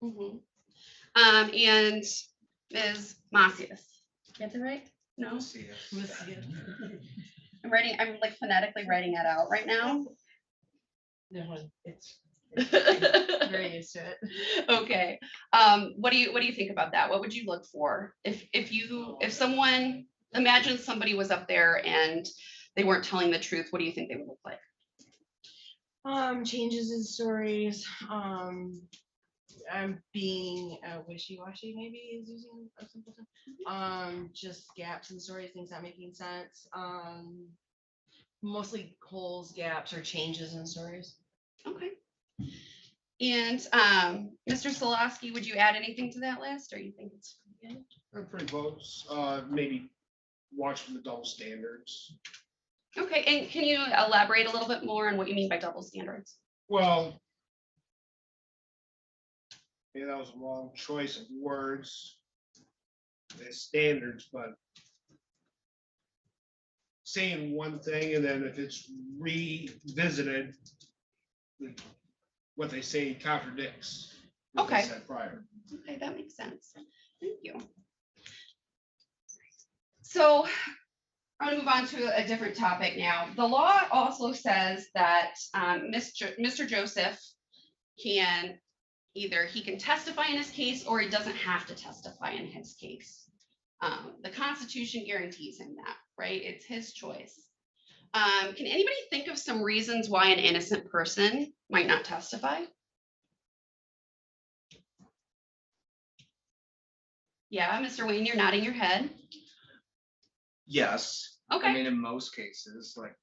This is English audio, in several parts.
Mm-hmm. And Ms. Macias. Get that right? No? I'm writing, I'm like phonetically writing that out right now. No, it's Okay. used to it. What do you think about that? What would you look for if someone, imagine somebody was up there and they weren't telling the truth, what do you think they would look like? Changes in stories. I'm being wishy-washy, maybe is using a simple term. Just gaps in stories, things not making sense. Mostly holes, gaps, or changes in stories. Okay. And Mr. Solosky, would you add anything to that list, or you think it's good? I'm pretty close. Maybe watching the double standards. Okay, and can you elaborate a little bit more on what you mean by double standards? Well, maybe that was a wrong choice of words. As standards, but saying one thing and then if it's revisited, what they say contradicts what Okay. they said prior. Okay, that makes sense. Thank you. So I'm going to move on to a different topic now. The law also says that Mr. Joseph can he can testify in his case or he doesn't have to testify in his case. The Constitution guarantees him that, right? It's his choice. Can anybody think of some reasons why an innocent person might not testify? Yeah, Mr. Wayne, you're nodding your head. Yes. Okay. I mean, in most cases, like,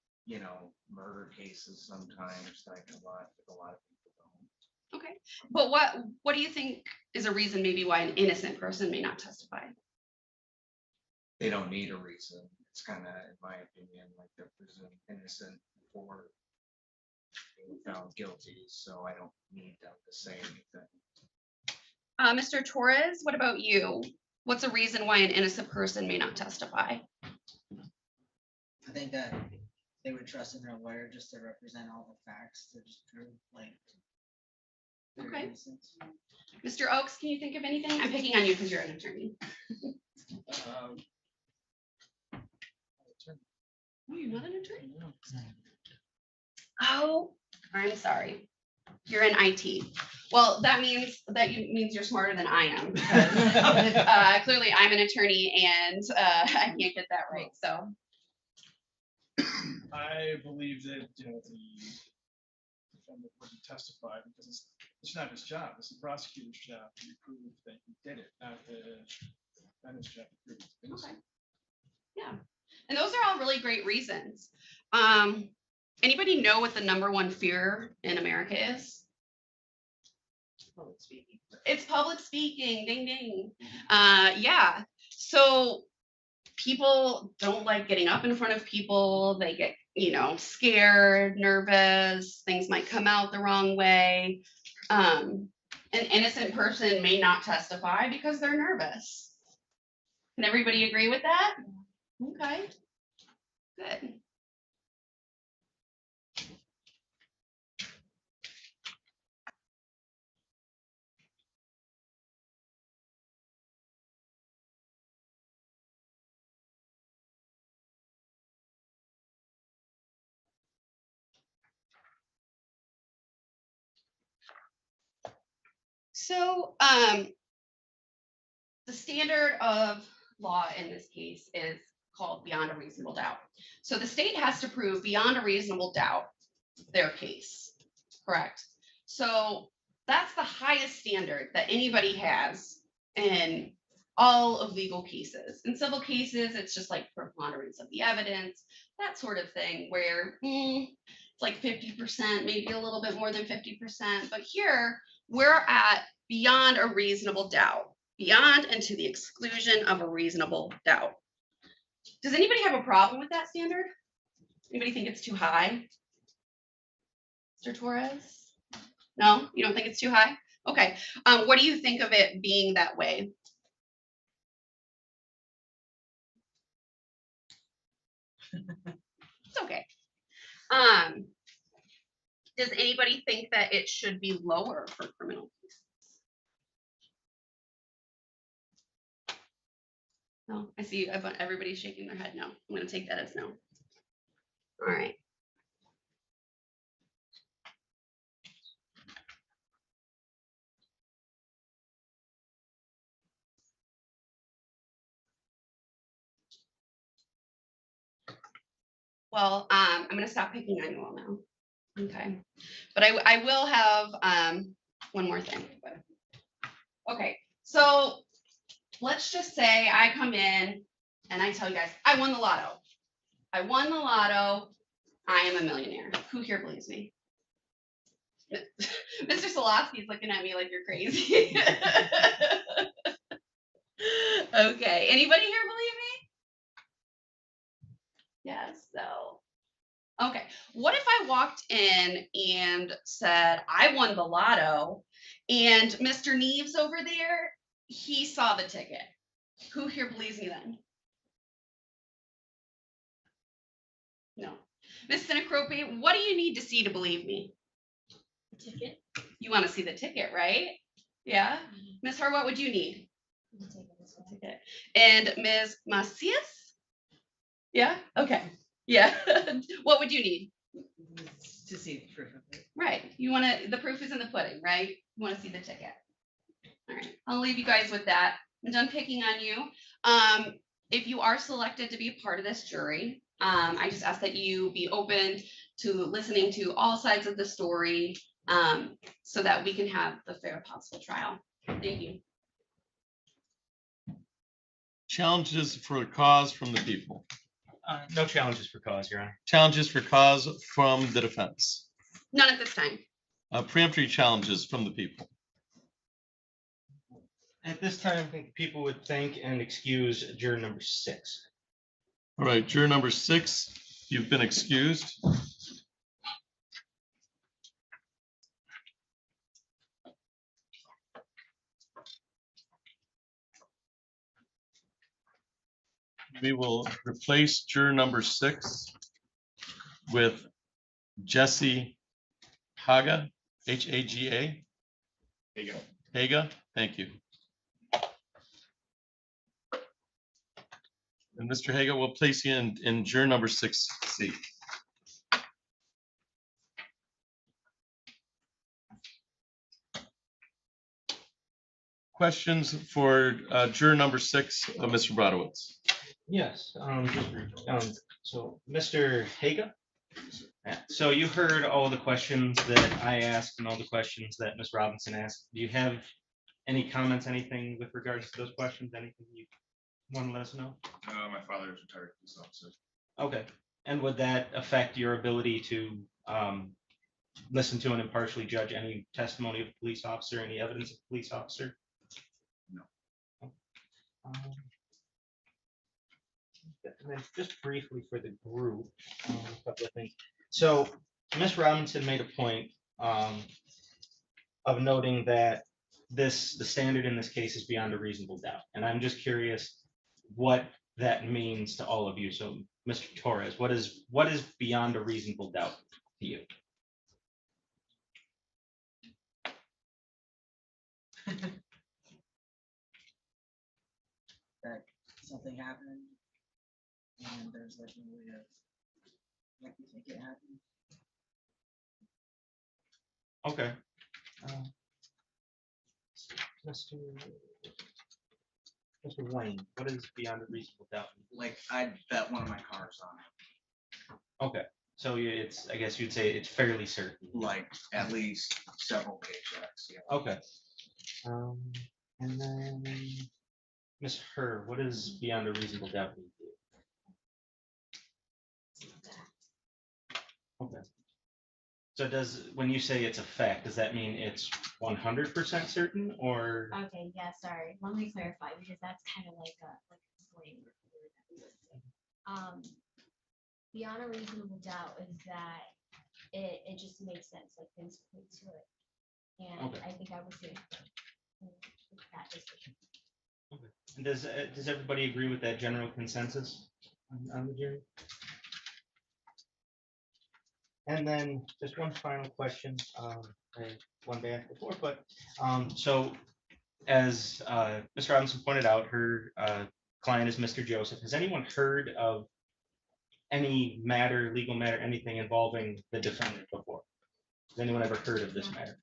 murder cases sometimes, like a lot of people don't. Okay. But what do you think is a reason maybe why an innocent person may not testify? They don't need a reason. It's kind of, in my opinion, like they're presumed innocent before being found guilty, so I don't need them to say anything. Mr. Torres, what about you? What's a reason why an innocent person may not testify? I think that they would trust in their lawyer just to represent all the facts to just prove like their Okay. innocence. Mr. Oakes, can you think of anything? I'm picking on you because you're an attorney. Oh, you're not an attorney? Oh, I'm sorry. You're in IT. Well, that means you're smarter than I am. Because, clearly, I'm an attorney and I can't get that right. So I believe that the defendant wouldn't testify because it's not his job. It's the prosecutor's job to prove that he did it, not the defendant's job to prove he's innocent. okay. Yeah, and those are all really great reasons. Anybody know what the #1 fear in America is? Public speaking. It's public speaking. Ding ding. Yeah. So people don't like getting up in front of people. They get, scared, nervous. Things might come out the wrong way. An innocent person may not testify because they're nervous. Can everybody agree with that? Okay. Good. So the standard of law in this case is called beyond a reasonable doubt. So the state has to prove beyond a reasonable doubt their case, correct? So that's the highest standard that anybody has in all of legal cases. In civil cases, it's just like preponderance of the evidence, that sort of thing, where it's like 50%, maybe a little bit more than 50%. But here we're at beyond a reasonable doubt, beyond and to the exclusion of a reasonable doubt. Does anybody have a problem with that standard? Anybody think it's too high? Mr. Torres? No, you don't think it's too high? Okay. What do you think of it being that way? It's okay. Does anybody think that it should be lower for criminal cases? No, I see everybody's shaking their head no. I'm gonna take that as no. All right. Well, I'm gonna stop picking on you all now. Okay, but I will have one more thing. Okay, so let's just say I come in and I tell you guys, I won the lotto. I won the lotto. I am a millionaire. Who here believes me? Mr. Solosky's looking at me like you're crazy. Okay, anybody here believe me? Yes, so. Okay, what if I walked in and said, I won the lotto, and Mr. Neves over there, he saw the ticket. Who here believes me then? No. Miss Cinecrope, what do you need to see to believe me? The ticket. You want to see the ticket, right? Yeah. Miss Hart, what would you need? The ticket as well. Ticket. And Ms. Macias? Yeah. Okay. Yeah. What would you need? To see the proof of it. Right. You want to. The proof is in the pudding, right? You want to see the ticket. All right. I'll leave you guys with that. I'm done picking on you. If you are selected to be a part of this jury, I just ask that you be open to listening to all sides of the story, so that we can have the fair possible trial. Thank you. Challenges for cause from the people. No challenges for cause, Your Honor. Challenges for cause from the defense. None at this time. Preemptory challenges from the people. At this time, I think people would thank and excuse juror number 6. All right, juror number 6, you've been excused. We will replace juror number 6 with Jesse Haga, Haga. Haga, thank you. And Mr. Haga, we'll place you in juror number 6C. Questions for juror number 6, Mr. Brodowitz? Yes, so Mr. Haga? Yeah, so you heard all the questions that I asked and all the questions that Ms. Robinson asked. Do you have any comments, anything with regards to those questions, anything you want to let us know? My father is a retired police officer. Okay, and would that affect your ability to listen to and impartially judge any testimony of a police officer, any evidence of a police officer? No. And then just briefly for the group, a couple of things. So Ms. Robinson made a point of noting that the standard in this case is beyond a reasonable doubt. And I'm just curious what that means to all of you. So Mr. Torres, what is beyond a reasonable doubt to you? That something happened and there's like no way of like you think it happened. Okay. Mr. Wayne, what is beyond a reasonable doubt? Like I bet one of my cars on it. Okay, so it's, I guess you'd say it's fairly certain. Like at least several paychecks. Yeah. Okay. And then Ms. Herr, what is beyond a reasonable doubt? to you? Okay. So when you say it's a fact, does that mean it's 100% certain or? Okay, yeah, sorry. Let me clarify because that's kind of like a slang word that we would say. Beyond a reasonable doubt is that it just makes sense, like things point to it. And Okay. I think I would say that decision. Okay. And does everybody agree with that general consensus on the jury? And then just one final question, I had one back before, but, so as, Mr. Robinson pointed out, her, client is Mr. Joseph. Has anyone heard of any matter, legal matter, anything involving the defendant before? Has anyone ever heard of this matter?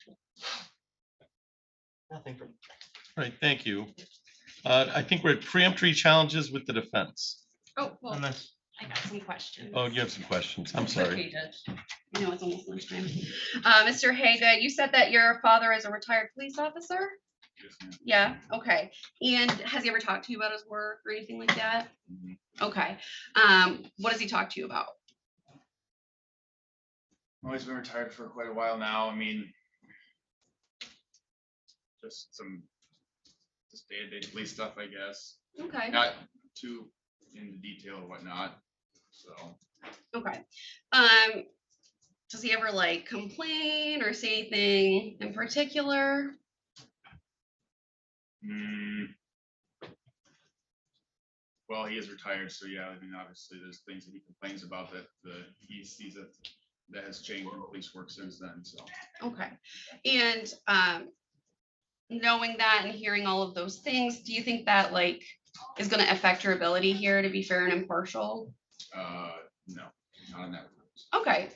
Nothing from. Right, thank you. I think we're at preemptory challenges with the defense. Oh, well, Unless, I got some questions. Oh, you have some questions. I'm Okay, sorry. Judge. I know it's almost lunchtime. Mr. Haga, you said that your father is a retired police officer? Yeah, okay. And has he ever talked to you about his work or anything like that? Okay. What does he talk to you about? Well, he's been retired for quite a while now. I mean, just day-to-day police stuff, I guess. Okay, Not too into detail or whatnot. So okay. Does he ever like complain or say anything in particular? well, he is retired, so yeah. I mean, obviously, there's things that he complains about that he sees that has changed in police work since then. So Okay. And knowing that and hearing all of those things, do you think that like is going to affect your ability here to be fair and impartial? no, not in that. Okay,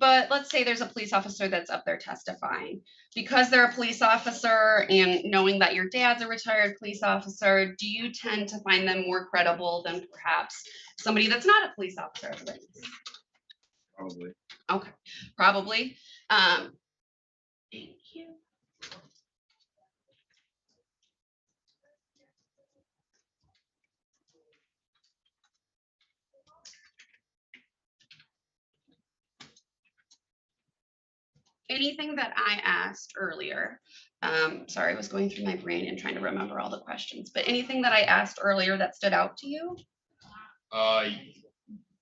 but let's say there's a police officer that's up there testifying. Because they're a police officer and knowing that your dad's a retired police officer, do you tend to find them more credible than perhaps somebody that's not a police officer as a witness? Probably. Okay, probably. Thank you. Anything that I asked earlier, sorry, I was going through my brain and trying to remember all the questions, but anything that I asked earlier that stood out to you?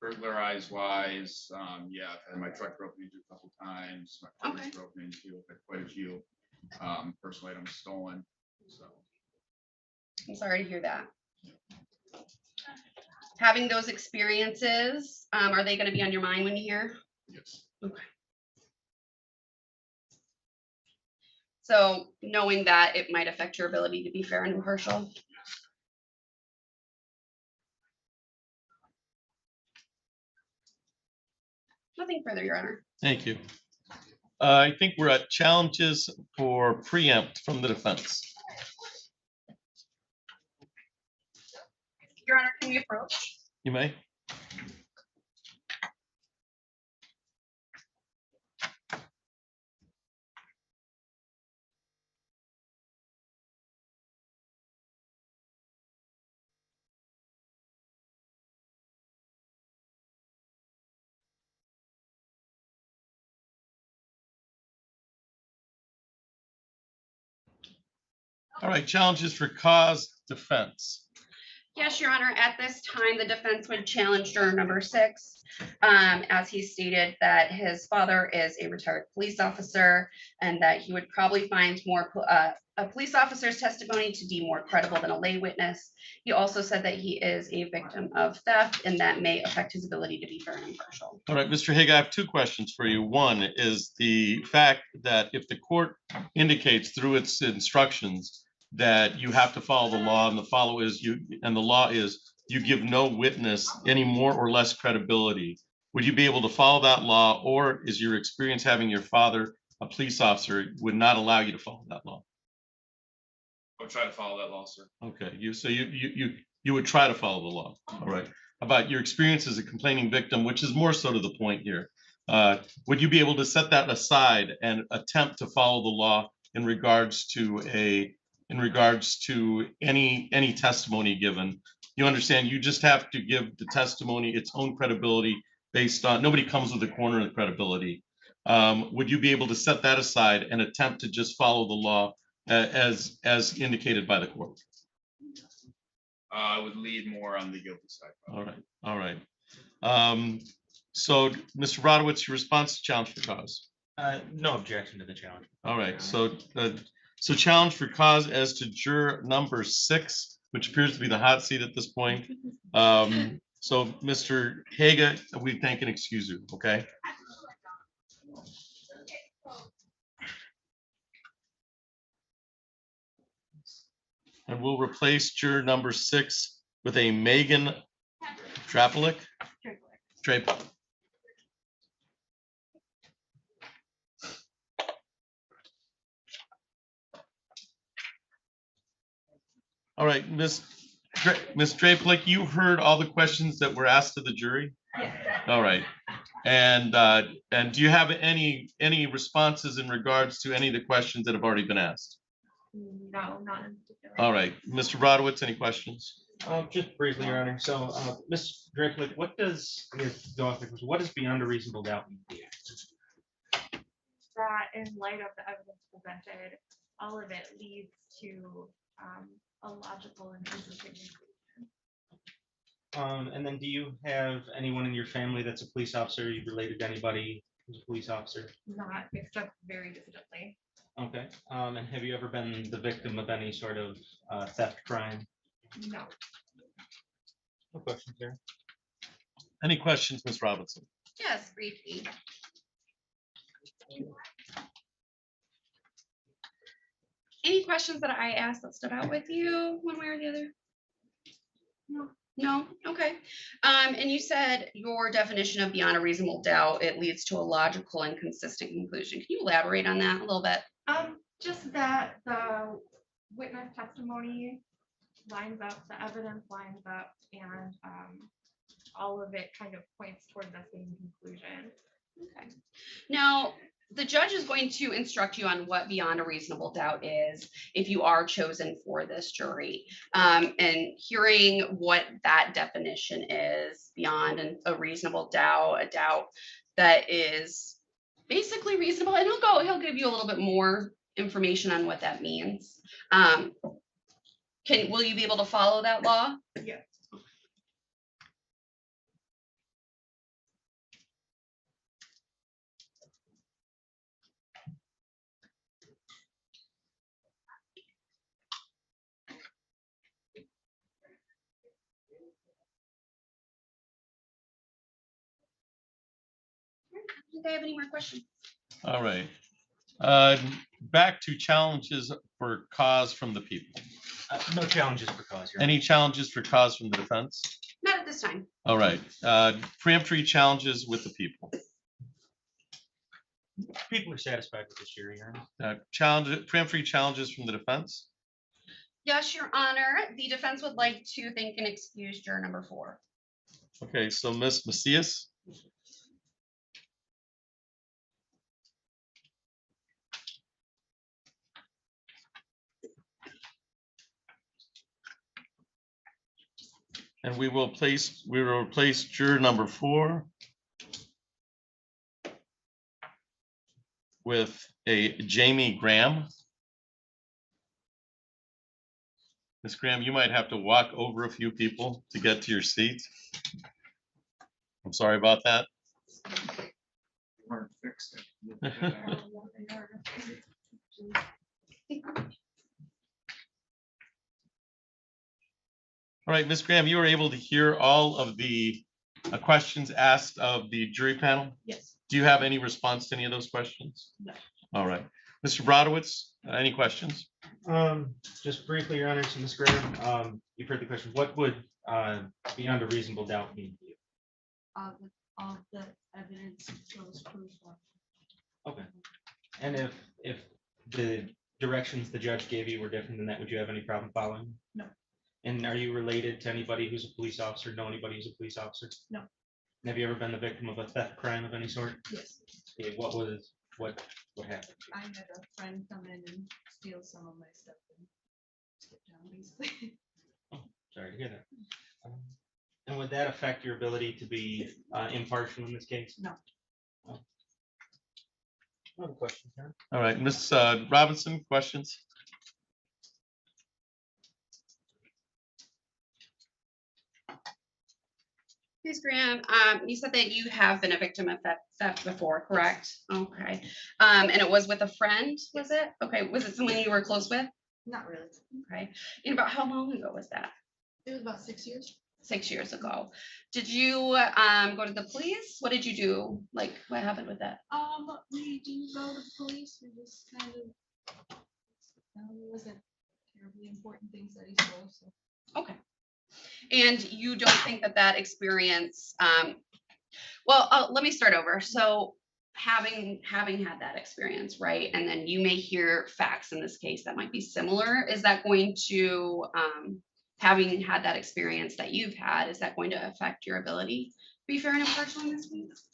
Burglarized wise, yeah, I've had my truck broken into a couple times. My car was Okay. broken into. I've had quite a few personal items stolen. So I'm sorry to hear that. Having those experiences, are they going to be on your mind when you're here? yes. Okay. So knowing that it might affect your ability to be fair and impartial. Nothing further, Your Honor. Thank you. I think we're at challenges for preempt from the defense. Your Honor, can we approach? You may. All right, challenges for cause defense. Yes, Your Honor. At this time, the defense would challenge juror number 6, as he stated that his father is a retired police officer and that he would probably find a police officer's testimony to be more credible than a lay witness. He also said that he is a victim of theft and that may affect his ability to be fair and impartial. All right, Mr. Haig, I have 2 questions for you. One is the fact that if the court indicates through its instructions that you have to follow the law and the law is you give no witness any more or less credibility, would you be able to follow that law, or is your experience having your father a police officer would not allow you to follow that law? I'll try to follow that law, sir. Okay, you would try to follow the law. All right. About your experience as a complaining victim, which is more so to the point here. Would you be able to set that aside and attempt to follow the law in regards to any testimony given? You understand, you just have to give the testimony its own credibility based on, nobody comes with a corner of credibility. Would you be able to set that aside and attempt to just follow the law as indicated by the court? I would lead more on the guilty side. All right. So, Mr. Rodowitz, your response to challenge for cause? No objection to the challenge. All right, so challenge for cause as to juror number 6, which appears to be the hot seat at this point. So, Mr. Haga, we thank and excuse you, okay? And we'll replace juror number 6 with a Megan Drapalik. Draplik. All right, Miss Draplik, you heard all the questions that were asked of the jury? All right. And do you have any responses in regards to any of the questions that have already been asked? No, not in particular. All right, Mr. Brodowitz, any questions? Just briefly, Your Honor. So, Ms. Dricklick, what does beyond a reasonable doubt mean to you? That in light of the evidence presented, all of it leads to a logical and consistent conclusion. And then do you have anyone in your family that's a police officer? You related to anybody who's a police officer? Not except very distantly. Okay. And have you ever been the victim of any sort of theft crime? No. No questions there. Any questions, Ms. Robinson? Yes, briefly. Any questions that I asked that stood out with you one way or the other? No. No? Okay. And you said your definition of beyond a reasonable doubt, it leads to a logical and consistent conclusion. Can you elaborate on that a little bit? Just that the witness testimony lines up, the evidence lines up, and all of it kind of points toward the same conclusion. Okay. Now, the judge is going to instruct you on what beyond a reasonable doubt is if you are chosen for this jury. And hearing what that definition is beyond a reasonable doubt, a doubt that is basically reasonable, and he'll give you a little bit more information on what that means. Will you be able to follow that law? Yes. Do they have any more questions? All right. Back to challenges for cause from the people. No challenges for cause, Your Honor. Any challenges for cause from the defense? Not at this time. All right. Preemptory challenges with the people. People are satisfied with this jury, Your Honor. Preemptory challenges from the defense. Yes, Your Honor. The defense would like to thank and excuse juror number 4. Okay, so Ms. Macias. And we will replace juror number 4 with a Jamie Graham. Ms. Graham, you might have to walk over a few people to get to your seat. I'm sorry about that. Hard fixed it. All right, Ms. Graham, you were able to hear all of the questions asked of the jury panel? Yes. Do you have any response to any of those questions? No. All right. Mr. Brodowitz, any questions? Just briefly, Your Honor, so Ms. Graham, you've heard the question. What would beyond a reasonable doubt mean to you? All the evidence shows proof of. Okay. And if the directions the judge gave you were different than that, would you have any problem following? No. And are you related to anybody who's a police officer? Know anybody who's a police officer? No. And have you ever been the victim of a theft crime of any sort? Yes. Okay, what happened? I had a friend come in and steal some of my stuff and skip down basically. Oh, sorry to hear that. And would that affect your ability to be impartial in this case? No. Oh. No question, Karen. All right, Ms. Robinson, questions? Ms. Graham, you said that you have been a victim of theft before, correct? Okay. And it was with a friend, was it? Okay, was it someone you were close with? Not really. Okay. And about how long ago was that? It was about 6 years. 6 years ago. Did you go to the police? What did you do? Like, what happened with that? We didn't go to the police. We just kind of, it wasn't terribly important things that he stole, so. Okay. And you don't think that that experience, well, let me start over. So having had that experience, right? And then you may hear facts in this case that might be similar. Is that going to, having had that experience that you've had, is that going to affect your ability to be fair and impartial in this case?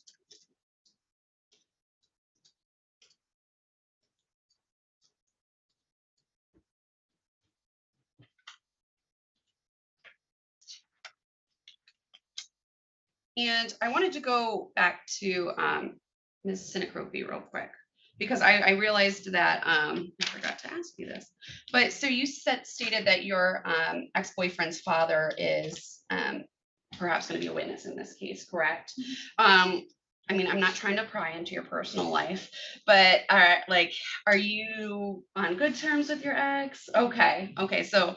And I wanted to go back to Ms. Sinacropi real quick, because I realized that I forgot to ask you this. But so you stated that your ex-boyfriend's father is perhaps going to be a witness in this case, correct? I mean, I'm not trying to pry into your personal life, but are you on good terms with your ex? Okay, so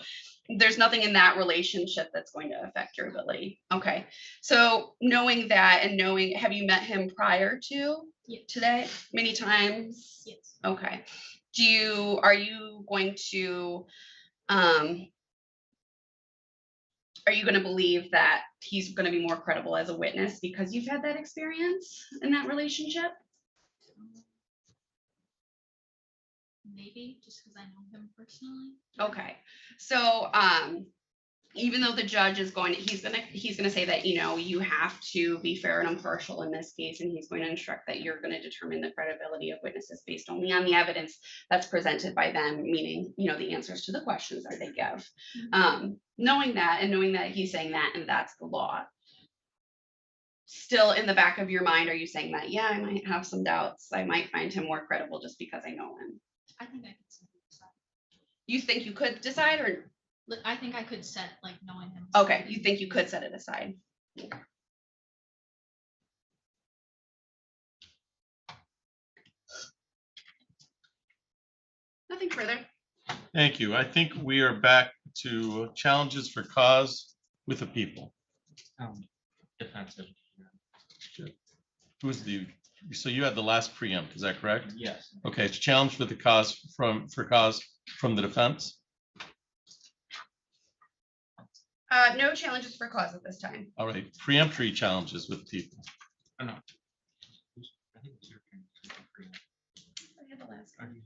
there's nothing in that relationship that's going to affect your ability. Okay, so knowing that and knowing, have you met him prior to today many times? Yes. Okay. Are you going to believe that he's going to be more credible as a witness because you've had that experience in that relationship? Maybe, just because I know him personally. Okay. So even though the judge is he's going to say that, you have to be fair and impartial in this case, and he's going to instruct that you're going to determine the credibility of witnesses based only on the evidence that's presented by them, meaning, the answers to the questions that they give. Knowing that and knowing that he's saying that and that's the law, still in the back of your mind, are you saying that, yeah, I might have some doubts, I might find him more credible just because I know him? I think I could decide. You think you could decide, or Look, I think I could set, like, knowing him. okay, you think you could set it aside? Nothing further. Thank you. I think we are back to challenges for cause with the people. Defensive. Who's so you had the last preempt, is that correct? Yes. Okay, it's challenge with the cause for cause from the defense. No challenges for cause at this time. All right, preemptory challenges with people. Oh, no. I had the last one.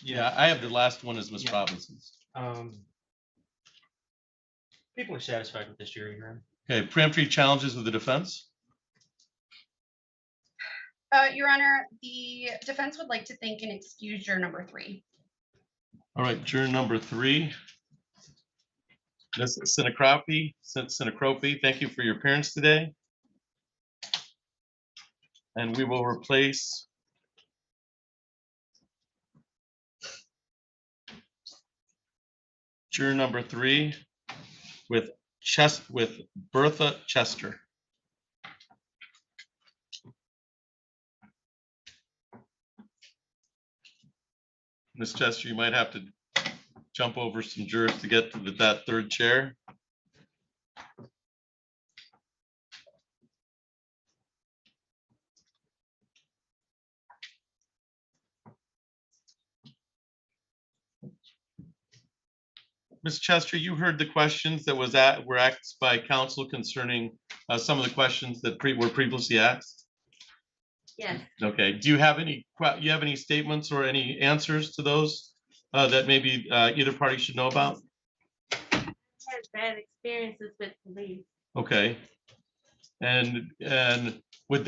Yeah, I have the last one as Ms. Yeah. Robinson's. People are satisfied with this jury room. Okay, preemptory challenges with the defense. Your Honor, the defense would like to thank and excuse juror number 3. All right, juror number 3. Ms. Sinacropi, thank you for your appearance today. And we will replace juror number 3 with Bertha Chester. Ms. Chester, you might have to jump over some jurors to get to that third chair. Ms. Chester, you heard the questions that were asked by counsel concerning some of the questions that were previously asked. Yes. Okay. Do you have any statements or any answers to those that maybe either party should know about? I had bad experiences with police. Okay. And would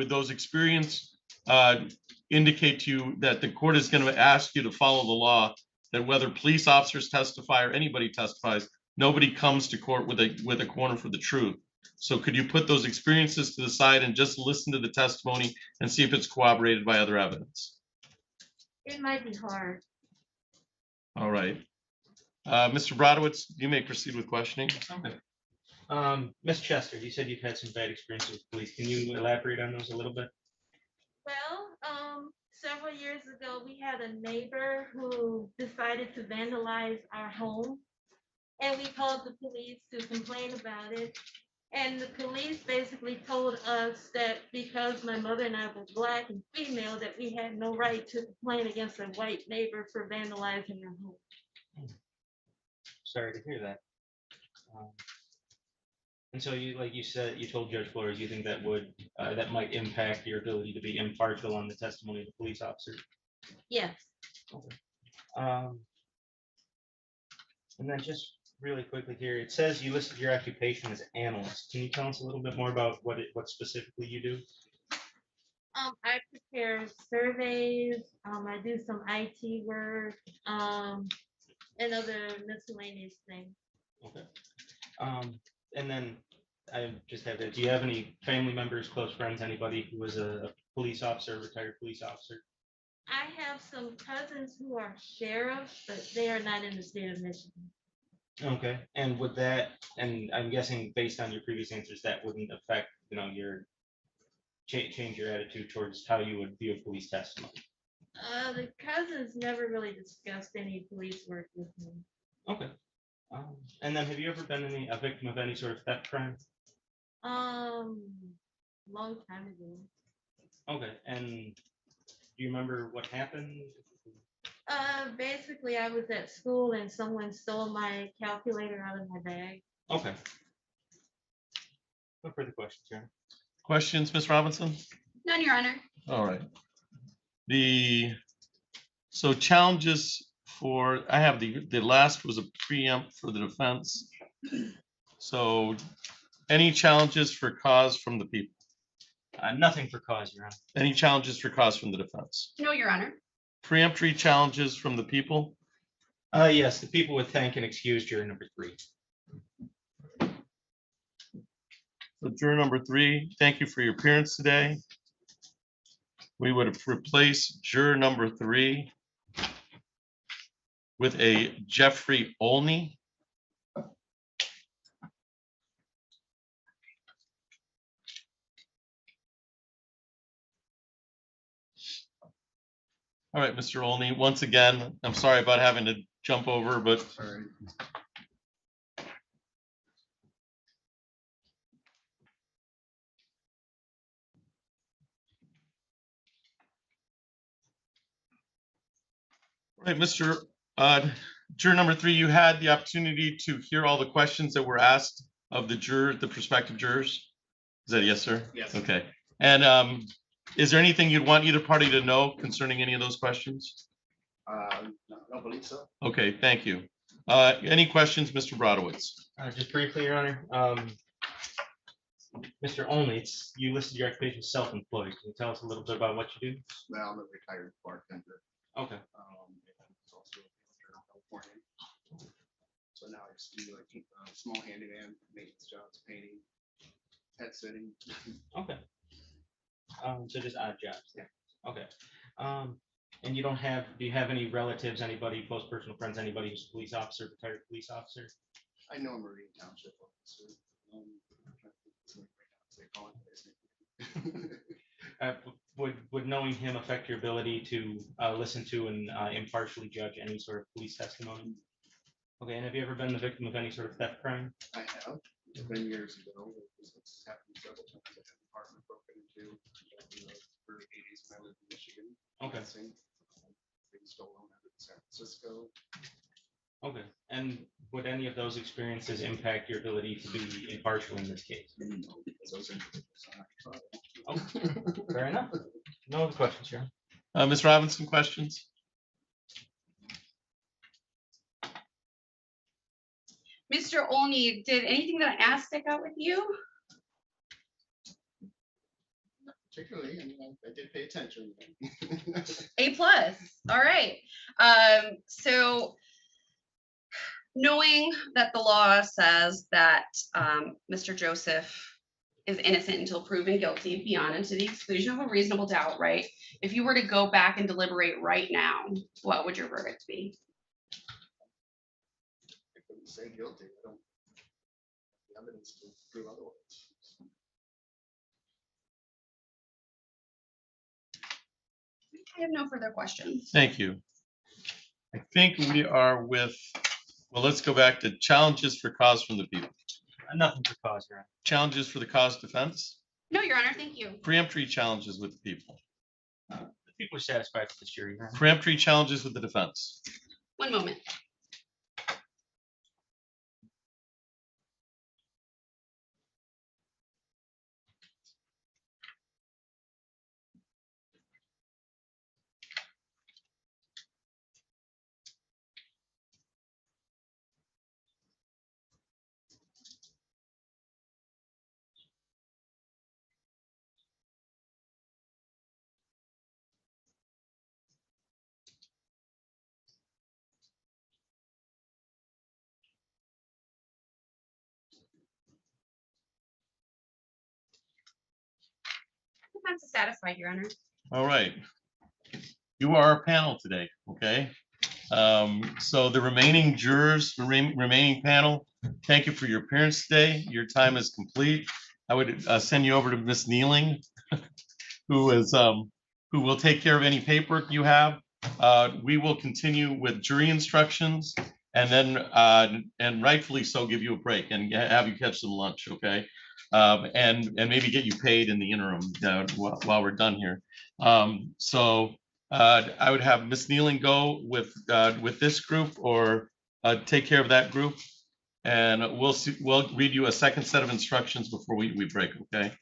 those experience indicate to you that the court is going to ask you to follow the law, that whether police officers testify or anybody testifies, nobody comes to court with a corner for the truth? So could you put those experiences to the side and just listen to the testimony and see if it's corroborated by other evidence? It might be hard. All right. Mr. Brodowitz, you may proceed with questioning. Okay. Ms. Chester, you said you've had some bad experiences with police. Can you elaborate on those a little bit? Well, several years ago, we had a neighbor who decided to vandalize our home. And we called the police to complain about it. And the police basically told us that because my mother and I were black and female, that we had no right to complain against a white neighbor for vandalizing her home. Sorry to hear that. And so you, like you said, you told Judge Flores, you think that would, that might impact your ability to be impartial on the testimony of the police officer? Yes. Um, And then just really quickly here, it says you listed your occupation as analyst. Can you tell us a little bit more about what specifically you do? I prepare surveys, I do some IT work, and other miscellaneous things. Okay. And then I just have that, do you have any family members, close friends, anybody who was a police officer, retired police officer? I have some cousins who are sheriffs, but they are not in the state of Michigan. Okay, and would that, and I'm guessing based on your previous answers, that wouldn't affect, your change your attitude towards how you would view police testimony? The cousins never really discussed any police work with me. Okay. And then have you ever been a victim of any sort of theft crime? Long time ago. Okay, and do you remember what happened? Basically, I was at school and someone stole my calculator out of my bag. Okay. No further questions, Your Questions, Ms. Robinson? None, Your Honor. All right. So challenges I have the last was a preempt for the defense. So any challenges for cause from the people? Nothing for cause, Your Honor. Any challenges for cause from the defense? No, Your Honor. Preemptory challenges from the people? Yes, the people would thank and excuse juror number 3. So juror number 3, thank you for your appearance today. We would replace juror number 3 with a Jeffrey Olney. All right, Mr. Olney, once again, I'm sorry about having to jump over, but right, Mr. Juror number 3, you had the opportunity to hear all the questions that were asked of the prospective jurors. Is that a yes, sir? Yes. Okay. And is there anything you'd want either party to know concerning any of those questions? No, I don't believe so. Okay, thank you. Any questions, Mr. Brodowitz? Just briefly, Your Honor. Mr. Olney, you listed your occupation as self-employed. Can you tell us a little bit about what you do? Well, I'm a retired bartender. Okay. And it's also in California. So now I just do like small handyman, maintenance jobs, painting, pet sitting. Okay. So just odd jobs. Yeah. Okay. And do you have any relatives, anybody, close personal friends, anybody who's a police officer, retired police officer? I know a Marine Township officer. I'm trying to think of somebody right now, so they call it his name. Would knowing him affect your ability to listen to and impartially judge any sort of police testimony? Okay, and have you ever been the victim of any sort of theft crime? I have. It's been years ago. It's happened several times. I had an apartment broken into in the early 80s when I lived in Michigan. Okay. They stolen out of San Francisco. Okay, and would any of those experiences impact your ability to be impartial in this case? No, because those individuals are not trial. Oh, fair enough. No other questions, Sharon. Ms. Robinson, questions? Mr. Olney, did anything that I asked stick out with you? Particularly, I mean, I did pay attention. A+. All right. So knowing that the law says that Mr. Joseph is innocent until proven guilty beyond and to the exclusion of a reasonable doubt, right? If you were to go back and deliberate right now, what would your verdict be? I couldn't say guilty. I don't have the evidence to prove otherwise. I have no further questions. Thank you. I think we are with, well, let's go back to challenges for cause from the people. Nothing for cause, Your Honor. Challenges for the cause defense? No, Your Honor, thank you. Preemptory challenges with the people? The people are satisfied with this jury, Your Honor. Preemptory challenges with the defense? One moment. Defense is satisfied, Your Honor. All right. You are our panel today, okay? So the remaining jurors, remaining panel, thank you for your appearance today. Your time is complete. I would send you over to Miss Nealing, who will take care of any paperwork you have. We will continue with jury instructions and then, and rightfully so, give you a break and have you catch some lunch, okay? And maybe get you paid in the interim while we're done here. I would have Miss Nealing go with this group or take care of that group. And we'll read you a second set of instructions before we break, okay?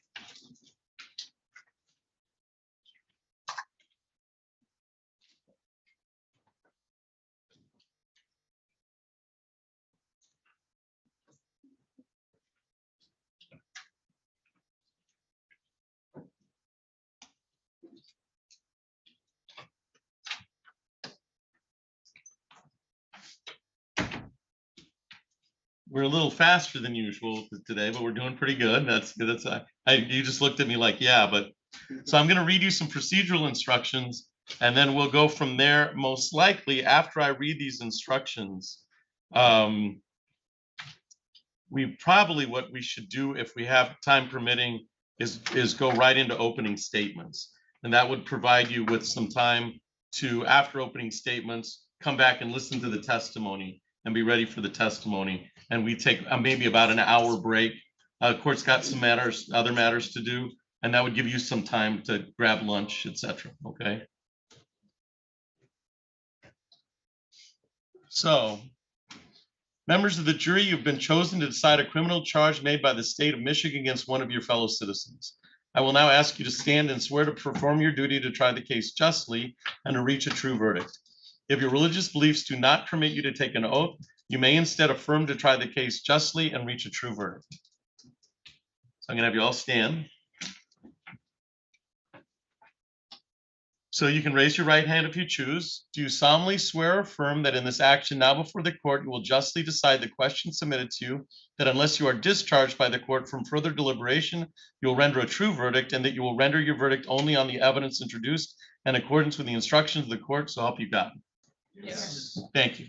We're a little faster than usual today, but we're doing pretty good. That's good. You just looked at me like, yeah, but so I'm going to read you some procedural instructions and then we'll go from there. Most likely after I read these instructions, what we should do if we have time permitting is go right into opening statements. And that would provide you with some time to, after opening statements, come back and listen to the testimony and be ready for the testimony. And we take maybe about an hour break. Court's got some other matters to do, and that would give you some time to grab lunch, etc. Okay. So, members of the jury, you've been chosen to decide a criminal charge made by the state of Michigan against one of your fellow citizens. I will now ask you to stand and swear to perform your duty to try the case justly and to reach a true verdict. If your religious beliefs do not permit you to take an oath, you may instead affirm to try the case justly and reach a true verdict. So I'm going to have you all stand. So you can raise your right hand if you choose. Do you solemnly swear or affirm that in this action now before the court, you will justly decide the question submitted to you, that unless you are discharged by the court from further deliberation, you will render a true verdict, and that you will render your verdict only on the evidence introduced in accordance with the instructions of the court, so help you God? Yes. Thank you.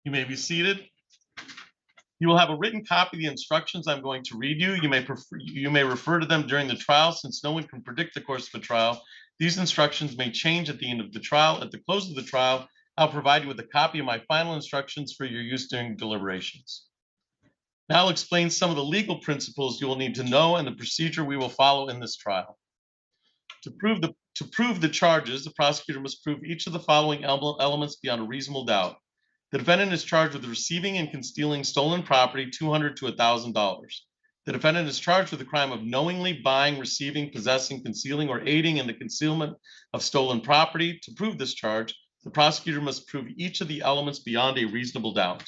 You may be seated. You will have a written copy of the instructions I'm going to read you. You may refer to them during the trial, since no one can predict the course of a trial. These instructions may change at the end of the trial. At the close of the trial, I'll provide you with a copy of my final instructions for your use during deliberations. Now I'll explain some of the legal principles you will need to know and the procedure we will follow in this trial. To prove the charges, the prosecutor must prove each of the following elements beyond a reasonable doubt. The defendant is charged with receiving and concealing stolen property, $200 to $1,000. The defendant is charged with the crime of knowingly buying, receiving, possessing, concealing, or aiding in the concealment of stolen property. To prove this charge, the prosecutor must prove each of the elements beyond a reasonable doubt.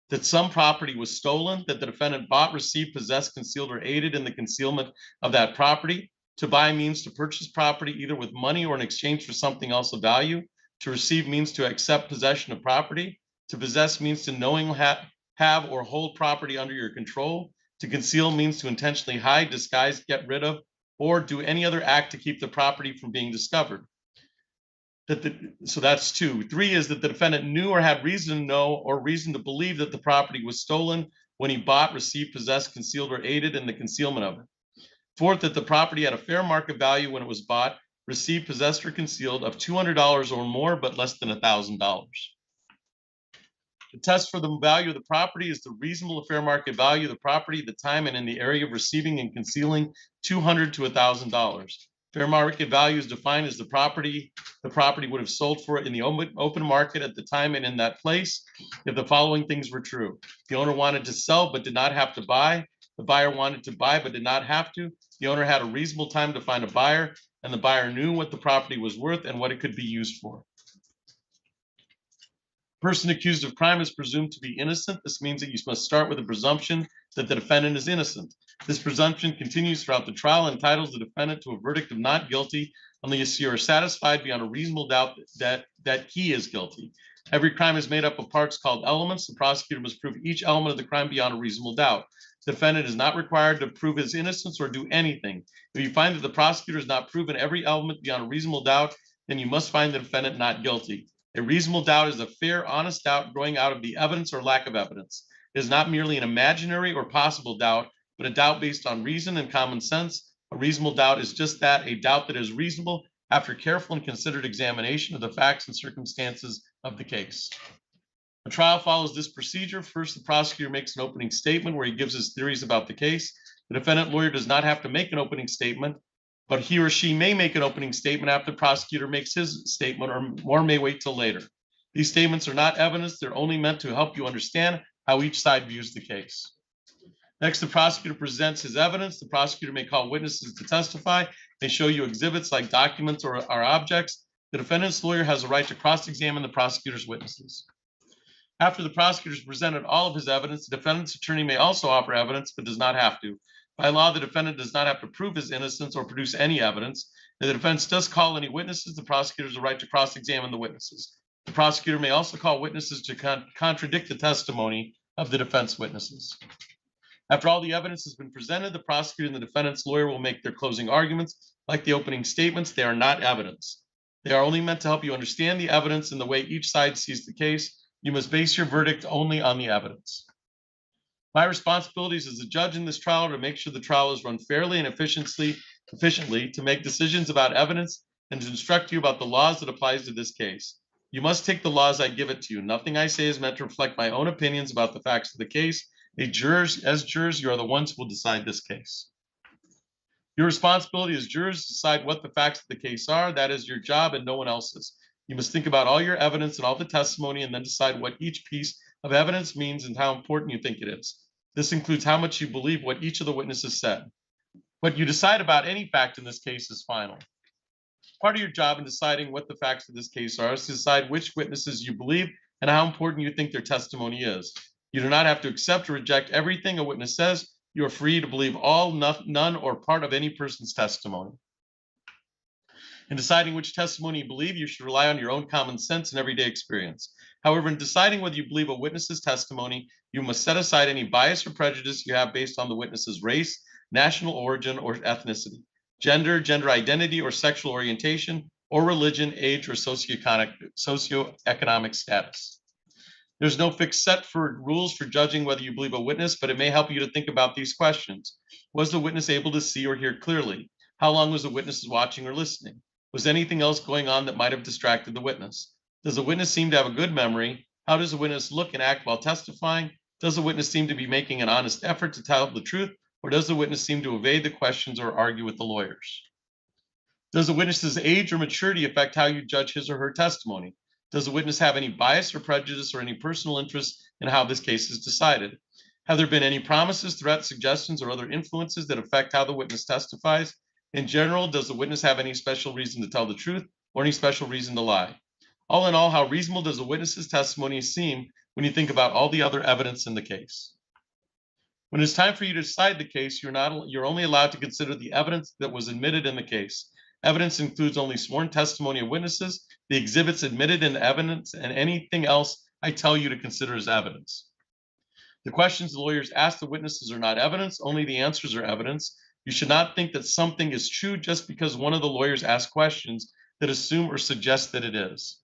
That some property was stolen, that the defendant bought, received, possessed, concealed, or aided in the concealment of that property. To buy means to purchase property either with money or in exchange for something else of value. To receive means to accept possession of property. To possess means to knowingly have or hold property under your control. To conceal means to intentionally hide, disguise, get rid of, or do any other act to keep the property from being discovered. So that's 2. 3 is that the defendant knew or had reason to know or reason to believe that the property was stolen when he bought, received, possessed, concealed, or aided in the concealment of it. 4th, that the property had a fair market value when it was bought, received, possessed, or concealed of $200 or more, but less than $1,000. The test for the value of the property is the reasonable fair market value of the property, the time, and in the area of receiving and concealing $200 to $1,000. Fair market value is defined as the property would have sold for in the open market at the time and in that place if the following things were true. The owner wanted to sell but did not have to buy. The buyer wanted to buy but did not have to. The owner had a reasonable time to find a buyer, and the buyer knew what the property was worth and what it could be used for. Person accused of crime is presumed to be innocent. This means that you must start with a presumption that the defendant is innocent. This presumption continues throughout the trial and entitles the defendant to a verdict of not guilty unless you are satisfied beyond a reasonable doubt that he is guilty. Every crime is made up of parts called elements. The prosecutor must prove each element of the crime beyond a reasonable doubt. The defendant is not required to prove his innocence or do anything. If you find that the prosecutor has not proven every element beyond a reasonable doubt, then you must find the defendant not guilty. A reasonable doubt is a fair, honest doubt growing out of the evidence or lack of evidence. It is not merely an imaginary or possible doubt, but a doubt based on reason and common sense. A reasonable doubt is just that, a doubt that is reasonable after careful and considered examination of the facts and circumstances of the case. A trial follows this procedure. First, the prosecutor makes an opening statement where he gives his theories about the case. The defendant lawyer does not have to make an opening statement, but he or she may make an opening statement after the prosecutor makes his statement, or may wait till later. These statements are not evidence. They're only meant to help you understand how each side views the case. Next, the prosecutor presents his evidence. The prosecutor may call witnesses to testify. They show you exhibits like documents or objects. The defendant's lawyer has a right to cross-examine the prosecutor's witnesses. After the prosecutor has presented all of his evidence, the defendant's attorney may also offer evidence, but does not have to. By law, the defendant does not have to prove his innocence or produce any evidence. If the defense does call any witnesses, the prosecutor has a right to cross-examine the witnesses. The prosecutor may also call witnesses to contradict the testimony of the defense witnesses. After all the evidence has been presented, the prosecutor and the defendant's lawyer will make their closing arguments. Like the opening statements, they are not evidence. They are only meant to help you understand the evidence and the way each side sees the case. You must base your verdict only on the evidence. My responsibilities as a judge in this trial are to make sure the trial is run fairly and efficiently, to make decisions about evidence and to instruct you about the laws that applies to this case. You must take the laws I give it to you. Nothing I say is meant to reflect my own opinions about the facts of the case. As jurors, you are the ones who will decide this case. Your responsibility as jurors is to decide what the facts of the case are. That is your job and no one else's. You must think about all your evidence and all the testimony and then decide what each piece of evidence means and how important you think it is. This includes how much you believe what each of the witnesses said. What you decide about any fact in this case is final. Part of your job in deciding what the facts of this case are is to decide which witnesses you believe and how important you think their testimony is. You do not have to accept or reject everything a witness says. You are free to believe all, none, or part of any person's testimony. In deciding which testimony you believe, you should rely on your own common sense and everyday experience. However, in deciding whether you believe a witness's testimony, you must set aside any bias or prejudice you have based on the witness's race, national origin, or ethnicity, gender identity or sexual orientation, or religion, age, or socioeconomic status. There's no fixed set for rules for judging whether you believe a witness, but it may help you to think about these questions. Was the witness able to see or hear clearly? How long was the witness watching or listening? Was anything else going on that might have distracted the witness? Does the witness seem to have a good memory? How does the witness look and act while testifying? Does the witness seem to be making an honest effort to tell the truth, or does the witness seem to evade the questions or argue with the lawyers? Does the witness's age or maturity affect how you judge his or her testimony? Does the witness have any bias or prejudice or any personal interest in how this case is decided? Have there been any promises, threats, suggestions, or other influences that affect how the witness testifies? In general, does the witness have any special reason to tell the truth or any special reason to lie? All in all, how reasonable does a witness's testimony seem when you think about all the other evidence in the case? When it's time for you to decide the case, you're only allowed to consider the evidence that was admitted in the case. Evidence includes only sworn testimony of witnesses, the exhibits admitted in evidence, and anything else I tell you to consider as evidence. The questions the lawyers ask the witnesses are not evidence, only the answers are evidence. You should not think that something is true just because one of the lawyers asks questions that assume or suggest that it is.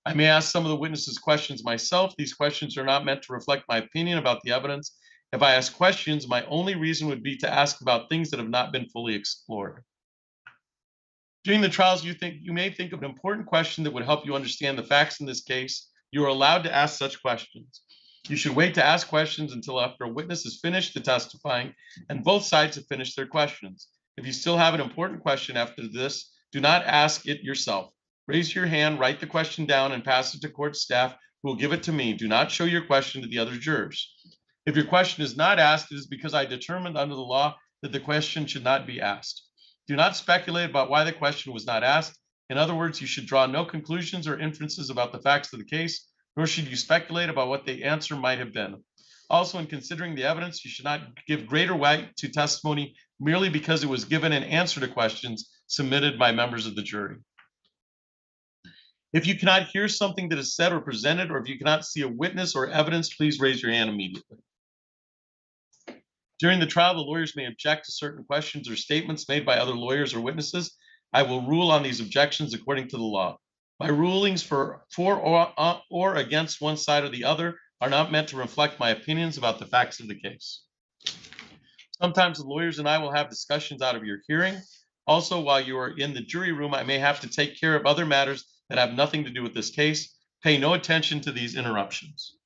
I may ask some of the witnesses questions myself. These questions are not meant to reflect my opinion about the evidence. If I ask questions, my only reason would be to ask about things that have not been fully explored. During the trials, you may think of an important question that would help you understand the facts in this case. You are allowed to ask such questions. You should wait to ask questions until after a witness is finished testifying and both sides have finished their questions. If you still have an important question after this, do not ask it yourself. Raise your hand, write the question down, and pass it to court staff who will give it to me. Do not show your question to the other jurors. If your question is not asked, it is because I determined under the law that the question should not be asked. Do not speculate about why the question was not asked. In other words, you should draw no conclusions or inferences about the facts of the case, nor should you speculate about what the answer might have been. Also, in considering the evidence, you should not give greater weight to testimony merely because it was given in answer to questions submitted by members of the jury. If you cannot hear something that is said or presented, or if you cannot see a witness or evidence, please raise your hand immediately. During the trial, the lawyers may object to certain questions or statements made by other lawyers or witnesses. I will rule on these objections according to the law. My rulings for or against one side or the other are not meant to reflect my opinions about the facts of the case. Sometimes the lawyers and I will have discussions out of your hearing. Also, while you are in the jury room, I may have to take care of other matters that have nothing to do with this case. Pay no attention to these interruptions.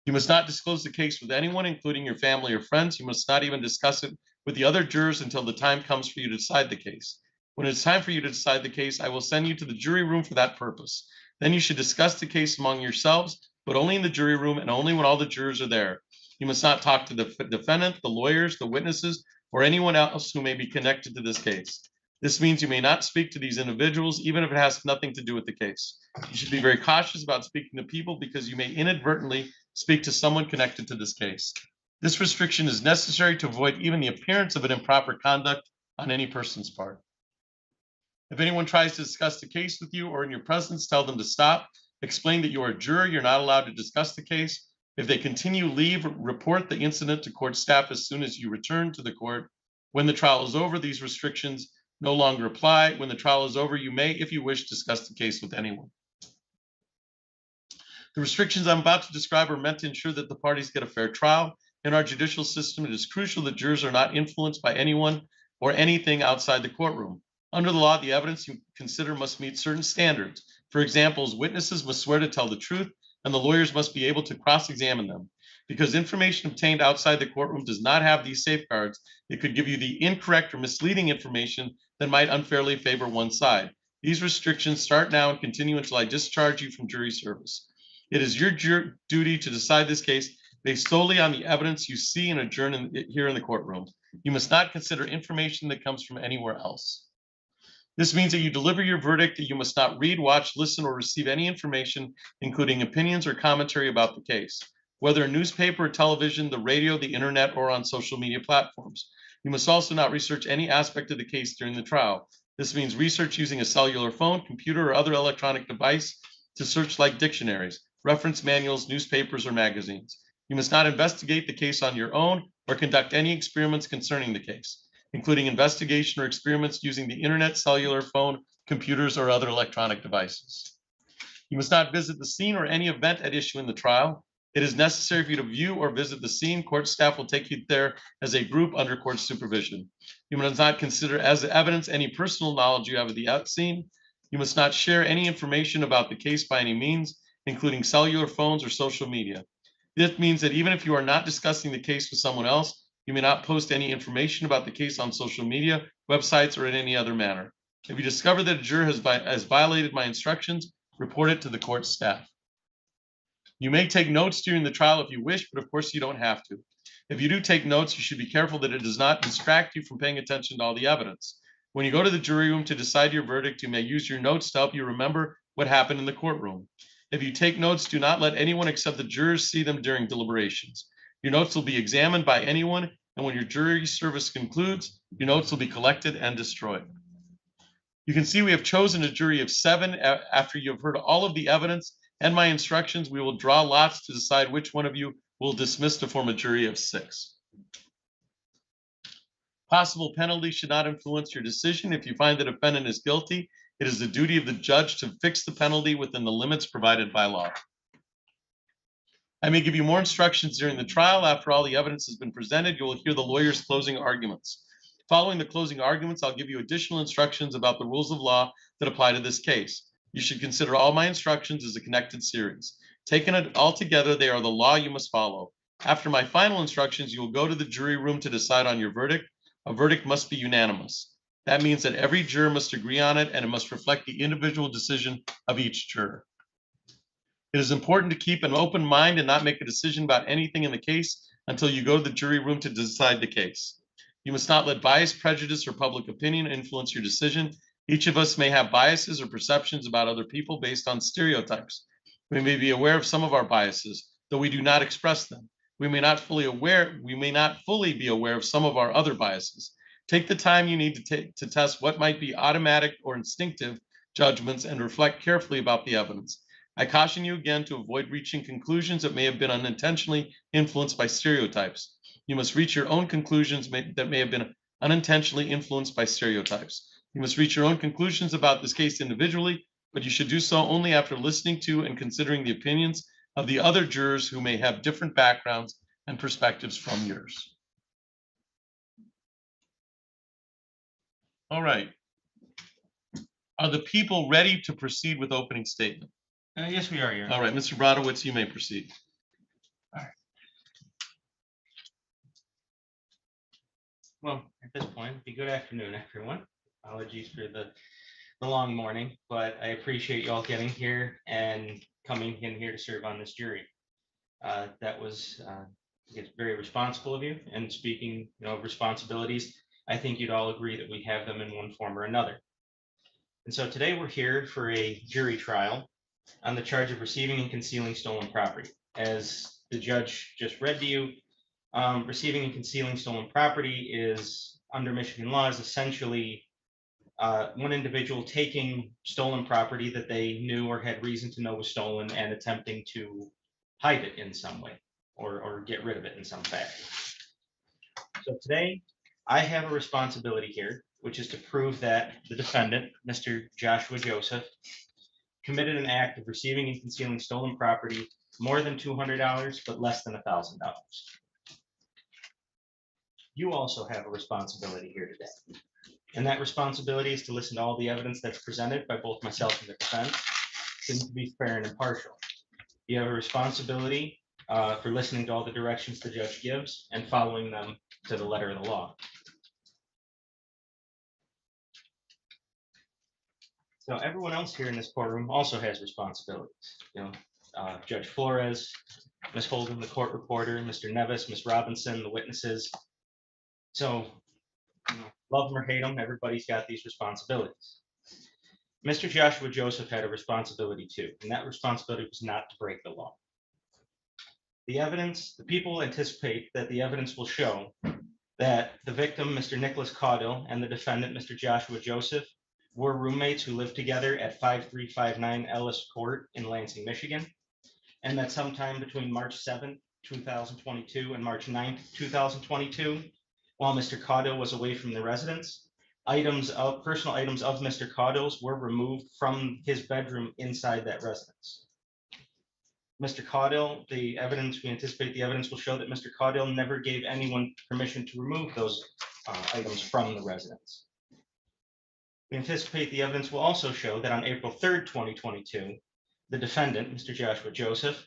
You must not disclose the case with anyone, including your family or friends. You must not even discuss it with the other jurors until the time comes for you to decide the case. When it's time for you to decide the case, I will send you to the jury room for that purpose. Then you should discuss the case among yourselves, but only in the jury room and only when all the jurors are there. You must not talk to the defendant, the lawyers, the witnesses, or anyone else who may be connected to this case. This means you may not speak to these individuals, even if it has nothing to do with the case. You should be very cautious about speaking to people because you may inadvertently speak to someone connected to this case. This restriction is necessary to avoid even the appearance of an improper conduct on any person's part. If anyone tries to discuss the case with you or in your presence, tell them to stop. Explain that you are a juror, you're not allowed to discuss the case. If they continue, leave, report the incident to court staff as soon as you return to the court. When the trial is over, these restrictions no longer apply. When the trial is over, you may, if you wish, discuss the case with anyone. The restrictions I'm about to describe are meant to ensure that the parties get a fair trial. In our judicial system, it is crucial that jurors are not influenced by anyone or anything outside the courtroom. Under the law, the evidence you consider must meet certain standards. For example, witnesses must swear to tell the truth, and the lawyers must be able to cross-examine them. Because information obtained outside the courtroom does not have these safeguards, it could give you the incorrect or misleading information that might unfairly favor one side. These restrictions start now and continue until I discharge you from jury service. It is your duty to decide this case based solely on the evidence you see and adjourn here in the courtroom. You must not consider information that comes from anywhere else. This means that you deliver your verdict, that you must not read, watch, listen, or receive any information, including opinions or commentary about the case, whether in newspaper or television, the radio, the internet, or on social media platforms. You must also not research any aspect of the case during the trial. This means research using a cellular phone, computer, or other electronic device to search like dictionaries, reference manuals, newspapers, or magazines. You must not investigate the case on your own or conduct any experiments concerning the case, including investigation or experiments using the internet, cellular phone, computers, or other electronic devices. You must not visit the scene or any event at issue in the trial. It is necessary for you to view or visit the scene. Court staff will take you there as a group under court supervision. You must not consider as evidence any personal knowledge you have of the scene. You must not share any information about the case by any means, including cellular phones or social media. This means that even if you are not discussing the case with someone else, you may not post any information about the case on social media, websites, or in any other manner. If you discover that a juror has violated my instructions, report it to the court staff. You may take notes during the trial if you wish, but of course you don't have to. If you do take notes, you should be careful that it does not distract you from paying attention to all the evidence. When you go to the jury room to decide your verdict, you may use your notes to help you remember what happened in the courtroom. If you take notes, do not let anyone except the jurors see them during deliberations. Your notes will be examined by anyone, and when your jury service concludes, your notes will be collected and destroyed. You can see we have chosen a jury of 7. After you have heard all of the evidence and my instructions, we will draw lots to decide which one of you will dismiss to form a jury of 6. Possible penalties should not influence your decision. If you find the defendant is guilty, it is the duty of the judge to fix the penalty within the limits provided by law. I may give you more instructions during the trial. After all the evidence has been presented, you will hear the lawyer's closing arguments. Following the closing arguments, I'll give you additional instructions about the rules of law that apply to this case. You should consider all my instructions as a connected series. Taken it all together, they are the law you must follow. After my final instructions, you will go to the jury room to decide on your verdict. A verdict must be unanimous. That means that every juror must agree on it, and it must reflect the individual decision of each juror. It is important to keep an open mind and not make a decision about anything in the case until you go to the jury room to decide the case. You must not let bias, prejudice, or public opinion influence your decision. Each of us may have biases or perceptions about other people based on stereotypes. We may be aware of some of our biases, though we do not express them. We may not fully be aware of some of our other biases. Take the time you need to test what might be automatic or instinctive judgments and reflect carefully about the evidence. I caution you again to avoid reaching conclusions that may have been unintentionally influenced by stereotypes. You must reach your own conclusions that may have been unintentionally influenced by stereotypes. You must reach your own conclusions about this case individually, but you should do so only after listening to and considering the opinions of the other jurors who may have different backgrounds and perspectives from yours. All right. Are the people ready to proceed with opening statement? Yes, we are here. All right, Mr. Brodowitz, you may proceed. Well, at this point, it'd be good afternoon, everyone. Apologies for the long morning, but I appreciate you all getting here and coming in here to serve on this jury. That was, I guess, very responsible of you. And speaking, of responsibilities, I think you'd all agree that we have them in one form or another. And so today we're here for a jury trial on the charge of receiving and concealing stolen property. As the judge just read to you, receiving and concealing stolen property is, under Michigan law, is essentially one individual taking stolen property that they knew or had reason to know was stolen and attempting to hide it in some way or get rid of it in some fashion. So today, I have a responsibility here, which is to prove that the defendant, Mr. Joshua Joseph, committed an act of receiving and concealing stolen property more than $200, but less than $1,000. You also have a responsibility here today. And that responsibility is to listen to all the evidence that's presented by both myself and the defense, and to be fair and impartial. You have a responsibility for listening to all the directions the judge gives and following them to the letter of the law. So everyone else here in this courtroom also has responsibilities. Judge Flores, Ms. Holden, the court reporter, Mr. Nevis, Ms. Robinson, the witnesses. So, love them or hate them, everybody's got these responsibilities. Mr. Joshua Joseph had a responsibility too, and that responsibility was not to break the law. The people anticipate that the evidence will show that the victim, Mr. Nicholas Caudill, and the defendant, Mr. Joshua Joseph, were roommates who lived together at 5359 Ellis Court in Lansing, Michigan, and that sometime between March 7th, 2022 and March 9th, 2022, while Mr. Caudill was away from the residence, personal items of Mr. Caudill's were removed from his bedroom inside that residence. Mr. Caudill, we anticipate the evidence will show that Mr. Caudill never gave anyone permission to remove those items from the residence. We anticipate the evidence will also show that on April 3rd, 2022, the defendant, Mr. Joshua Joseph,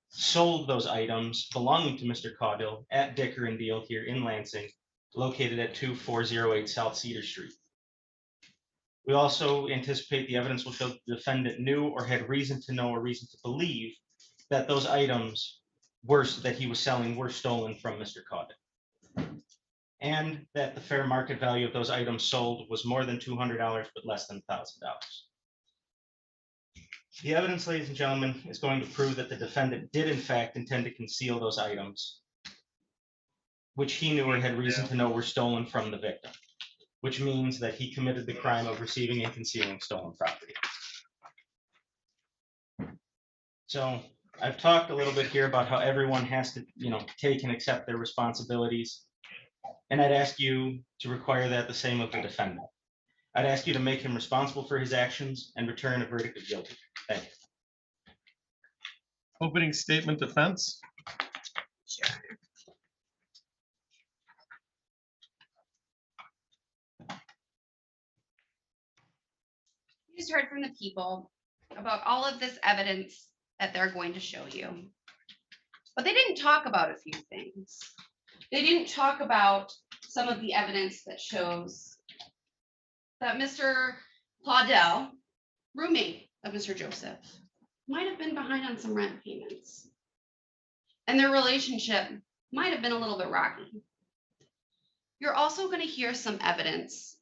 sold those items belonging to Mr. Caudill at Dicker and Deal here in Lansing, located at 2408 South Cedar Street. We also anticipate the evidence will show that the defendant knew or had reason to know or reason to believe that those items that he was selling were stolen from Mr. Caudill, and that the fair market value of those items sold was more than $200, but less than $1,000. The evidence, ladies and gentlemen, is going to prove that the defendant did in fact intend to conceal those items, which he knew or had reason to know were stolen from the victim, which means that he committed the crime of receiving and concealing stolen property. So I've talked a little bit here about how everyone has to, take and accept their responsibilities. And I'd ask you to require that the same of the defendant. I'd ask you to make him responsible for his actions and return a verdict of guilty. Thank you. Opening statement, defense. You just heard from the people about all of this evidence that they're going to show you. But they didn't talk about a few things. They didn't talk about some of the evidence that shows that Mr. Claudel, roommate of Mr. Joseph, might have been behind on some rent payments. And their relationship might have been a little bit rocky. You're also going to hear some evidence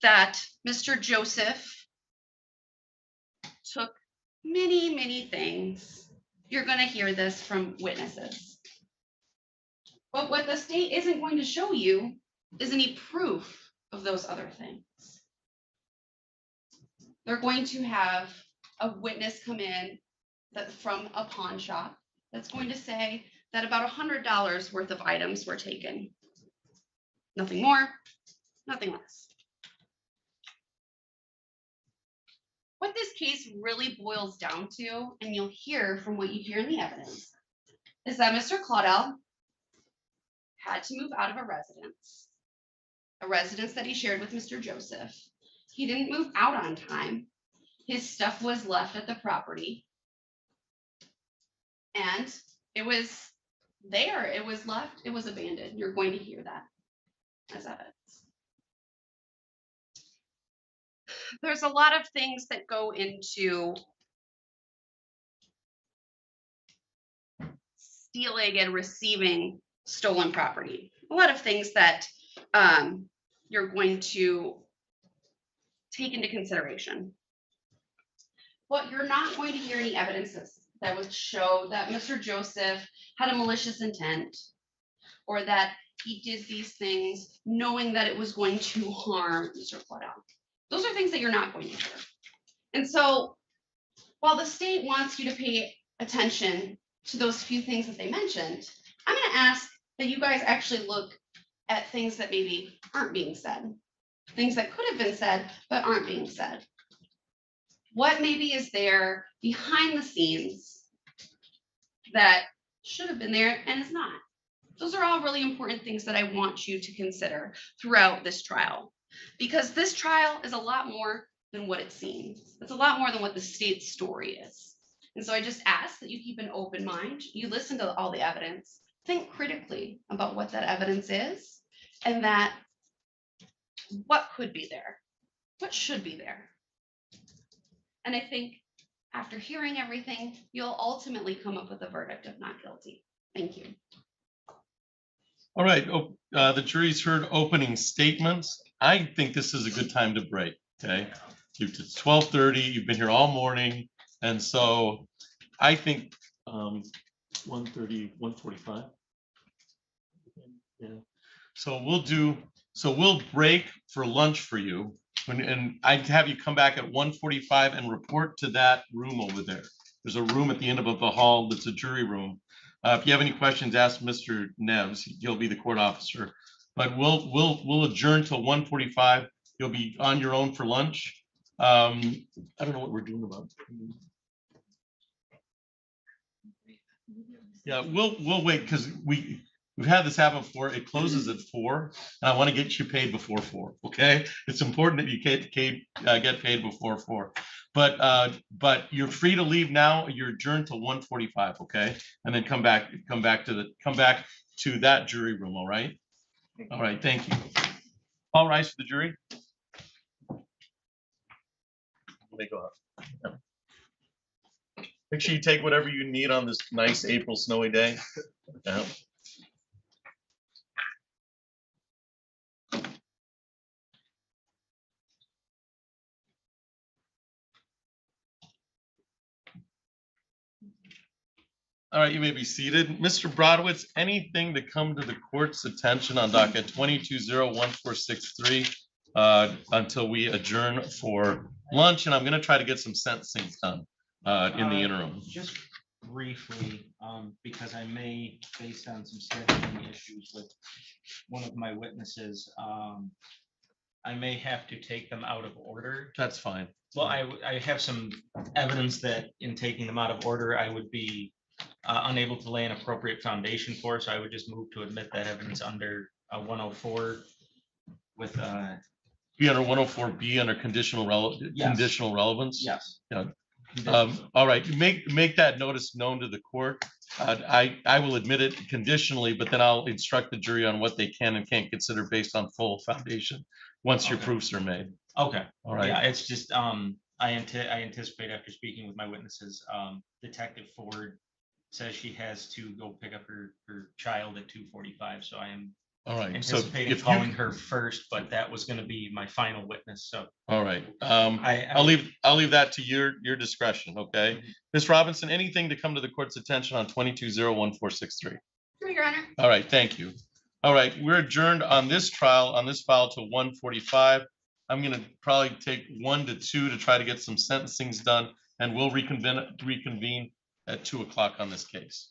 that Mr. Joseph took many, many things. You're going to hear this from witnesses. But what the state isn't going to show you is any proof of those other things. They're going to have a witness come in that from a pawn shop that's going to say that about $100 worth of items were taken. Nothing more, nothing less. What this case really boils down to, and you'll hear from what you hear in the evidence, is that Mr. Claudel had to move out of a residence that he shared with Mr. Joseph. He didn't move out on time. His stuff was left at the property. And it was there, it was left, it was abandoned. You're going to hear that as evidence. There's a lot of things that go into stealing and receiving stolen property. A lot of things that you're going to take into consideration. But you're not going to hear any evidence that would show that Mr. Joseph had a malicious intent or that he did these things knowing that it was going to harm Mr. Claudel. Those are things that you're not going to hear. And so while the state wants you to pay attention to those few things that they mentioned, I'm going to ask that you guys actually look at things that maybe aren't being said, things that could have been said but aren't being said. What maybe is there behind the scenes that should have been there and is not? Those are all really important things that I want you to consider throughout this trial, because this trial is a lot more than what it seems. It's a lot more than what the state's story is. And so I just ask that you keep an open mind. You listen to all the evidence, think critically about what that evidence is, and that what could be there, what should be there. And I think after hearing everything, you'll ultimately come up with a verdict of not guilty. Thank you. All right, the jury's heard opening statements. I think this is a good time to break, okay? It's 12:30, you've been here all morning, and so I think 1:30, 1:45. Yeah. So we'll break for lunch for you. And I'd have you come back at 1:45 and report to that room over there. There's a room at the end of the hall that's a jury room. If you have any questions, ask Mr. Neves. He'll be the court officer. But we'll adjourn till 1:45. You'll be on your own for lunch. I don't know what we're doing about it. Yeah, we'll wait because we've had this happen before. It closes at 4, and I want to get you paid before 4. Okay, it's important that you get paid before 4. But you're free to leave now. You're adjourned till 1:45. Okay, and then come back to that jury room. All right. All right. Thank you. All rise for the jury. They go up. Make sure you take whatever you need on this nice April snowy day. Yeah. All right, you may be seated. Mr. Brodowitz, anything to come to the court's attention on docket 2201463 until we adjourn for lunch, and I'm going to try to get some sentencing done in the interim. Just briefly, because I may, based on some scheduling issues with one of my witnesses, I may have to take them out of order. That's fine. Well, I have some evidence that in taking them out of order, I would be unable to lay an appropriate foundation for, so I would just move to admit that evidence under 104 with be under 104B under Yes. conditional relevance? Yes. Yeah. Conditions. All right, make that notice known to the court. I will admit it conditionally, but then I'll instruct the jury on what they can and can't consider based on full foundation, once your Okay. proofs are made. Okay. All right. Yeah, it's just, I anticipate after speaking with my witnesses, Detective Ford says she has to go pick up her child at 2:45, so I am All right. So anticipating if calling you, her first, but that was gonna be my final witness, so. all right, I- I'll leave that to your discretion, okay? Ms. Robinson, anything to come to the court's attention on 22-01463? No, Your Honor. All right, thank you. All right, we're adjourned on this trial, on this file till 1:45. I'm gonna probably take 1 to 2 to try to get some sentencings done, and we'll reconvene at 2 o'clock on this case.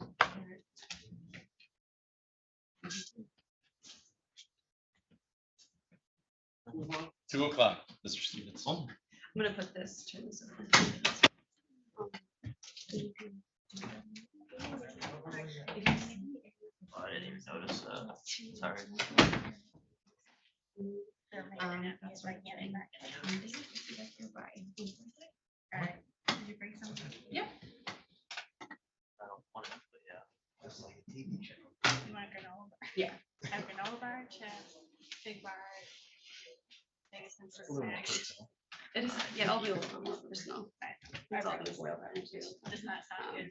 2 o'clock, Mr. Stevens. I'm gonna put this, turn this over. I didn't even notice that. Sorry. That's right. Alright, did you bring some? Yep. I don't want it, but yeah. That's like a TV channel. You want a granola bar? Yeah. A granola bar, chips, big bar. Maybe some A little more snacks. personal. It is, yeah, I'll be a little more personal. It's all Alright. gonna boil down to. Does not sound good.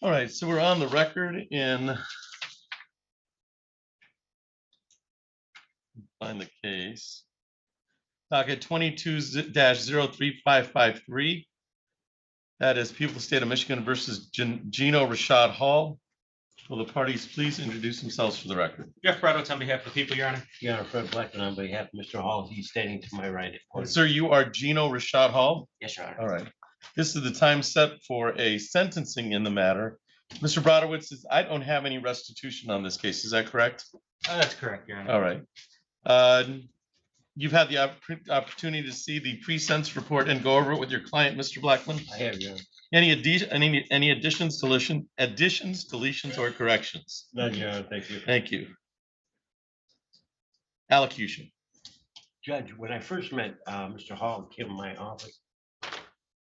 All right, so we're on the record in. Find the case. Docket 22-03553. That is People State of Michigan versus Gino Rashad Hall. Will the parties please introduce themselves for the record? Jeff Bradwitz on behalf of the people, Your Honor. Your Honor, Fred Blackman on behalf of Mr. Hall, he's standing to my right. Sir, you are Gino Rashad Hall? Yes, Your Honor. All right. This is the time set for a sentencing in the matter. Mr. Bradwitz, I don't have any restitution on this case. Is that correct? That's correct, Your Honor. All right. You've had the opportunity to see the pre-sentence report and go over it with your client, Mr. Blackman. I have, Your Honor. Any additions, deletions, or corrections? None, Your Honor, thank you. Thank you. Allocution. Judge, when I first met Mr. Hall came to my office,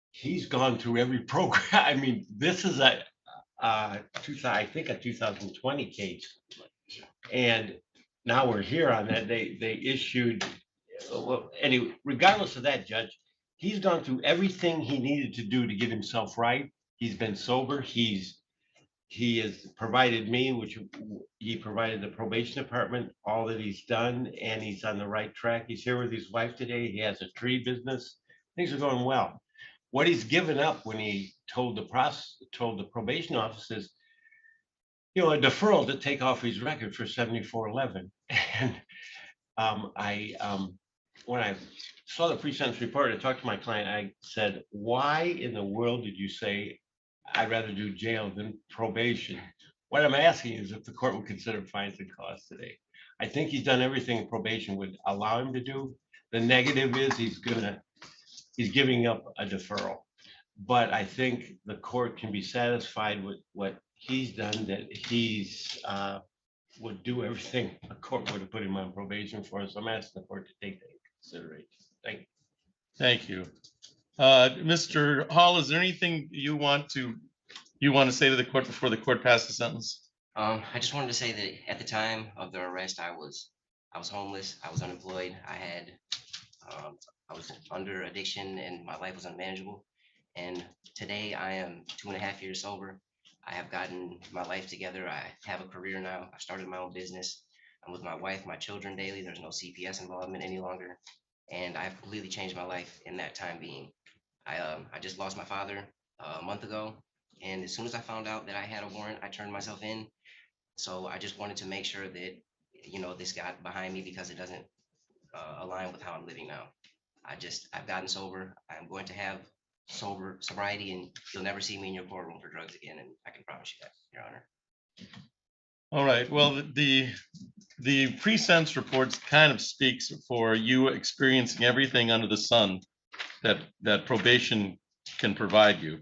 he's gone through every program. I mean, this is I think a 2020 case. And now we're here on that. They issued, well, anyway, regardless of that, Judge, he's gone through everything he needed to do to get himself right. He's been sober. He has provided me, which he provided the probation department, all that he's done, and he's on the right track. He's here with his wife today. He has a tree business. Things are going well. What he's given up when he told the probation office is, you know, a deferral to take off his record for 7411. And when I saw the pre-sentence report, I talked to my client. I said, why in the world did you say I'd rather do jail than probation? What I'm asking is if the court would consider fines and costs today. I think he's done everything probation would allow him to do. The negative is he's giving up a deferral. But I think the court can be satisfied with what he's done, that he's would do everything a court would have put him on probation for. So I'm asking the court to take that into consideration. Thank you. Thank you. Mr. Hall, is there anything you want to say to the court before the court passes sentence? I just wanted to say that at the time of the arrest, I was homeless, I was unemployed, I was under addiction and my life was unmanageable. And today I am 2.5 years sober. I have gotten my life together. I have a career now. I started my own business. I'm with my wife, my children daily. There's no CPS involvement any longer. And I've completely changed my life in that time being. I just lost my father a month ago. And as soon as I found out that I had a warrant, I turned myself in. So I just wanted to make sure that, you know, this got behind me because it doesn't align with how I'm living now. I've gotten sober. I'm going to have sobriety, and you'll never see me in your courtroom for drugs again. And I can promise you that, Your Honor. All right. Well, the pre-sentence reports kind of speaks for you experiencing everything under the sun that probation can provide you.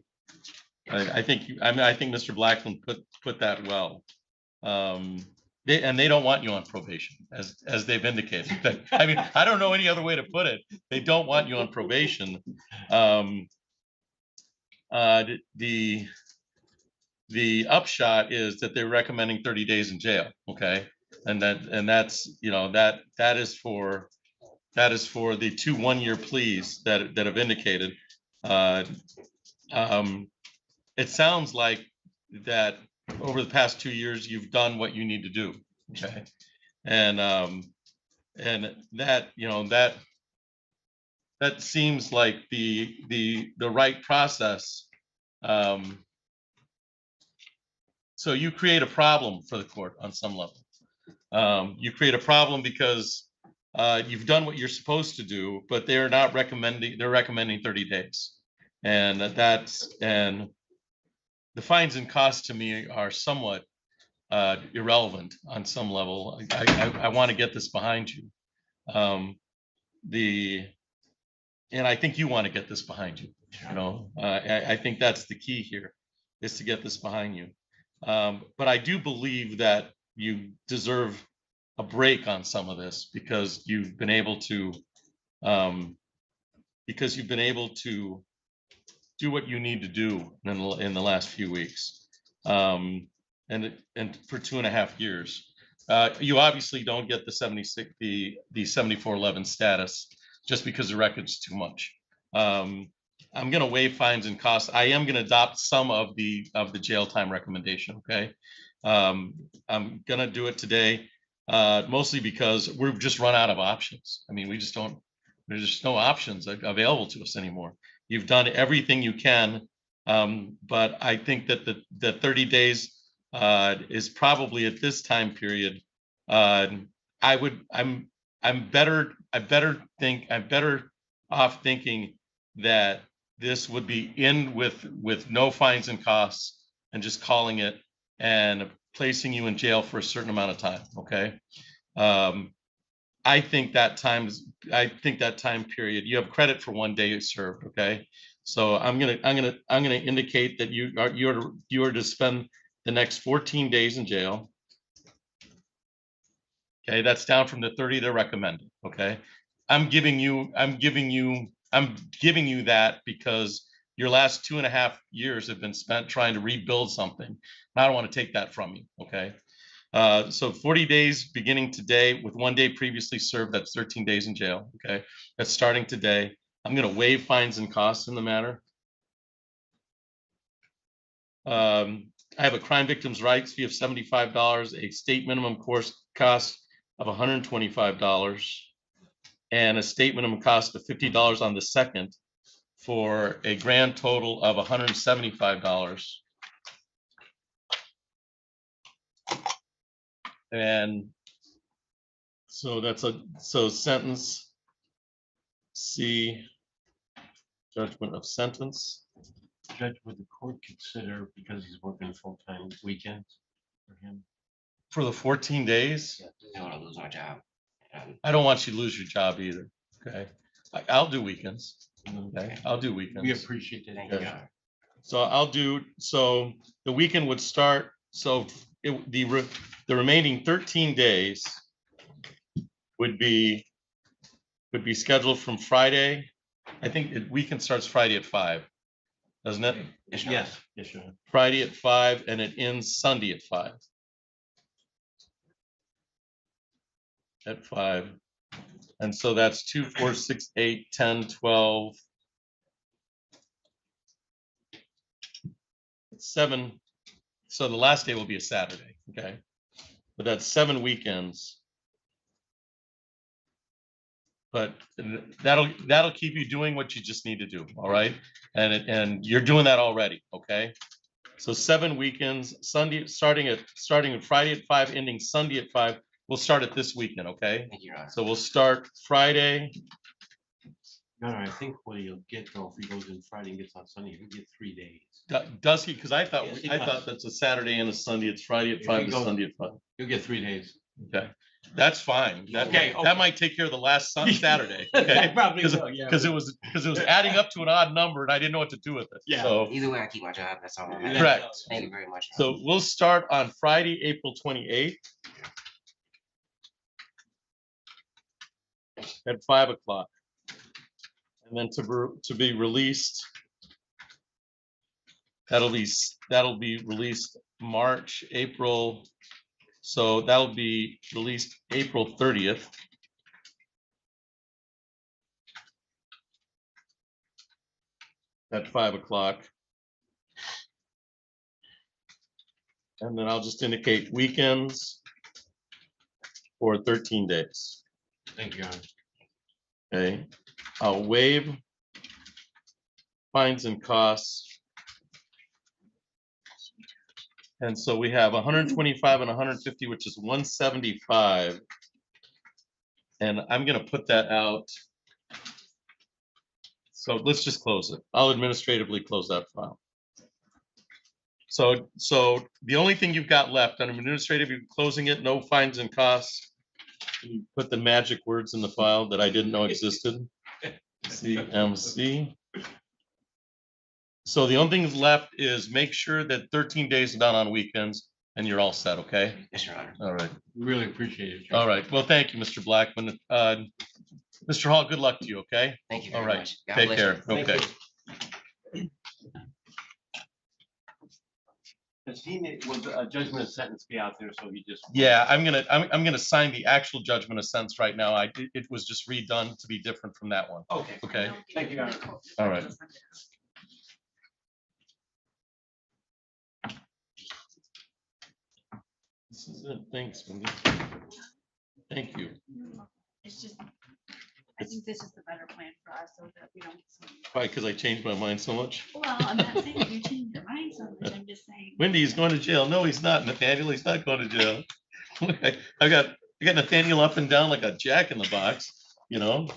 I think Mr. Blackman put that well. They don't want you on probation, as they've indicated. I mean, I don't know any other way to put it. They don't want you on probation. The upshot is that they're recommending 30 days in jail. Okay, and that's you know that is for the 2 1-year pleas that have indicated. It sounds like that over the past 2 years you've done what you need to do. Okay, and that that seems like the right process. So you create a problem for the court on some level. You create a problem because you've done what you're supposed to do, but they're recommending 30 days. And the fines and costs to me are somewhat irrelevant on some level. I want to get this behind you. And I think you want to get this behind you. You know, I think that's the key here, is to get this behind you. But I do believe that you deserve a break on some of this because you've been able to do what you need to do in the last few weeks, and for 2.5 years. You obviously don't get the 7411 status just because the record's too much. I'm gonna waive fines and costs. I am gonna adopt some of the jail time recommendation, okay? I'm gonna do it today, mostly because we've just run out of options. I mean, we just don't, there's just no options available to us anymore. You've done everything you can, but I think that the 30 days is probably at this time period. I'm better off thinking that this would be in with no fines and costs and just calling it and placing you in jail for a certain amount of time, okay? I think that time period, you have credit for 1 day served, okay? So I'm gonna indicate that you are to spend the next 14 days in jail. Okay, that's down from the 30 they're recommended, okay? I'm giving you that because your last 2.5 years have been spent trying to rebuild something. I don't want to take that from you, okay? So 40 days beginning today with 1 day previously served, that's 13 days in jail, okay? That's starting today. I'm gonna waive fines and costs in the matter. I have a crime victims' rights fee of $75, a state minimum course cost of $125, and a state minimum cost of $50 on the second, for a grand total of $175. And so that's sentence C, judgment of sentence. Judge, would the court consider, because he's working full-time weekends for him? For the 14 days? I don't want to lose my job. I don't want you to lose your job either, okay? I'll do weekends, okay? I'll do weekends. We appreciate that. Thank you, Judge. Your Honor. So the weekend would start, so the remaining 13 days would be scheduled from Friday. I think weekend starts Friday at 5, doesn't it? Yes, Your Honor. Yes, yes, Your Honor. Friday at 5 and it ends Sunday at 5. At 5. And so that's 2, 4, 6, 8, 10, 12. 7. So the last day will be a Saturday, okay? But that's 7 weekends. But that'll keep you doing what you just need to do, all right? And you're doing that already, okay? So 7 weekends, Sunday, starting at Friday at 5, ending Sunday at 5. We'll start it this weekend, okay? Thank you, Your Honor. So we'll start Friday. No, I think what he'll get though, if he goes in Friday and gets on Sunday, he'll get 3 days. Does he? Because I thought Yes, he I does. thought that's a Saturday and a Sunday. It's Friday at If 5 he to goes- Sunday at 5. He'll get 3 days. Okay, that's fine. Okay, That might take care of the last Saturday. Okay, Probably will, yeah. because it was adding up to an odd number and I didn't know what to do with it. Yeah. So Either way, I keep my job. That's all. Yeah. correct. Thank you very much. Your Honor. So we'll start on Friday, April 28th at 5 o'clock, and then to be released. That'll be released March, April. So that'll be released April 30th. At 5 o'clock. And then I'll just indicate weekends for 13 days. Thank you, Your Honor. Okay, I'll waive fines and costs. And so we have 125 and 150, which is 175. And I'm gonna put that out. So let's just close it. I'll administratively close that file. So the only thing you've got left on administrative, you're closing it, no fines and costs. You put the magic words in the file that I didn't know existed. CMC. So the only thing left is make sure that 13 days are done on weekends and you're all set, okay? Yes, Your Honor. All right. Really appreciate it. Judge. All right. Well, thank you, Mr. Blackman. Mr. Hall, good luck to you, okay? Thank you All very right. much. God Take bless care. you. Thank Okay. you. Cause will a judgment of sentence be out there, so he just. Yeah, I'm gonna sign the actual judgment of sentence right now. It was just redone to be different from that one. Okay. Okay, Thank you, Your Honor. all right. This is it. Thanks, Wendy. Thank you. It's just, I think this is the better plan for us so that we don't. Probably because I changed my mind so much. Well, I'm not saying you changed your mind so much, I'm just saying. Wendy, he's going to jail. No, he's not. Nathaniel, he's not going to jail. I got Nathaniel up and down like a jack in the box, you know?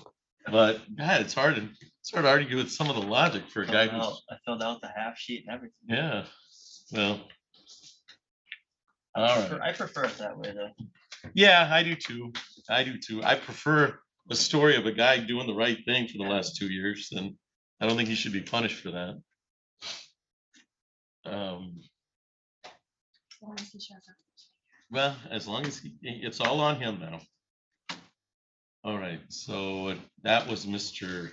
But God, it's hard to argue with some of the logic for a guy who's, I filled out the half sheet and everything. yeah, well. All right. I prefer it that way though. Yeah, I do too. I do too. I prefer the story of a guy doing the right thing for the last 2 years, and I don't think he should be punished for that. Well, as long as it's all on him now. All right, so that was Mr.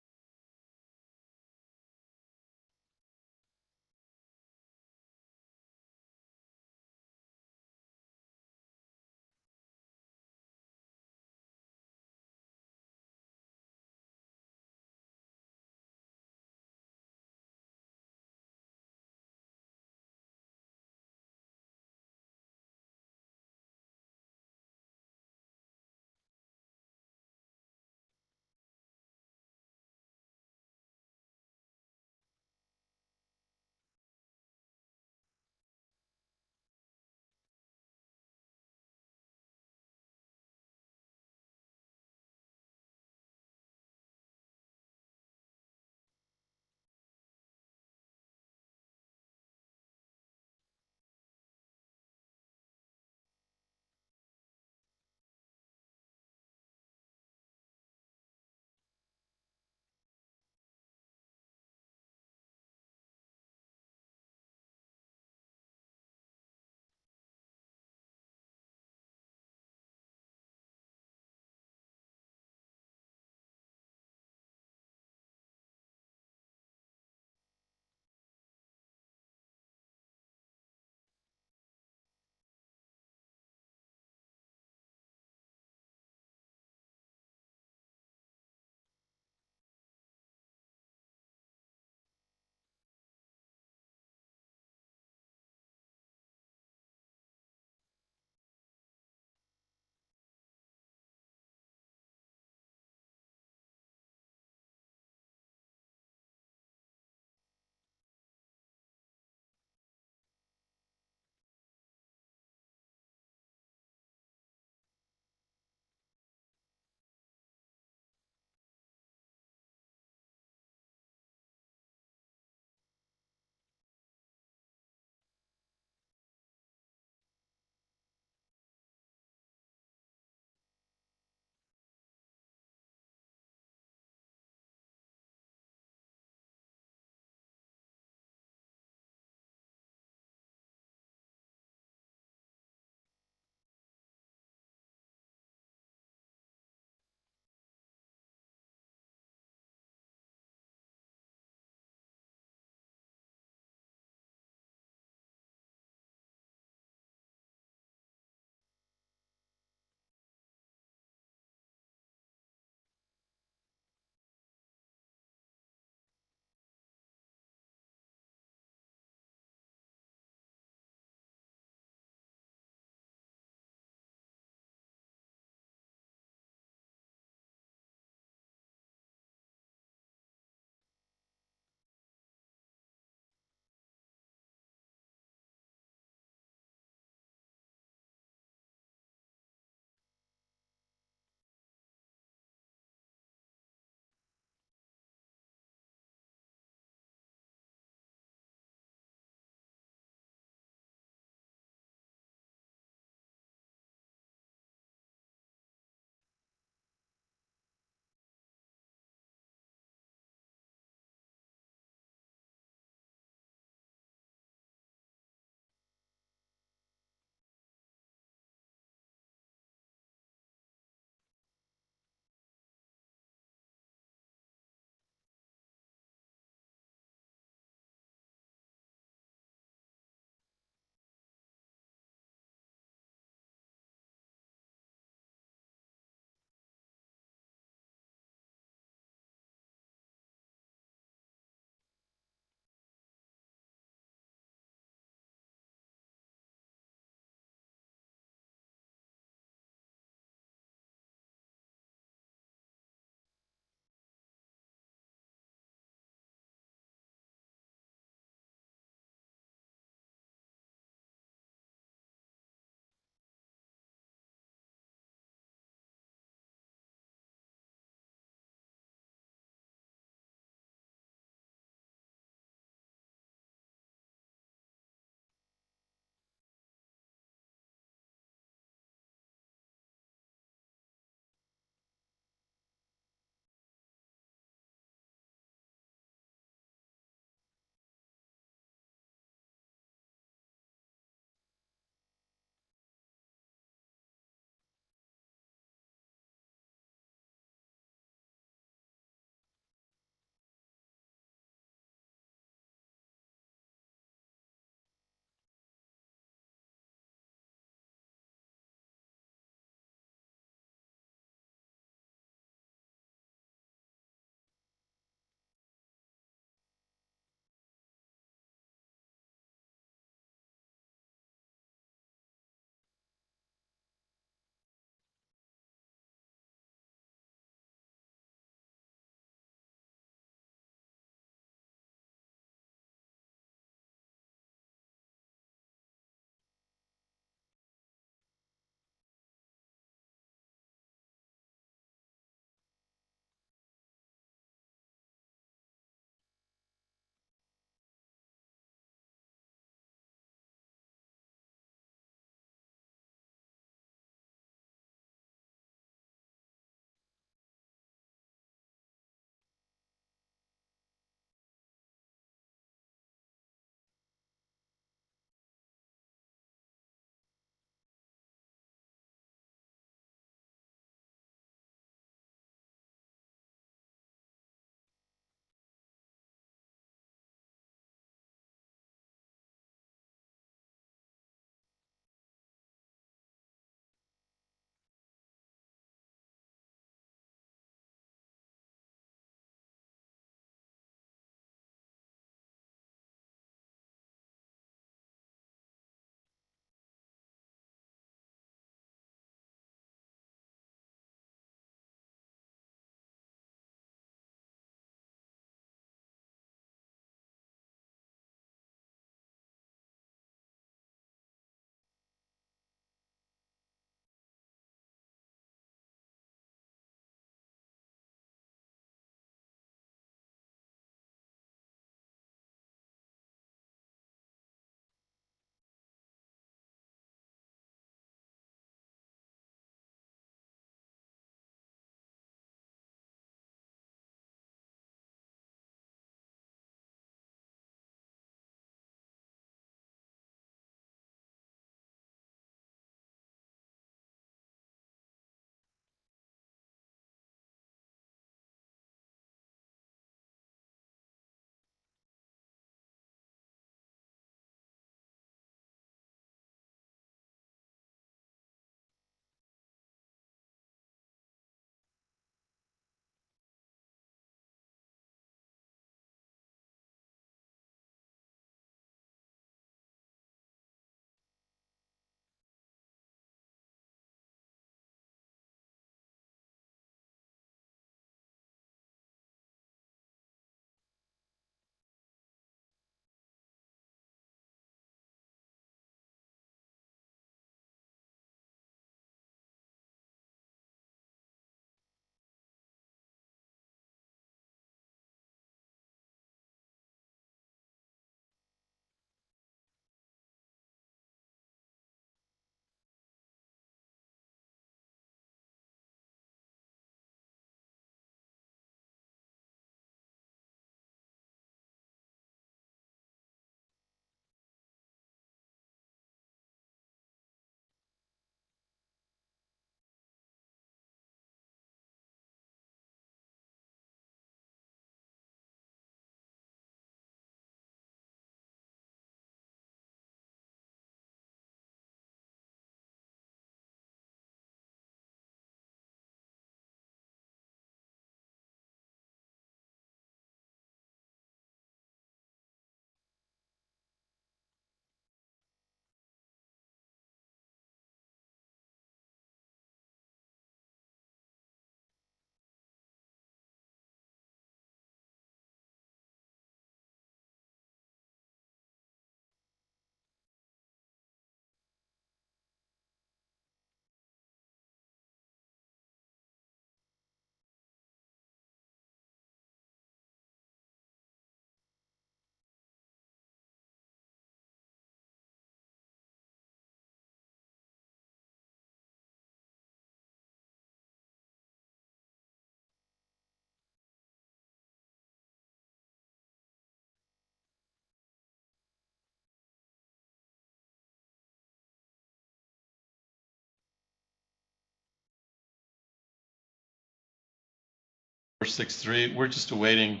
463. We're just awaiting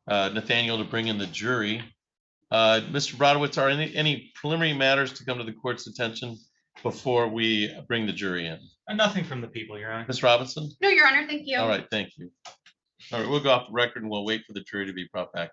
Nathaniel to bring in the jury. Mr. Brodowitz, are any preliminary matters to come to the court's attention before we bring the jury in? Nothing from the people, Your Honor. Ms. Robinson? No, Your Honor, thank you. All right, thank you. All right, we'll go off the record and we'll wait for the jury to be brought back.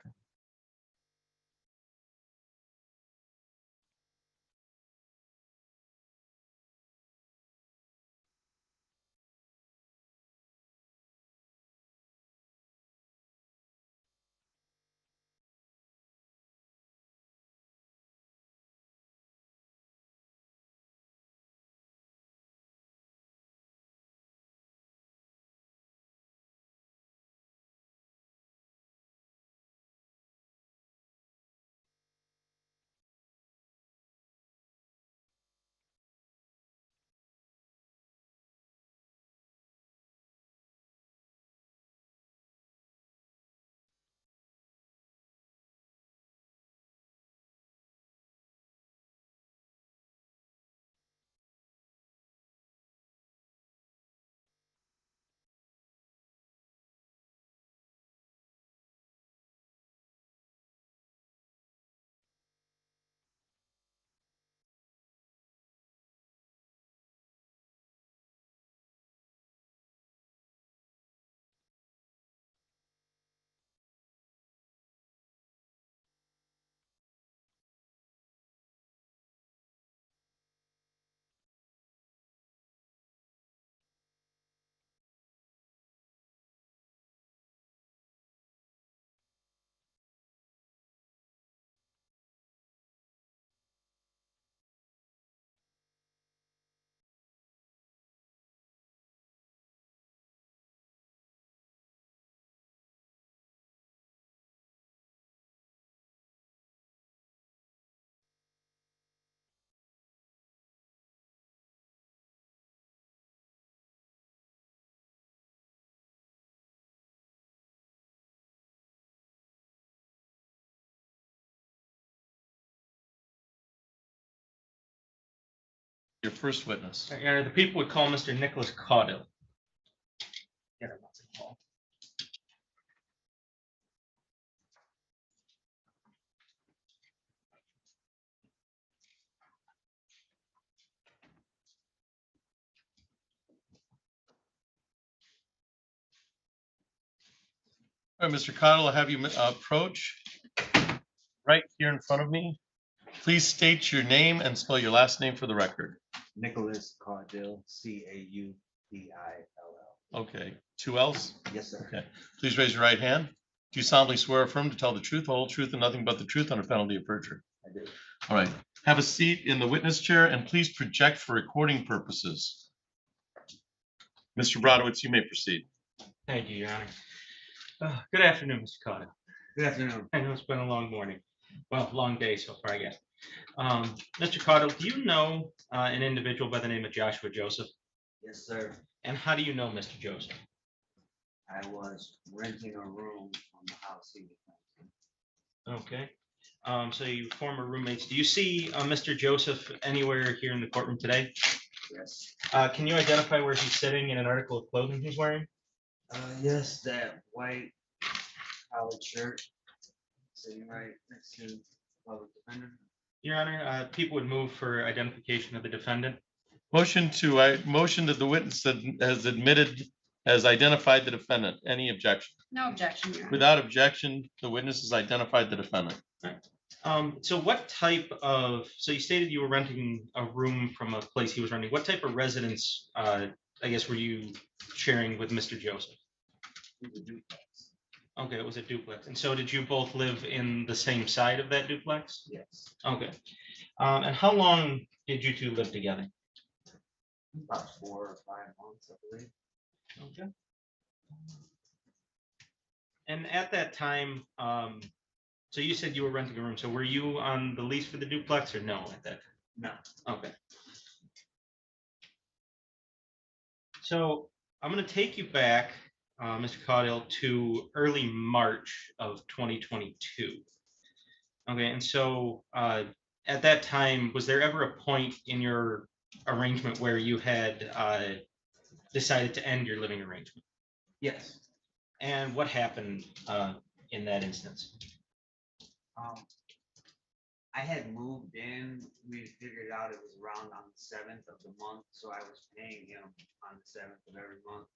Your first witness. Your Honor, the people would call Mr. Nicholas Caudill. Get him on the call. All right, Mr. Cottle, I'll have you approach right here in front of me. Please state your name and spell your last name for the record. Nicholas Caudill, Caudill. Okay, 2 L's? Yes, sir. Okay, please raise your right hand. Do you solemnly swear or affirm to tell the truth, the whole truth, and nothing but the truth under penalty of perjury? I do. All right, have a seat in the witness chair and please project for recording purposes. Mr. Brodowitz, you may proceed. Thank you, Your Honor. Good afternoon, Mr. Caudill. Good afternoon. I know it's been a long morning. Well, long day so far, I guess. Mr. Caudill, do you know an individual by the name of Joshua Joseph? Yes, sir. And how do you know Mr. Joseph? I was renting a room from the house he was renting. Okay. So you former roommates. Do you see Mr. Joseph anywhere here in the courtroom today? Yes. Can you identify where he's sitting in an article of clothing he's wearing? Yes, that white collared shirt sitting right next to the public defender. Your Honor, people would move for identification of the defendant. Motion that the witness has admitted, has identified the defendant. Any objection? No objection, Your Honor. Without objection, the witness has identified the defendant. So what type of, so you stated you were renting a room from a place he was renting. What type of residence, I guess, were you sharing with Mr. Joseph? It was a duplex. Okay, it was a duplex. And so did you both live in the same side of that duplex? Yes. Okay. And how long did you two live together? About 4 or 5 months, I believe. Okay. And at that time, so you said you were renting a room. So were you on the lease for the duplex or no at that time? No. Okay. So I'm going to take you back, Mr. Caudill, to early March of 2022. Okay, and so at that time, was there ever a point in your arrangement where you had decided to end your living arrangement? Yes. And what happened in that instance? I had moved in, we figured out it was around on the 7th of the month, so I was paying him on the 7th of every month.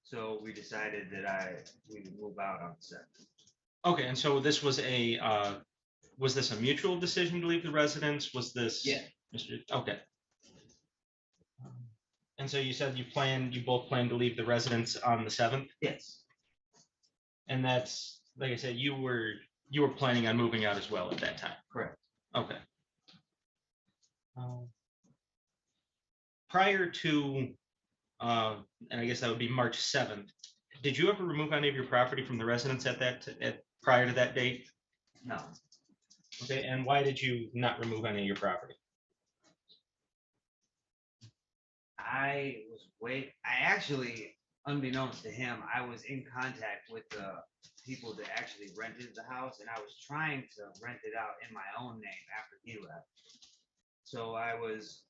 So we decided that we would move out on the 7th. Okay, and so this was was this a mutual decision to leave the residence? Was this? Yeah. Okay. And so you said you both planned to leave the residence on the 7th? Yes. And that's, like I said, you were planning on moving out as well at that time? Correct. Okay. Prior to, and I guess that would be March 7th, did you ever remove any of your property from the residence prior to that date? No. Okay, and why did you not remove any of your property? I actually, unbeknownst to him, I was in contact with the people that actually rented the house, and I was trying to rent it out in my own name after he left. So I was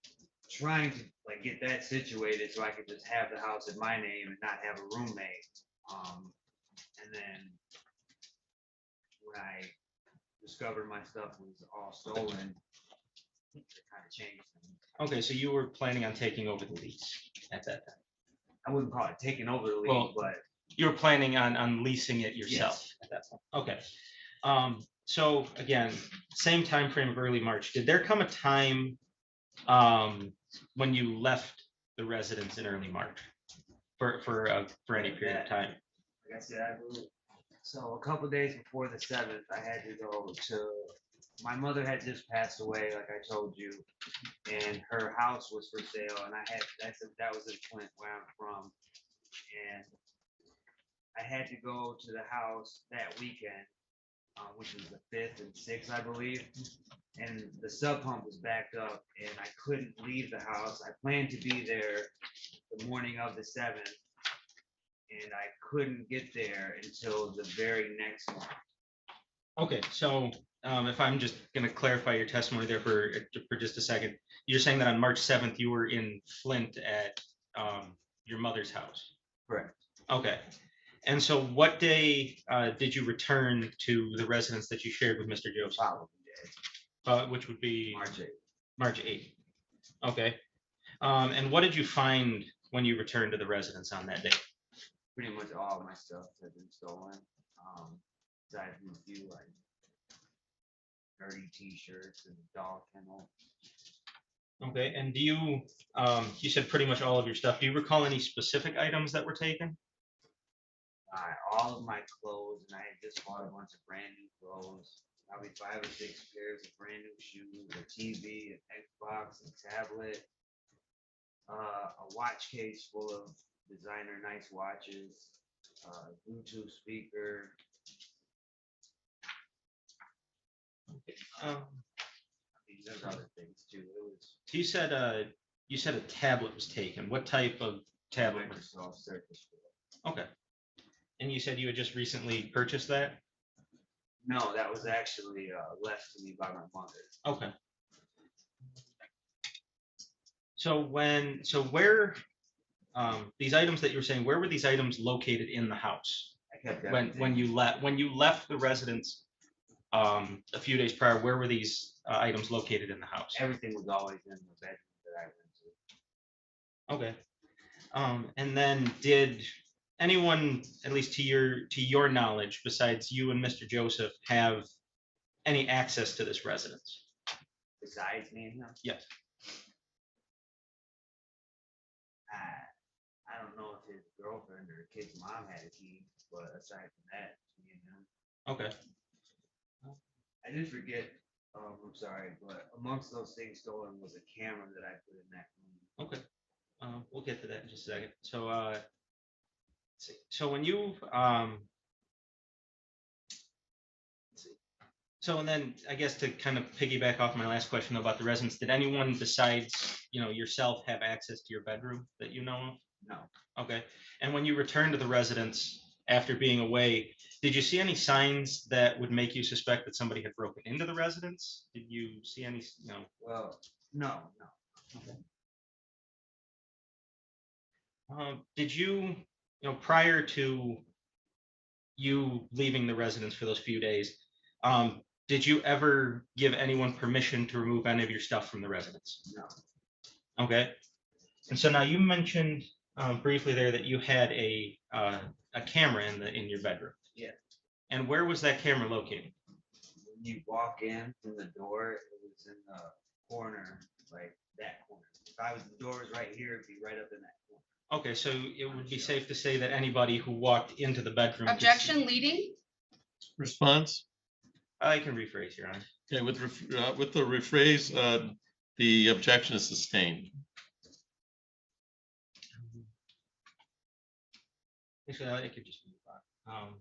trying to like get that situated so I could just have the house in my name and not have a roommate. And then when I discovered my stuff was all stolen, it kind of changed things. Okay, so you were planning on taking over the lease at that time? I wouldn't call it taking over the lease, Well, but you were planning on leasing it yourself Yes. at that point? Okay. So again, same time frame of early March. Did there come a time when you left the residence in early March for any period of time? like I said, so a couple days before the 7th, I had to go to, my mother had just passed away, like I told you, and her house was for sale, and that was in Flint, where I'm from, and I had to go to the house that weekend, which was the 5th and 6th, I believe, and the sub pump was backed up, and I couldn't leave the house. I planned to be there the morning of the 7th, and I couldn't get there until the very next month. Okay, so if I'm just going to clarify your testimony there for just a second, you're saying that on March 7th, you were in Flint at your mother's house? Correct. Okay. And so what day did you return to the residence that you shared with Mr. Joseph? Following day. Which would be? March 8th. March 8th. Okay. And what did you find when you returned to the residence on that day? Pretty much all of my stuff had been stolen. Aside from a few like dirty t-shirts and a dog kennel. Okay, and do you, you said pretty much all of your stuff. Do you recall any specific items that were taken? All of my clothes, and I had just bought a bunch of brand new clothes, probably 5 or 6 pairs of brand new shoes, a TV, an Xbox, a tablet, a watch case full of designer nice watches, Bluetooth speaker. There's other things too. So you said a tablet was taken. What type of tablet? Microsoft Surface. Okay. And you said you had just recently purchased that? No, that was actually left to me by my mother. Okay. So where, these items that you were saying, where were these items located in the house? I kept When you left the residence a few days prior, where were these items located in the house? Everything was always in the bedroom that I went to. Okay. And then did anyone, at least to your knowledge, besides you and Mr. Joseph, have any access to this residence? Besides me and him? Yes. I don't know if his girlfriend or kid's mom had a key, but aside from that, me and him. Okay. I did forget, I'm sorry, but amongst those things stolen was a camera that I put in that room. Okay. We'll get to that in just a second. So, let's see. So when you, let's see. So, and then I guess to kind of piggyback off my last question about the residence, did anyone besides, yourself have access to your bedroom that you know of? No. Okay. And when you returned to the residence after being away, did you see any signs that would make you suspect that somebody had broken into the residence? Did you see any, Well, no. Okay. Did you, prior to you leaving the residence for those few days, did you ever give anyone permission to remove any of your stuff from the residence? No. Okay. And so now you mentioned briefly there that you had a camera in your bedroom. Yeah. And where was that camera located? When you walk in from the door, it was in the corner, like that corner. If the door was right here, it'd be right up in that corner. Okay, so it would be safe to say that anybody who walked into the bedroom. could see- Objection leading? Response? I can rephrase, Your Honor. Okay, with the rephrase, the objection is sustained. Actually, I could just move on.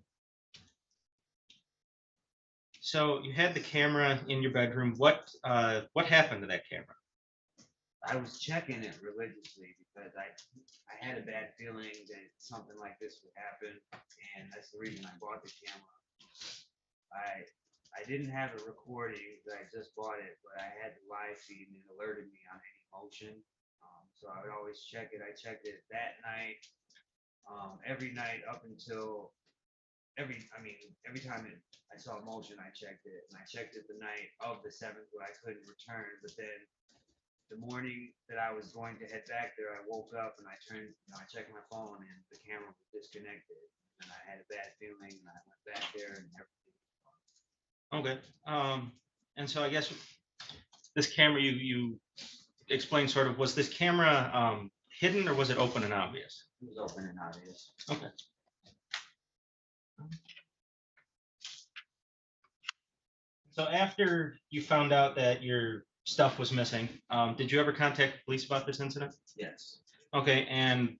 So you had the camera in your bedroom. What happened to that camera? I was checking it religiously because I had a bad feeling that something like this would happen, and that's the reason I bought the camera. I didn't have a recording because I just bought it, but I had the live feed and it alerted me on any motion. So I would always check it. I checked it that night, every night up until every time I saw a motion, I checked it, and I checked it the night of the 7th when I couldn't return. But then the morning that I was going to head back there, I woke up and I checked my phone and the camera was disconnected. And I had a bad feeling and I went back there and everything was gone. Okay. And so I guess this camera you explained sort of, was this camera hidden or was it open and obvious? It was open and obvious. Okay. So after you found out that your stuff was missing, did you ever contact the police about this incident? Yes. Okay, and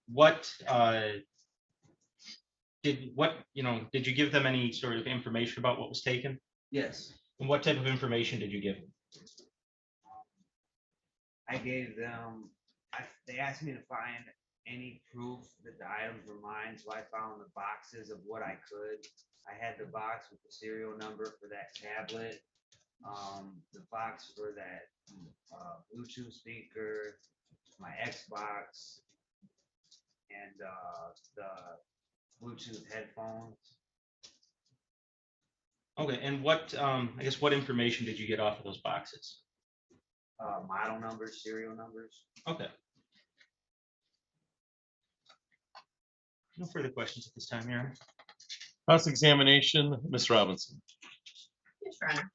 did you give them any sort of information about what was taken? Yes. And what type of information did you give them? I gave them, they asked me to find any proof that the items were mine, so I found the boxes of what I could. I had the box with the serial number for that tablet, the box for that Bluetooth speaker, my Xbox, and the Bluetooth headphones. Okay, and what information did you get off of those boxes? Model numbers, serial numbers. Okay. No further questions at this time, Your Honor. Cross-examination, Ms. Robinson. Yes, Your Honor.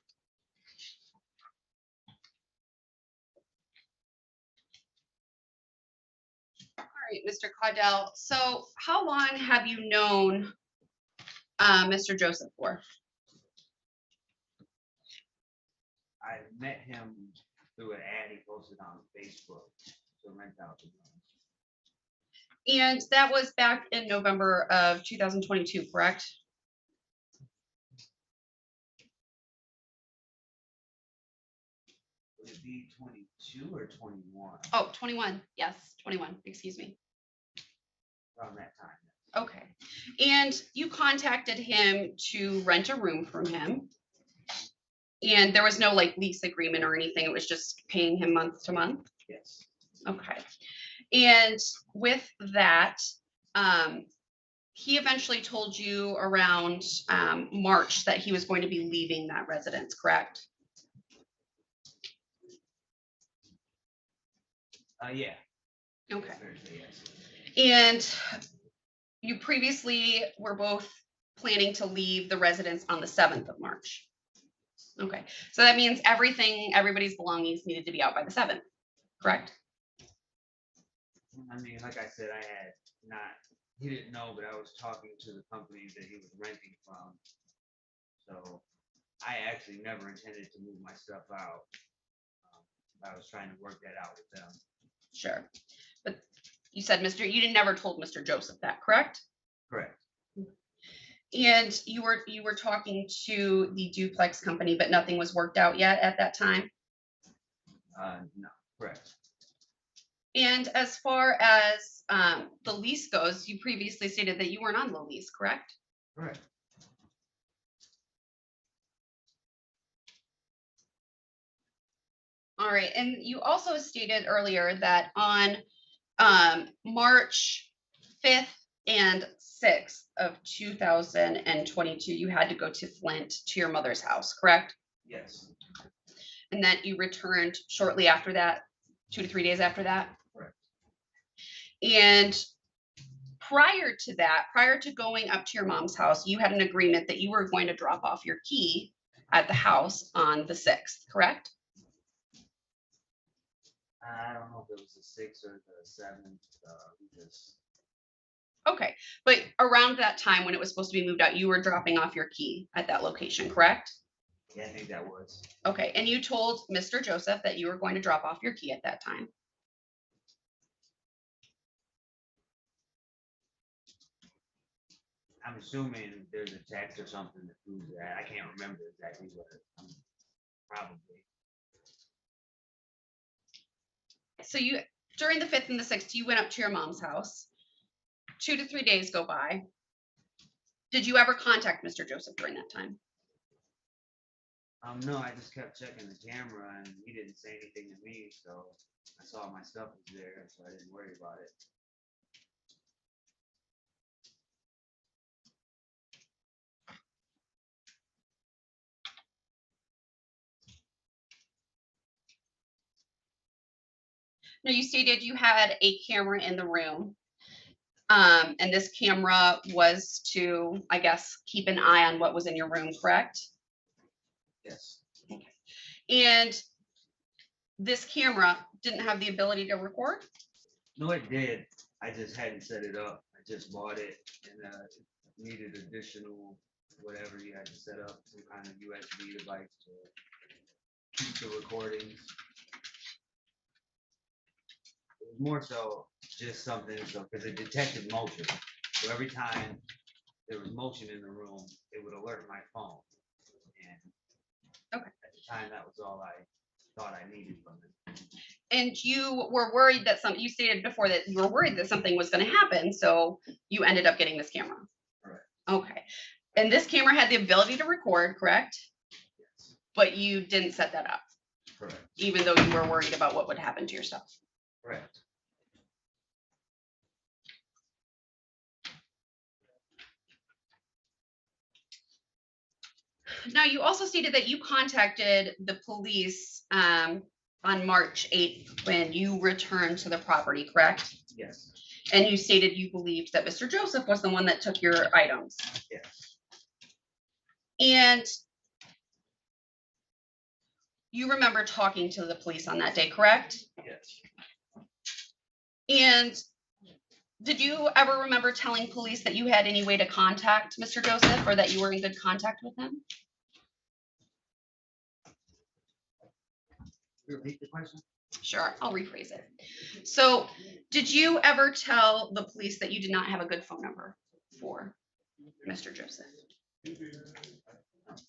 All right, Mr. Caudell. So how long have you known Mr. Joseph for? I met him through an ad he posted on Facebook to rent out the room. And that was back in November of 2022, correct? Would it be 22 or 21? Oh, 21. Yes, 21. Excuse me. Around that time. Okay. And you contacted him to rent a room from him. And there was no like lease agreement or anything. It was just paying him month to month. Yes. Okay. And with that, he eventually told you around March that he was going to be leaving that residence, correct? Yeah. Okay. Thursday, yes. And you previously were both planning to leave the residence on the 7th of March. Okay, so that means everybody's belongings needed to be out by the 7th, correct? I mean, like I said, he didn't know, but I was talking to the company that he was renting from. So I actually never intended to move my stuff out. I was trying to work that out with them. Sure. But you said you never told Mr. Joseph that, correct? Correct. And you were talking to the duplex company, but nothing was worked out yet at that time? No, correct. And as far as the lease goes, you previously stated that you weren't on the lease, correct? Correct. All right, and you also stated earlier that on March 5th and 6th of 2022, you had to go to Flint to your mother's house, correct? Yes. And then you returned shortly after that, 2 to 3 days after that? Correct. And prior to that, prior to going up to your mom's house, you had an agreement that you were going to drop off your key at the house on the 6th, correct? I don't know if it was the 6th or the 7th, we just, Okay, but around that time when it was supposed to be moved out, you were dropping off your key at that location, correct? yeah, I think that was. Okay, and you told Mr. Joseph that you were going to drop off your key at that time. I'm assuming there's a text or something that proves that. I can't remember exactly what, probably. So you, during the 5th and the 6th, you went up to your mom's house. 2 to 3 days go by. Did you ever contact Mr. Joseph during that time? No, I just kept checking the camera and he didn't say anything to me, so I saw my stuff was there, so I didn't worry about it. No, you stated you had a camera in the room. And this camera was to, I guess, keep an eye on what was in your room, correct? Yes. And this camera didn't have the ability to record? No, it did. I just hadn't set it up. I just bought it and needed additional whatever you had to set up, some kind of USB device to keep the recordings. It was more so just something so because it detected motion. So every time there was motion in the room, it would alert my phone. And okay, at the time, that was all I thought I needed from it. And you were worried that you stated before that you were worried that something was going to happen, so you ended up getting this camera. Correct. Okay. And this camera had the ability to record, correct? Yes. But you didn't set that up. Correct. Even though you were worried about what would happen to your stuff. Correct. Now, you also stated that you contacted the police on March 8th when you returned to the property, correct? Yes. And you stated you believed that Mr. Joseph was the one that took your items. Yes. And you remember talking to the police on that day, correct? Yes. And did you ever remember telling police that you had any way to contact Mr. Joseph or that you were in good contact with him? Repeat the question? Sure, I'll rephrase it. So, did you ever tell the police that you did not have a good phone number for Mr. Joseph? I don't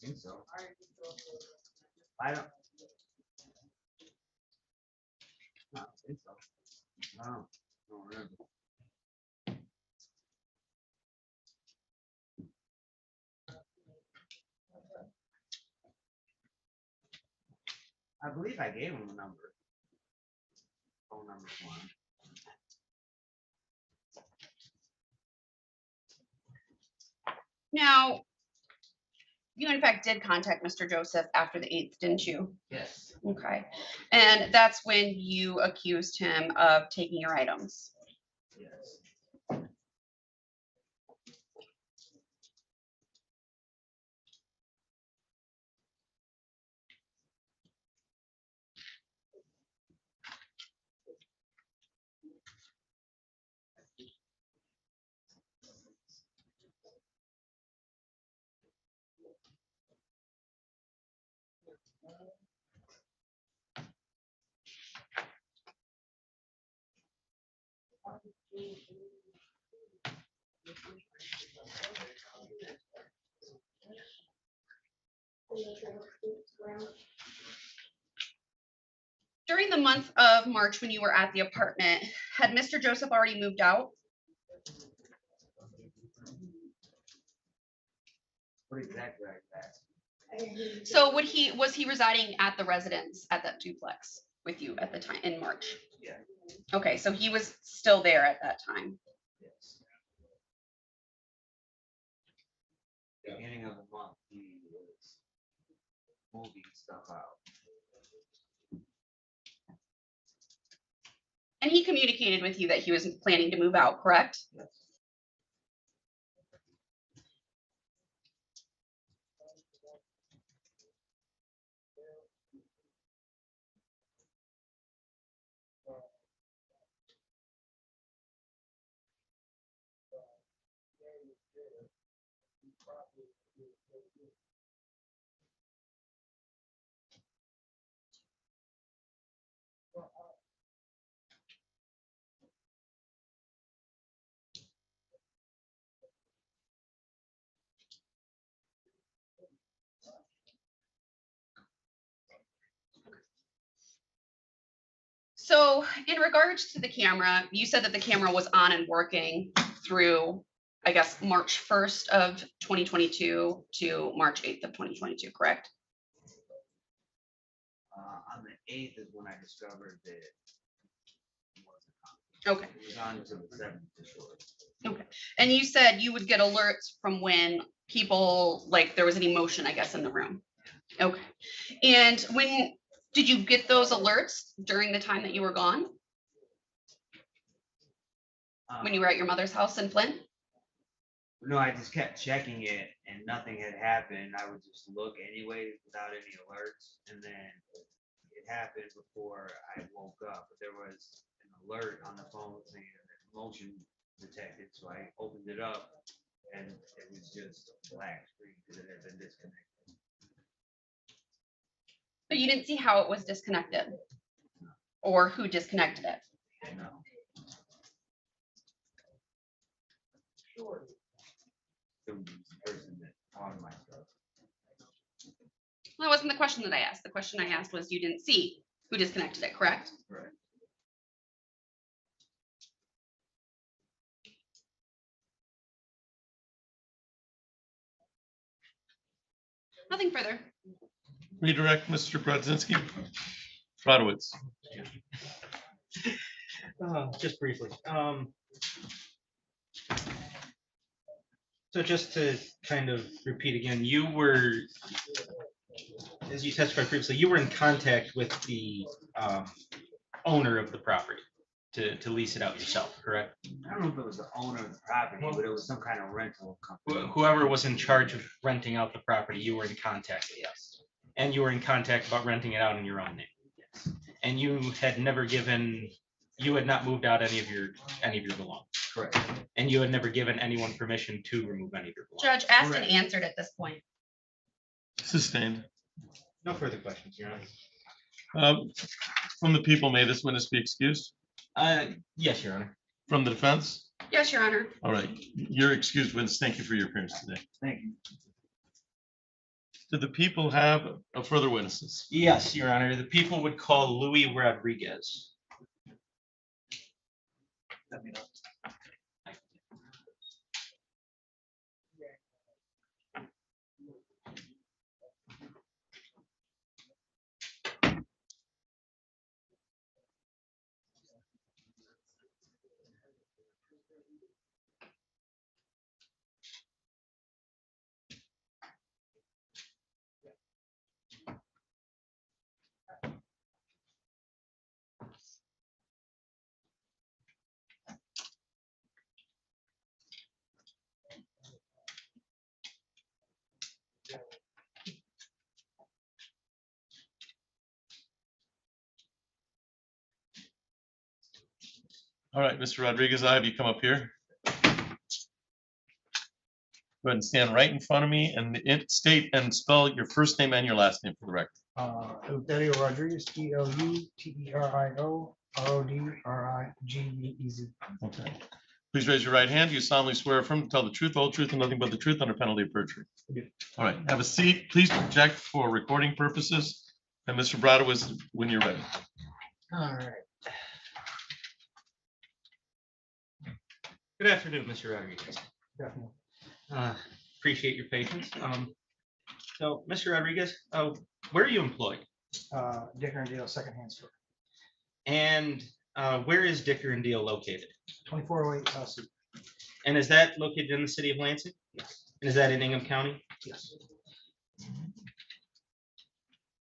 think so. I don't think so. No, I don't remember. I believe I gave him a number. Phone number one. Now, you in fact did contact Mr. Joseph after the 8th, didn't you? Yes. Okay. And that's when you accused him of taking your items. Yes. During the month of March, when you were at the apartment, had Mr. Joseph already moved out? What exactly like that? So was he residing at the residence at that duplex with you at the time in March? Yeah. Okay, so he was still there at that time. Yes. moving stuff out. And he communicated with you that he was planning to move out, correct? So in regards to the camera, you said that the camera was on and working through, I guess, March 1st of 2022 to March 8th of 2022, correct? On the 8th is when I discovered that it wasn't Okay. on. It was on until the 7th for sure. Okay. And you said you would get alerts from when people, like there was any motion, I guess, in the room. Okay. And when did you get those alerts during the time that you were gone? When you were at your mother's house in Flint? No, I just kept checking it and nothing had happened. I would just look anyways without any alerts. And then it happened before I woke up. But there was an alert on the phone saying that motion detected. So I opened it up and it was just a black screen because it had been disconnected. But you didn't see how it was disconnected or who disconnected it. No. The person that on my stuff. Well, that wasn't the question that I asked. The question I asked was you didn't see who disconnected it, correct? Right. Nothing further. Redirect Mr. Brodzinski. Brodowitz. Just briefly. So just to kind of repeat again, you were, as you testified previously, you were in contact with the owner of the property to lease it out yourself, correct? I don't know if it was the owner of the property, but it was some kind of rental company. Whoever was in charge of renting out the property, you were in contact with. Yes. And you were in contact about renting it out in your own name. Yes. And you had never given, you had not moved out any of your belongings. Correct. And you had never given anyone permission to remove any of your belongings. Judge asked and Correct. answered at this point. Sustained. No further questions, Your Honor. From the people, may this witness be excused? Yes, Your Honor. From the defense? Yes, Your Honor. All right, you're excused, witness. Thank you for your appearance today. Thank you. Do the people have further witnesses? Yes, Your Honor. The people would call Louis Rodriguez. Let me know. All right, Mr. Rodriguez, I have you come up here. Go ahead and stand right in front of me and state and spell your first name and your last name for the record. Eleuterio Rodriguez, ELUTERIO RODRIGEZ. Okay. Please raise your right hand. Do you solemnly swear affirm to tell the truth, whole truth, and nothing but the truth under penalty of perjury? All right, have a seat. Please project for recording purposes. And Mr. Brodowitz, when you're ready. All right. Good afternoon, Mr. Rodriguez. Definitely. Appreciate your patience. So, Mr. Rodriguez, where are you employed? Dicker and Dale secondhand store. And where is Dicker and Deal located? 2408 South Street. And is that located in the city of Lansing? Yes. And is that in Ingham County? Yes.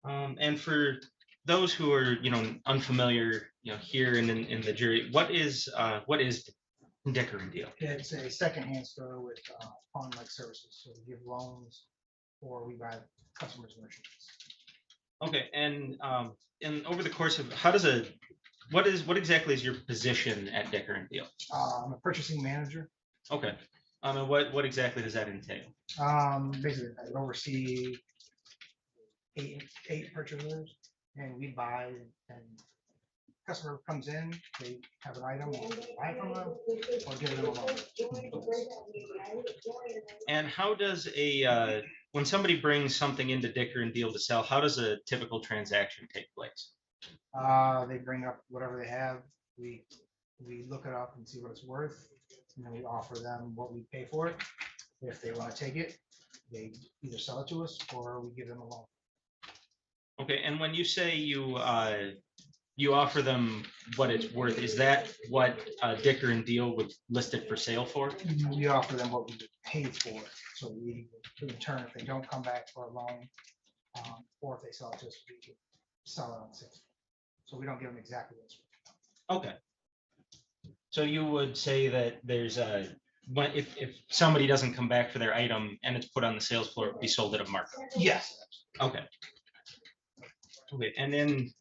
And for those who are, unfamiliar, here in the jury, what is Dicker and Deal? It's a secondhand store with pawn-like services, so we give loans or we buy customers' merchandise. Okay, and over the course of, what exactly is your position at Dicker and Deal? I'm a purchasing manager. Okay, and what exactly does that entail? Basically, I oversee eight purchasers, and we buy, and customer comes in, they have an item, we buy it from them, or give them a loan. And how does when somebody brings something into Dicker and Deal to sell, how does a typical transaction take place? They bring up whatever they have, we look it up and see what it's worth, and then we offer them what we pay for it. If they want to take it, they either sell it to us or we give them a loan. Okay, and when you say you offer them what it's worth, is that what Dicker and Deal would list it for sale for? We offer them what we paid for it. So we, in return, if they don't come back for a loan, or if they sell it to us, we can sell it on sale. So we don't give them exactly what's worth. Okay. So you would say that there's if somebody doesn't come back for their item and it's put on the sales floor, it would be sold at a markup? Yes. Okay. Okay, and then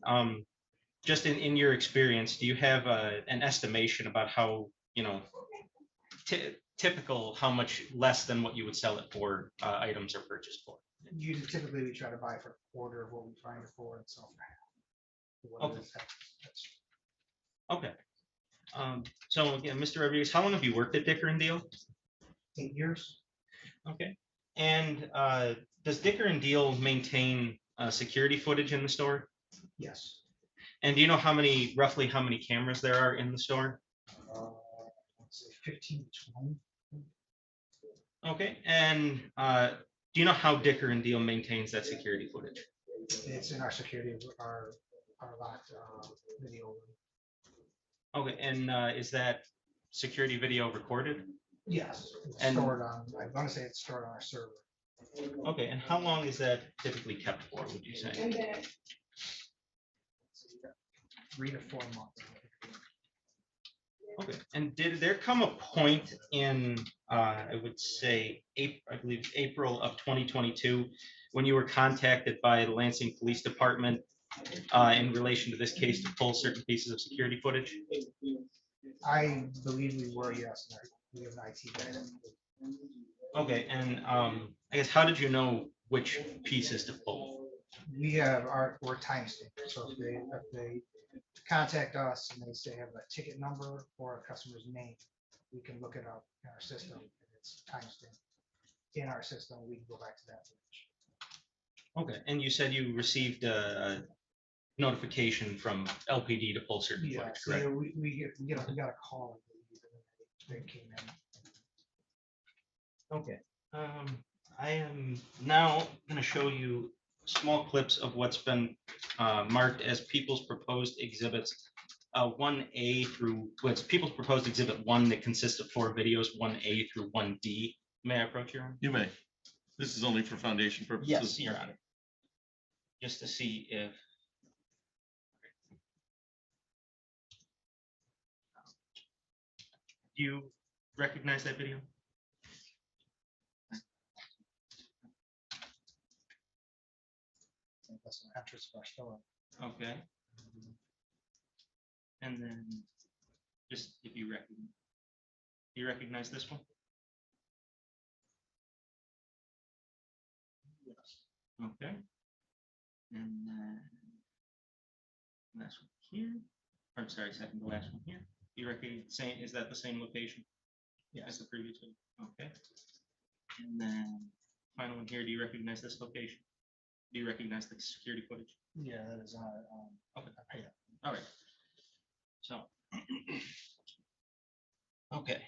just in your experience, do you have an estimation about how, typical, how much less than what you would sell it for items are purchased for? Usually, typically, we try to buy for a quarter of what we find it for and sell for half. Okay. Okay. So again, Mr. Rodriguez, how long have you worked at Dicker and Deal? 8 years. Okay. And does Dicker and Deal maintain security footage in the store? Yes. And do you know roughly how many cameras there are in the store? Let's say 15 to 20. Okay. And do you know how Dicker and Deal maintains that security footage? It's in our security, our locked video. Okay. And is that security video recorded? Yes. It's And- stored on, I want to say it's stored on our server. Okay. And how long is that typically kept for, would you say? 3 to 4 months. Okay, and did there come a point in, I would say, I believe April of 2022, when you were contacted by the Lansing Police Department in relation to this case to pull certain pieces of security footage? I believe we were, yes. We have an IT guy. Okay, and I guess how did you know which pieces to pull? We have we're timestamped, so if they contact us and they say have a ticket number or a customer's name, we can look it up in our system, and it's timestamped in our system, we can go back to that page. Okay, and you said you received a notification from LPD to pull certain Yeah, footage, so correct? we got a call, I believe, and they came in. Okay, I am now going to show you small clips of what's been marked as People's Proposed Exhibits 1A through, what's People's Proposed Exhibit 1 that consists of 4 videos, 1A through 1D. May I approach your Honor? You may. This is only for foundation purposes. Yes, Your Honor. Just to see if. Do you recognize that video? That's an entrance for our store. Okay. And then just if you recognize this one? Yes. Okay. And then last one here. I'm sorry, second to last one here. You reckon saying, is that the same location? Yes. As the previous one? Okay. And then final one here, do you recognize this location? Do you recognize the security footage? Yeah, that is Okay. I paid. All right. So. Okay.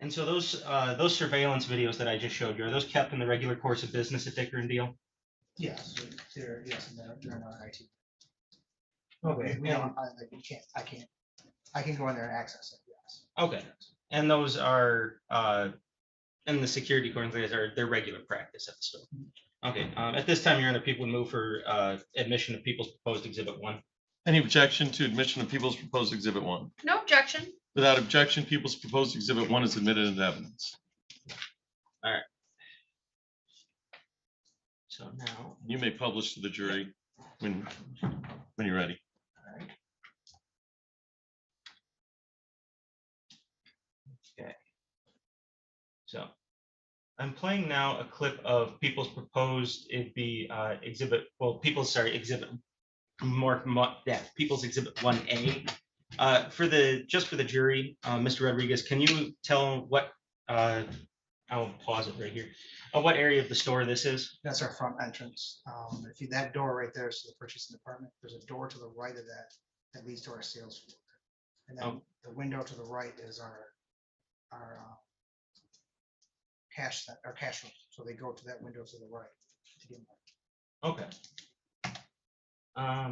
And so those surveillance videos that I just showed you, are those kept in the regular course of business at Dicker and Deal? Yes, they're in our IT. Okay. We don't, I can go in there and access it, yes. Okay. And those are and the security coordinators are their regular practice at the store. Okay, at this time, Your Honor, people would move for admission of People's Proposed Exhibit 1. Any objection to admission of People's Proposed Exhibit 1? No objection. Without objection, People's Proposed Exhibit 1 is admitted into evidence. All right. So now, You may publish to the jury when you're ready. all right. Okay. So I'm playing now a clip of People's Proposed, it'd be exhibit, well, People's, sorry, exhibit People's Exhibit 1A. Just for the jury, Mr. Rodriguez, can you tell what, I'll pause it right here. What area of the store this is? That's our front entrance. If you, that door right there is the purchasing department, there's a door to the right of that that leads to our sales floor. And then Oh. the window to the right is our cash room. So they go to that window to the right to get more. Okay.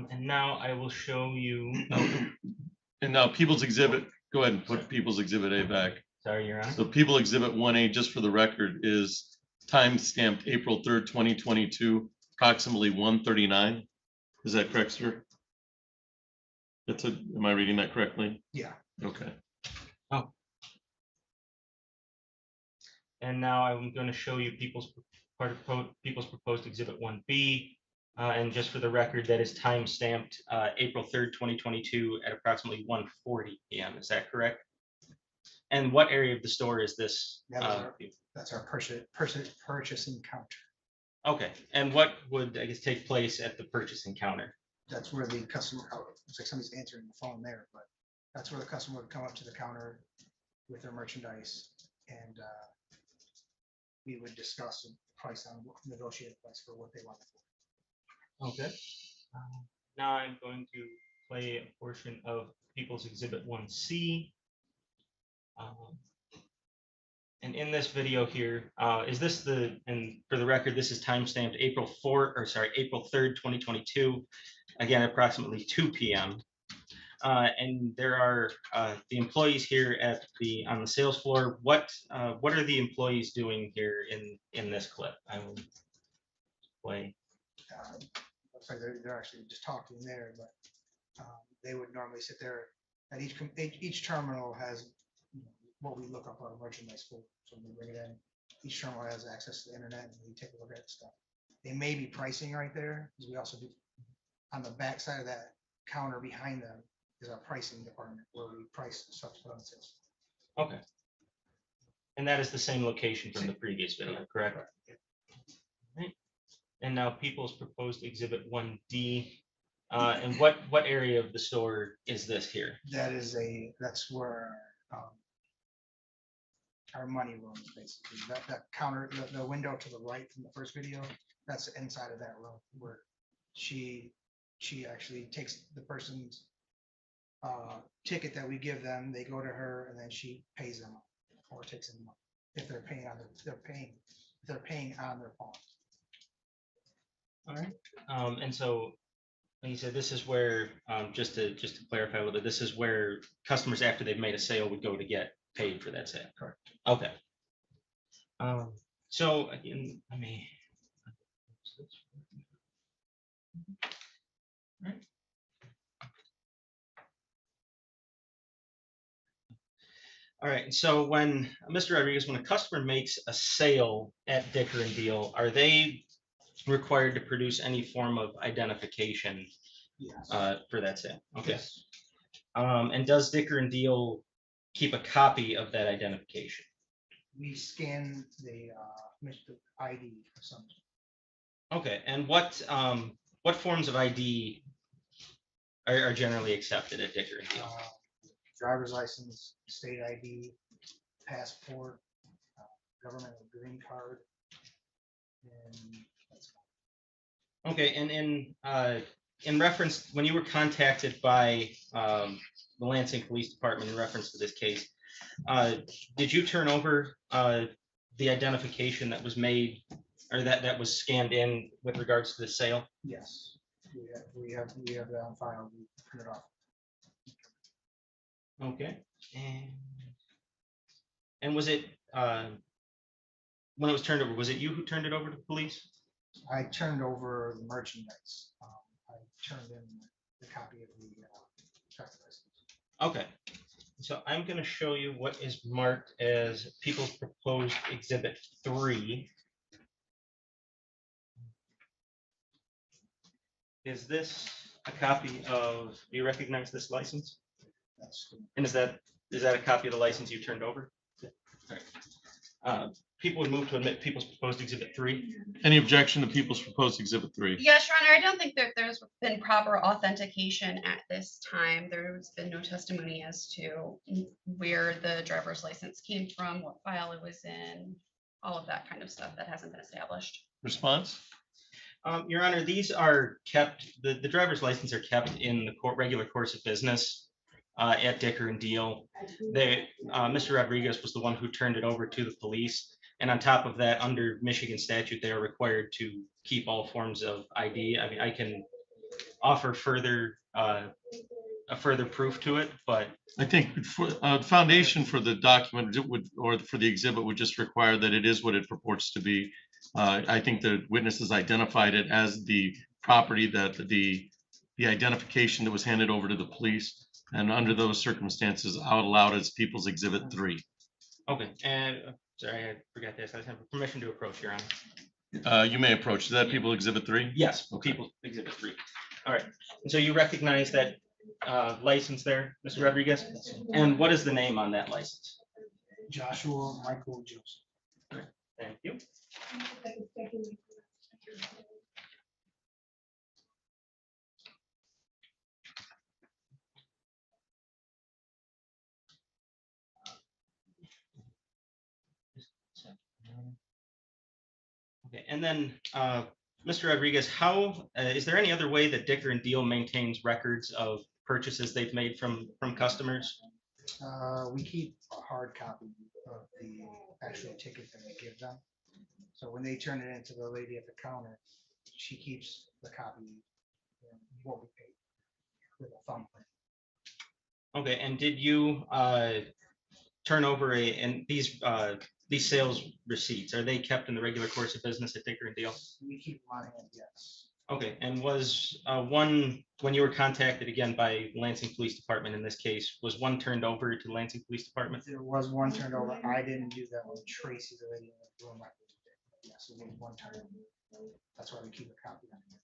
And now I will show you. And now People's Exhibit, go ahead and put People's Exhibit A back. Sorry, Your Honor. So People Exhibit 1A, just for the record, is time stamped April 3rd, 2022, approximately 1:39. Is that correct, sir? Am I reading that correctly? Yeah. Okay. Oh. And now I'm going to show you People's Proposed Exhibit 1B. And just for the record, that is time stamped April 3rd, 2022 at approximately 1:40 p.m. Is that correct? And what area of the store is this? That's our purchasing counter. Okay. And what would, I guess, take place at the purchasing counter? That's where the customer, it's like somebody's answering the phone there, but that's where the customer would come up to the counter with their merchandise, and we would discuss a price on, negotiate a price for what they want. Okay. Now I'm going to play a portion of People's Exhibit 1C. And in this video here, is this and for the record, this is timestamped April 3rd, 2022, again, approximately 2 p.m. And there are the employees here on the sales floor. What are the employees doing here in this clip? I will play. Looks like they're actually just talking there, but they would normally sit there at each terminal has what we look up our merchandise for. So we bring it in. Each terminal has access to the internet, and we take a look at stuff. They may be pricing right there, because we also do on the back side of that counter behind them is our pricing department where we price substances. Okay. And that is the same location from the previous video, correct? Right. And now People's Proposed Exhibit 1D. And what area of the store is this here? That's where our money room is basically. That counter, the window to the right from the first video, that's the inside of that room where she actually takes the person's ticket that we give them, they go to her, and then she pays them or takes them if they're paying on their phone. All right. And so, like you said, this is where, just to clarify a little bit, this is where customers, after they've made a sale, would go to get paid for that sale. Correct. Okay. So again, let me. All right. All right. So when Mr. Rodriguez, when a customer makes a sale at Dicker and Deal, are they required to produce any form of identification? Yes. For that sale? Okay. Yes. And does Dicker and Deal keep a copy of that identification? We scan the ID of something. Okay. And what forms of ID are generally accepted at Dicker and Deal? Driver's license, state ID, passport, government green card, and that's fine. Okay, and in reference, when you were contacted by the Lansing Police Department in reference to this case, did you turn over the identification that was made or that was scanned in with regards to the sale? Yes, we have that on file. We print it off. Okay, and was it when it was turned over? Was it you who turned it over to the police? I turned over the merchandise. I turned in the copy of the traffic license. Okay, so I'm gonna show you what is marked as People's Proposed Exhibit 3. Is this a copy of, do you recognize this license? That's And is that a copy of the license you turned over? Alright. People would move to admit People's Proposed Exhibit 3. Any objection to People's Proposed Exhibit 3? Yes, Your Honor, I don't think that there's been proper authentication at this time. There's been no testimony as to where the driver's license came from, what file it was in, all of that kind of stuff that hasn't been established. Response? Your Honor, these are kept, the driver's license are kept in the regular course of business at Dicker and Deal. Mr. Rodriguez was the one who turned it over to the police. And on top of that, under Michigan statute, they are required to keep all forms of ID. I mean, I can offer further a further proof to it, but I think for foundation for the document would, or for the exhibit would just require that it is what it purports to be. I think the witnesses identified it as the property that the identification that was handed over to the police. And under those circumstances, I would allow it as People's Exhibit 3. okay. And sorry, I forgot this. I have permission to approach, Your Honor. You may approach. Is that People Exhibit 3? Yes, Okay. People's Exhibit 3. All right. And so you recognize that license there, Mr. Rodriguez? And what is the name on that license? Joshua Michael Joseph. Thank you. Okay, and then Mr. Rodriguez, how is there any other way that Dicker and Deal maintains records of purchases they've made from customers? We keep a hard copy of the actual ticket that we give them. So when they turn it into the lady at the counter, she keeps the copy of what we paid with a thumbprint. Okay, and did you turn over and these sales receipts, are they kept in the regular course of business at Dicker and Deal? We keep them on hand, yes. Okay, and was one, when you were contacted again by Lansing Police Department in this case, was one turned over to Lansing Police Department? There was one turned over. I didn't do that one. Tracy, the lady in the room, I did. Yes, it was one turned over. That's why we keep a copy on hand.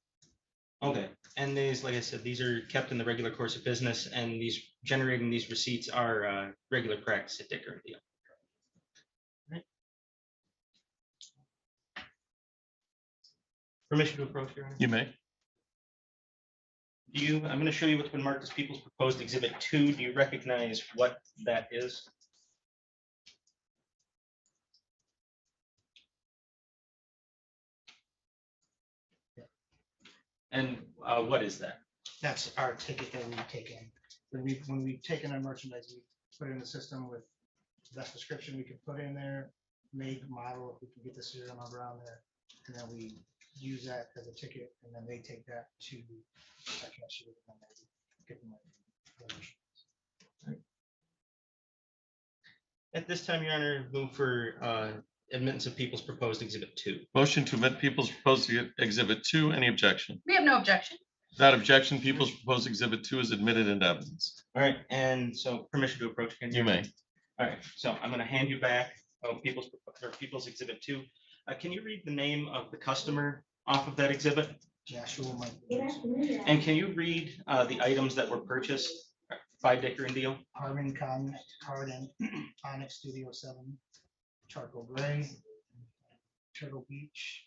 Okay, and these, like I said, these are kept in the regular course of business, and these generating these receipts are regular practice at Dicker and Deal. Right. Permission to approach, Your Honor? You may. I'm going to show you what's been marked as People's Proposed Exhibit 2. Do you recognize what that is? And what is that? That's our ticket that we've taken. When we've taken our merchandise, we put it in the system with that description we can put in there, make, model, if we can get the serial number on there. And then we use that as a ticket, and then they take that to our cashier. And they get them their merchandise. At this time, Your Honor, move for admittance of People's Proposed Exhibit 2. Motion to admit People's Proposed Exhibit 2. Any objection? We have no objection. Without objection, People's Proposed Exhibit 2 is admitted into evidence. All right, and so permission to approach again. You may. All right, so I'm going to hand you back People's Exhibit 2. Can you read the name of the customer off of that exhibit? Joshua Michael. And can you read the items that were purchased by Dicker and Deal? Harman Kardon, Onyx Studio 7, Charcoal Gray, Turtle Beach,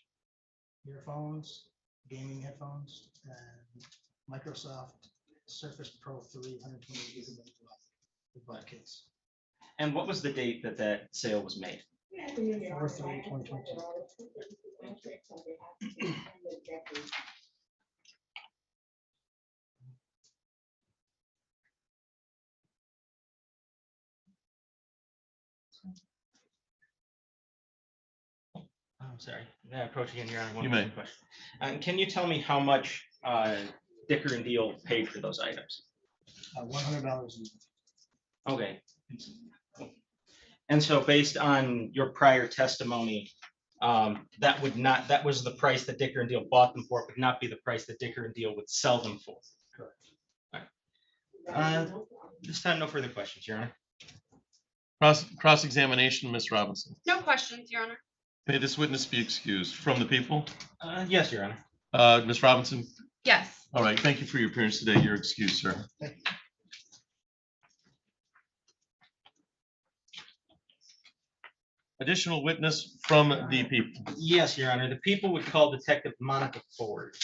earphones, gaming headphones, and Microsoft Surface Pro 3 120 gigabyte with butt case. And what was the date that that sale was made? 4/3/2022. I'm sorry. Yeah, approach again, Your Honor. One You more may. question. Can you tell me how much Dicker and Deal paid for those items? $100 even. Okay. And so based on your prior testimony, that would not, that was the price that Dicker and Deal bought them for, it would not be the price that Dicker and Deal would sell them for. This time, no further questions, Your Honor. Cross-examination, Ms. Robinson. No questions, Your Honor. May this witness be excused from the people? Yes, Your Honor. Ms. Robinson? Yes. All right, thank you for your appearance today. You're excused, sir. Additional witness from the people. Yes, Your Honor. The people would call Detective Monica Ford.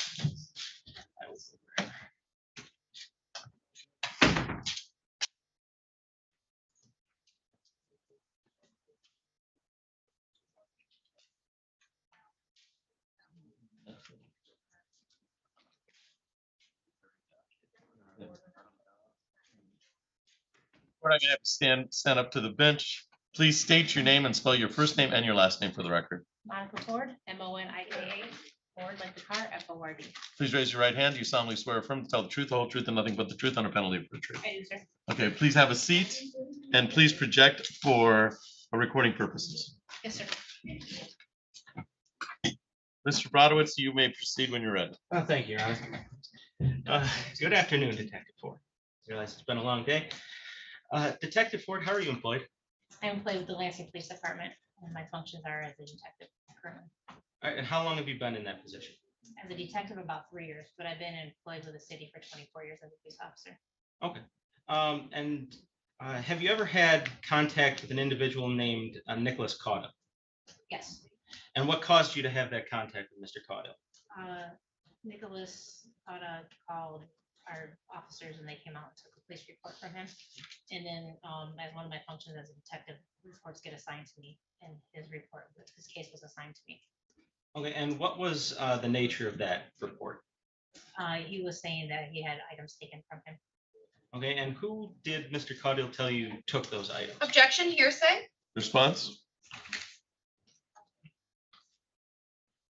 We're not gonna have to stand up to the bench. Please state your name and spell your first name and your last name for the record. Monica Ford, Monika, Ford like the car, Ford. Please raise your right hand. Do you solemnly swear or affirm to tell the truth, the whole truth, and nothing but the truth under penalty of perjury? I do, sir. Okay, please have a seat and please project for recording purposes. Yes, sir. Mr. Brodowitz, you may proceed when you're ready. Thank you, Your Honor. Good afternoon, Detective Ford. Realize it's been a long day. Detective Ford, how are you employed? I employ with the Lansing Police Department, and my functions are as a detective currently. All right, and how long have you been in that position? As a detective, about 3 years, but I've been employed with the city for 24 years as a police officer. Okay. Have you ever had contact with an individual named Nicholas Caudill? Yes. And what caused you to have that contact with Mr. Caudill? Nicholas called our officers and they came out and took a police report from him. And then as one of my functions as a detective, reports get assigned to me and his case was assigned to me. Okay, and what was the nature of that report? He was saying that he had items taken from him. Okay, and who did Mr. Caudill tell you took those items? Objection, hearsay. Response?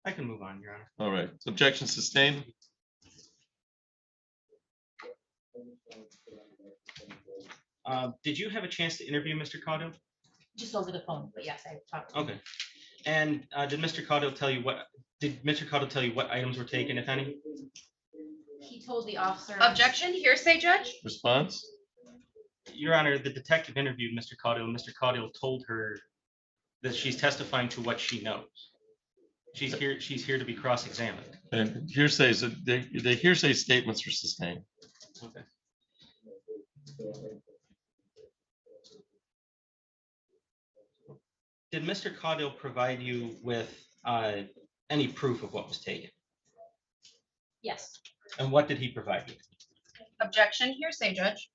I can move on, Your Honor. All right, objection sustained. Did you have a chance to interview Mr. Caudill? Just over the phone, but yes, I talked to him. Okay. And did Mr. Caudill tell you what items were taken, if any? He told the officer. Objection, hearsay, Judge. Response? Your Honor, the detective interviewed Mr. Caudill, and Mr. Caudill told her that she's testifying to what she knows. She's here to be cross-examined. And hearsays, the hearsay statements are sustained. Okay. Did Mr. Caudill provide you with any proof of what was taken? Yes. And what did he provide you? Objection, hearsay, Judge.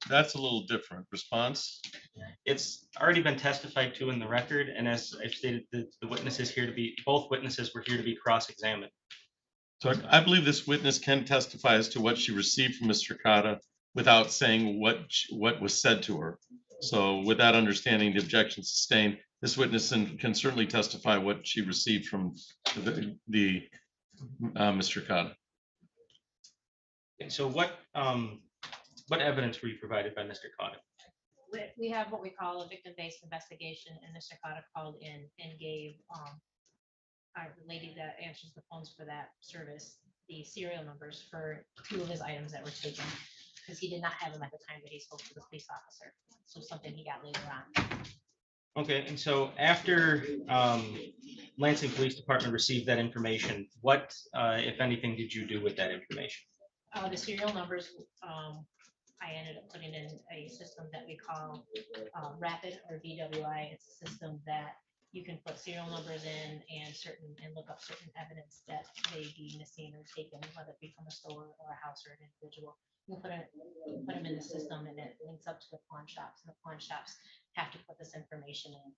That's a little different. Response? It's already been testified to in the record, and as I've stated, both witnesses were here to be cross-examined. So I believe this witness can testify as to what she received from Mr. Cotta without saying what was said to her. So with that understanding, the objection sustained. This witness can certainly testify what she received from the Mr. Cotta. Okay, so what evidence were you provided by Mr. Cotta? We have what we call a victim-based investigation, and Mr. Cotta called in and gave the lady that answers the phones for that service the serial numbers for 2 of his items that were taken, because he did not have them at the time that he spoke to the police officer. So something he got later on. Okay, and so after Lansing Police Department received that information, what, if anything, did you do with that information? The serial numbers, I ended up putting in a system that we call Rapid or VWI. It's a system that you can put serial numbers in and look up certain evidence that may be missing or taken, whether it be from a store or a house or an individual. You can put them in the system and it links up to the pawn shops, and the pawn shops have to put this information in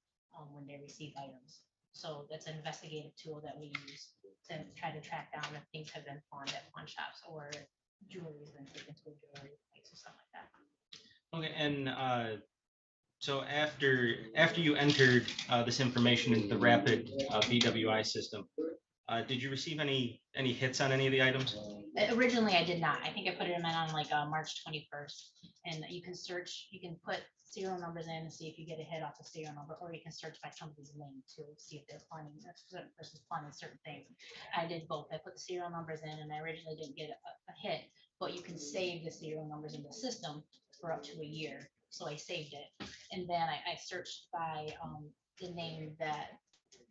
when they receive items. So that's an investigative tool that we use to try to track down if things have been pawned at pawn shops or jewelry has been taken to a jewelry place or something like that. Okay, and so after you entered this information into the Rapid VWI system, Did you receive any hits on any of the items? Originally, I did not. I think I put it in on like March 21st. And you can search, you can put serial numbers in and see if you get a hit off the serial number, or you can search by somebody's name to see if they're planning, a certain person's planning certain things. I did both. I put the serial numbers in and I originally didn't get a hit, but you can save the serial numbers in the system for up to a year. So I saved it. And then I searched by the name that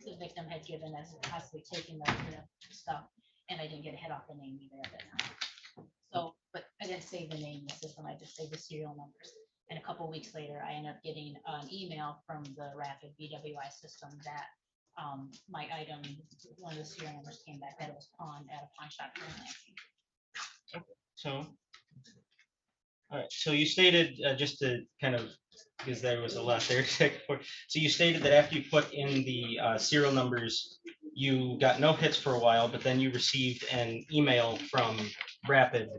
the victim had given as possibly taking the stuff, and I didn't get a hit off the name either at that time. So, but I didn't save the name in the system, I just saved the serial numbers. And a couple weeks later, I ended up getting an email from the Rapid BWI system that my item, one of the serial numbers came back that it was pawned at a pawn shop here in Lansing. So, all right, so you stated, just to kind of, because there was a lot there to take for. So you stated that after you put in the serial numbers, you got no hits for a while, but then you received an email from Rapid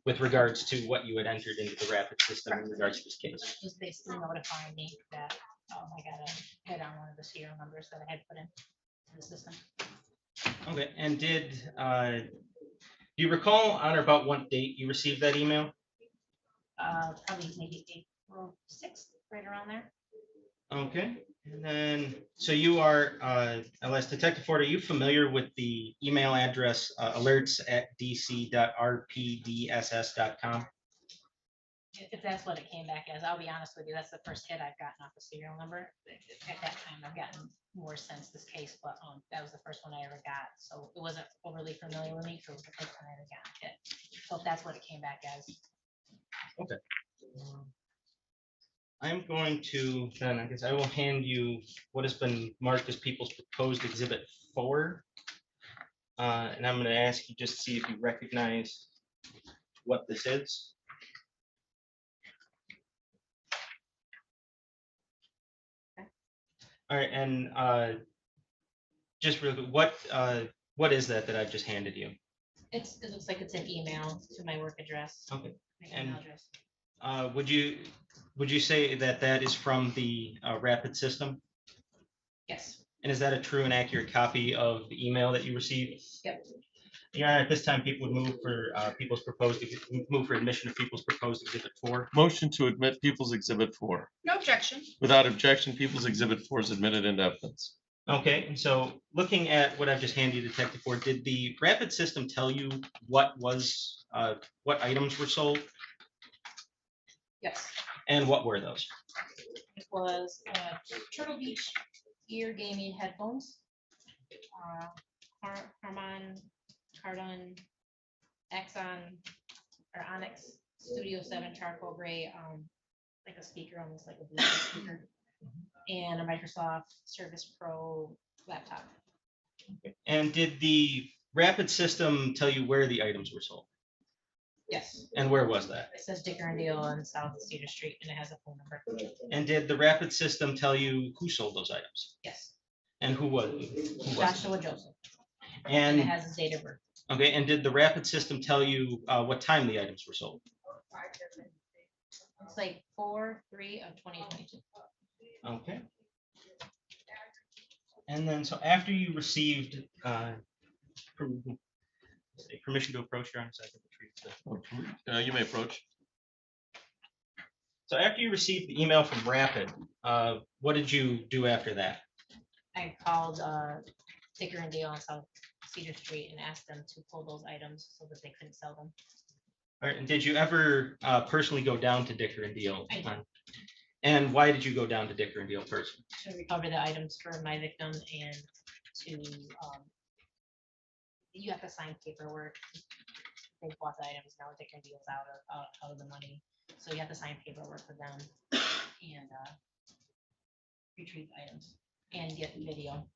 with regards to what you had entered into the Rapid system in regards to this case. Just basically notifying me that I got a hit on one of the serial numbers that I had put in the system. Okay, and do you recall on or about what date you received that email? Probably maybe April 6th, right around there. Okay, and then, so you are, as Detective Ford, are you familiar with the email address alerts@dc.rpdss.com? If that's what it came back as, I'll be honest with you, that's the first hit I've gotten off the serial number. At that time, I've gotten more since this case, but that was the first one I ever got. So it wasn't overly familiar with me, so it was the first time I ever got hit. So if that's what it came back as. Okay. I'm going to, then I guess I will hand you what has been marked as People's Proposed Exhibit 4. And I'm going to ask you just to see if you recognize what this is. All right, and just real quick, what is that I've just handed you? It looks like it's an email to my work address. Okay. My And email address. would you say that is from the Rapid system? Yes. And is that a true and accurate copy of the email that you received? Yep. Yeah, at this time, people would move for admission of People's Proposed Exhibit 4. Motion to admit People's Exhibit 4. No objection. Without objection, People's Exhibit 4 is admitted into evidence. Okay, and so looking at what I've just handed you, Detective Ford, did the Rapid system tell you what items were sold? Yes. And what were those? It was Turtle Beach ear gaming headphones, Harman Kardon Onyx Studio 7 charcoal gray, like a speaker, almost like a Bluetooth speaker, and a Microsoft Surface Pro laptop. And did the Rapid system tell you where the items were sold? Yes. And where was that? It says Dicker and Deal on South Cedar Street, and it has a phone number. And did the Rapid system tell you who sold those items? Yes. And who was it? Joshua Joseph. And it has his date of birth. Okay, and did the Rapid system tell you what time the items were sold? It's like 4/3/2022. Okay. And then, so after you received permission to approach, Your Honor, so I can retrieve the- You may approach. So after you received the email from Rapid, what did you do after that? I called Dicker and Deal on South Cedar Street and asked them to pull those items so that they couldn't sell them. All right, and did you ever personally go down to Dicker and Deal? I did. And why did you go down to Dicker and Deal personally? To recover the items for my victim and to, you have to sign paperwork. They bought the items, now Dicker and Deal's out of the money. So you have to sign paperwork for them and retrieve items and get the video.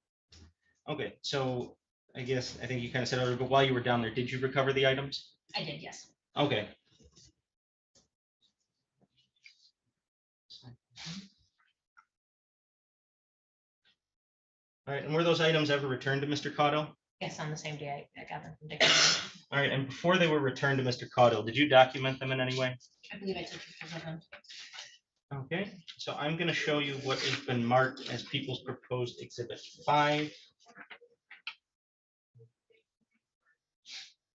Okay, so I think you kind of said earlier, but while you were down there, did you recover the items? I did, yes. Okay. All right, and were those items ever returned to Mr. Caudill? Yes, on the same day I got them from Dicker and Deal. All right, and before they were returned to Mr. Caudill, did you document them in any way? I believe I took pictures of them. Okay, so I'm going to show you what has been marked as People's Proposed Exhibit 5.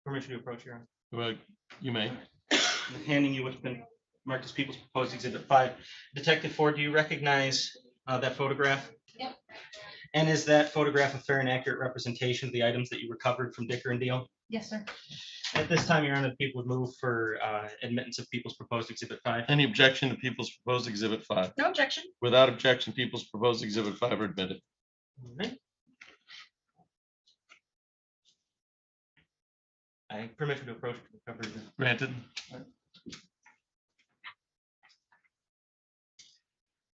Permission to approach, Your Honor. Well, you may. I'm handing you what's been marked as People's Proposed Exhibit 5. Detective Ford, do you recognize that photograph? Yep. And is that photograph a fair and accurate representation of the items that you recovered from Dicker and Deal? Yes, sir. At this time, Your Honor, the people would move for admittance of People's Proposed Exhibit 5. Any objection to People's Proposed Exhibit 5? No objection. Without objection, People's Proposed Exhibit 5 are admitted. All right. I permission to approach the cover. Granted.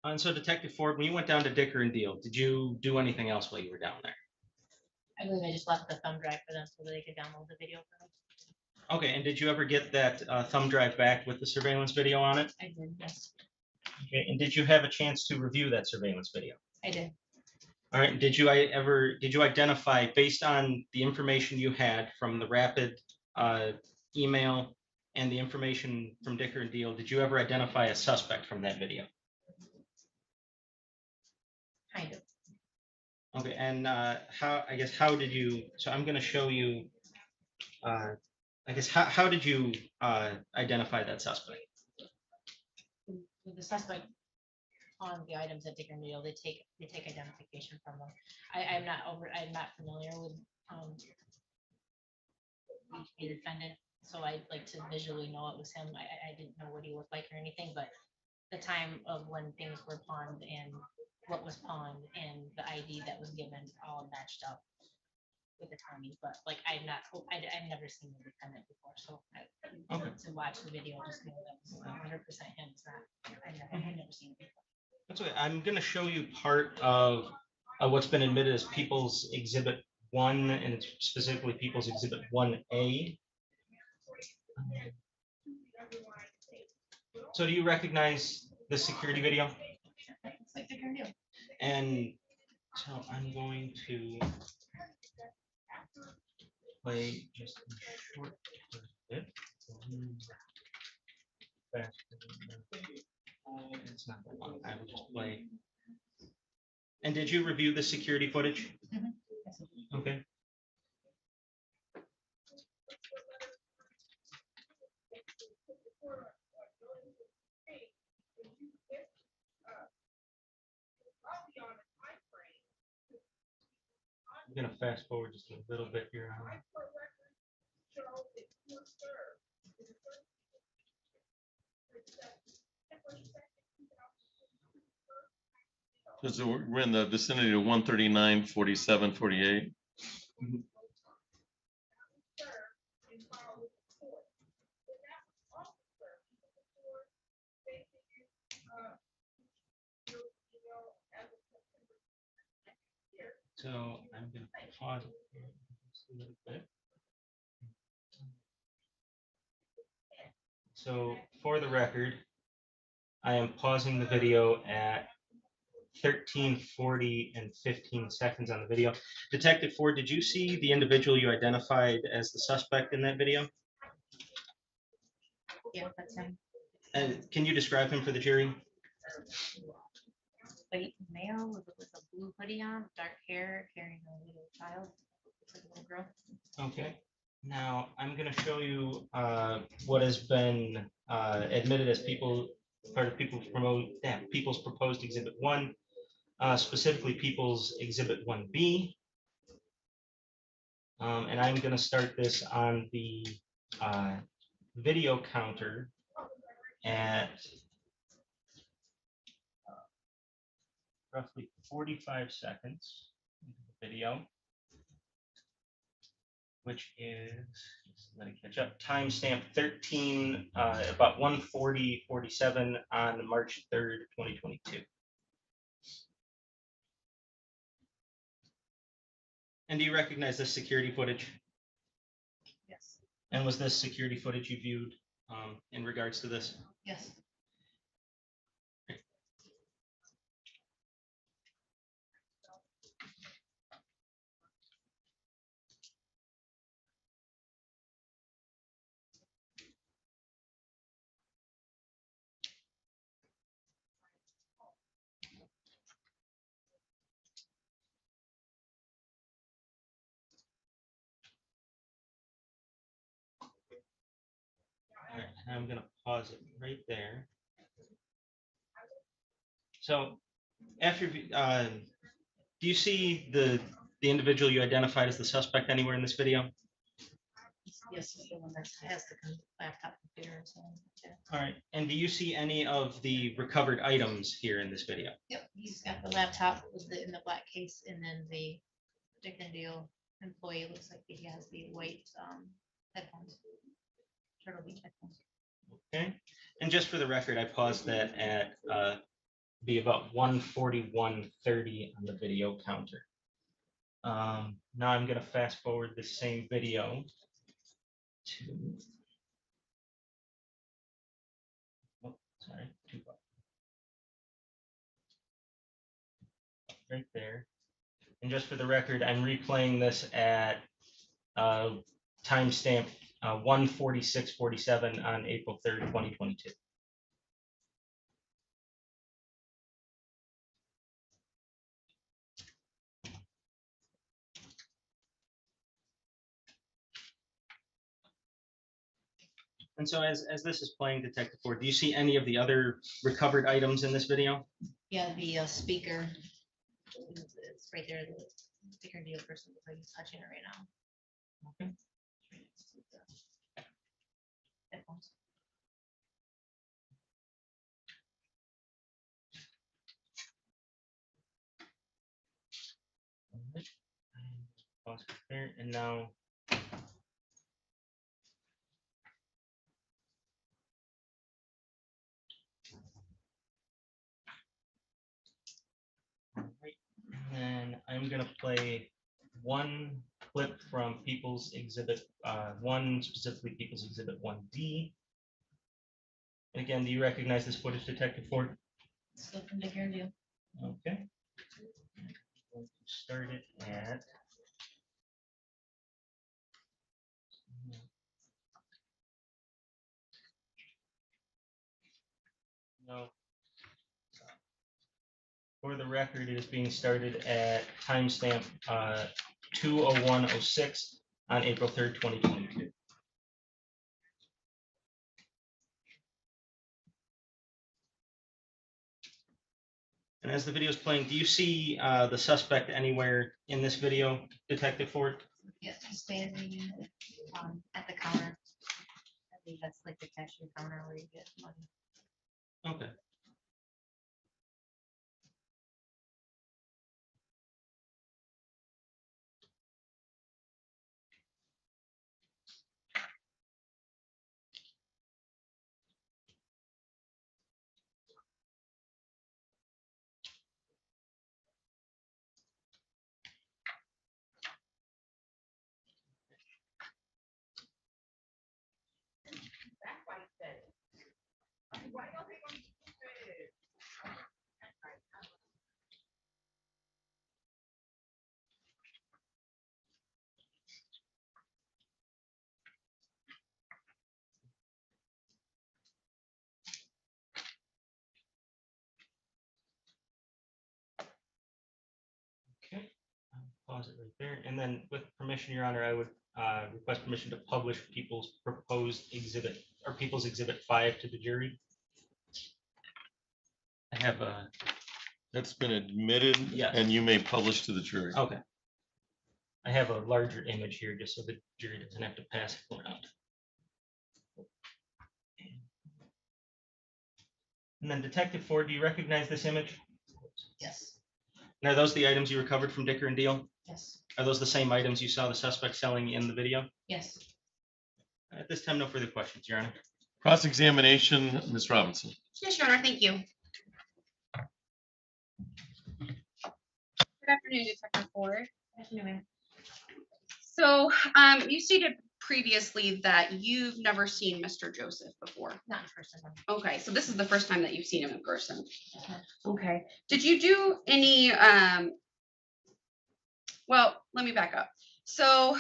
And so Detective Ford, when you went down to Dicker and Deal, did you do anything else while you were down there? I believe I just left the thumb drive for them so that they could download the video for me. Okay, and did you ever get that thumb drive back with the surveillance video on it? I did, yes. Okay, and did you have a chance to review that surveillance video? I did. All right, did you identify, based on the information you had from the rapid email and the information from Dicker and Deal, did you ever identify a suspect from that video? Kind of. Okay, and how did you, so I'm gonna show you, how did you identify that suspect? With the suspect on the items at Dicker and Deal, they take identification from them. I'm not familiar with the defendant, so I'd like to visually know it was him. I didn't know what he looked like or anything, but the time of when things were pawned and what was pawned and the ID that was given all matched up with the timing, but like I've never seen the defendant before, so to watch the video, just know that was 100% him. It's not, I've never seen it before. That's okay. I'm gonna show you part of what's been admitted as People's Exhibit 1, and it's specifically People's Exhibit 1A. So do you recognize this security video? It's like Dicker and Deal. And so I'm going to play just a short bit. It's not that long. I will just play. And did you review the security footage? Mm-hmm. Okay. I'm gonna fast forward just a little bit here. So we're in the vicinity of 139, 47, 48. So I'm going to pause it here just a little bit. So for the record, I am pausing the video at 13:40 and 15 seconds on the video. Detective Ford, did you see the individual you identified as the suspect in that video? Yeah, that's him. And can you describe him for the jury? White male with a blue hoodie on, dark hair, carrying a little child, like a little girl. Okay. Now I'm going to show you what has been admitted as part of People's Proposed Exhibit 1, specifically People's Exhibit 1B. And I'm going to start this on the video counter at roughly 45 seconds into the video, which is, just let it catch up, timestamp 13, about 1:40:47 on March 3rd, 2022. And do you recognize this security footage? Yes. And was this security footage you viewed in regards to this? Yes. I'm gonna pause it right there. So after, do you see the individual you identified as the suspect anywhere in this video? Yes, the one that has the laptop computer and so on. Yeah. All right, and do you see any of the recovered items here in this video? Yep, he's got the laptop in the black case, and then the Dick and Deal employee looks like he has the white headphones. Turtle Beach headphones. Okay, and just for the record, I paused that at be about 1:41:30 on the video counter. Now I'm gonna fast forward the same video to, oh, sorry, right there. And just for the record, I'm replaying this at timestamp 1:46:47 on April 3rd, 2022. And so as this is playing, Detective Ford, do you see any of the other recovered items in this video? Yeah, the speaker. It's right there. The Dick and Deal person looks like he's touching it right now. Okay. Headphones. Pause there, and now and then I'm gonna play one clip from People's Exhibit 1, specifically People's Exhibit 1D. And again, do you recognize this footage, Detective Ford? Still from Dick and Deal. Okay. Going to start it at. No. For the record, it is being started at timestamp 2:01:06 on April 3rd, 2022. And as the video is playing, do you see the suspect anywhere in this video, Detective Ford? Yes, he's standing at the counter. I think that's like the cashier counter where you get money. Okay. Okay, I'll pause it right there. And then with permission, Your Honor, I would request permission to publish People's proposed exhibit or People's Exhibit 5 to the jury. I have a. That's been admitted. Yes. And you may publish to the jury. Okay. I have a larger image here just so the jury doesn't have to pass it around. And then Detective Ford, do you recognize this image? Yes. And are those the items you recovered from Dicker and Deal? Yes. Are those the same items you saw the suspect selling in the video? Yes. At this time, no further questions, Your Honor. Cross-examination, Ms. Robinson. Yes, Your Honor, thank you. Good afternoon, Detective Ford. Afternoon. So you stated previously that you've never seen Mr. Joseph before. Not in person. No. Okay, so this is the first time that you've seen him in person. Uh-huh. Okay. Did you do any, well, let me back up. So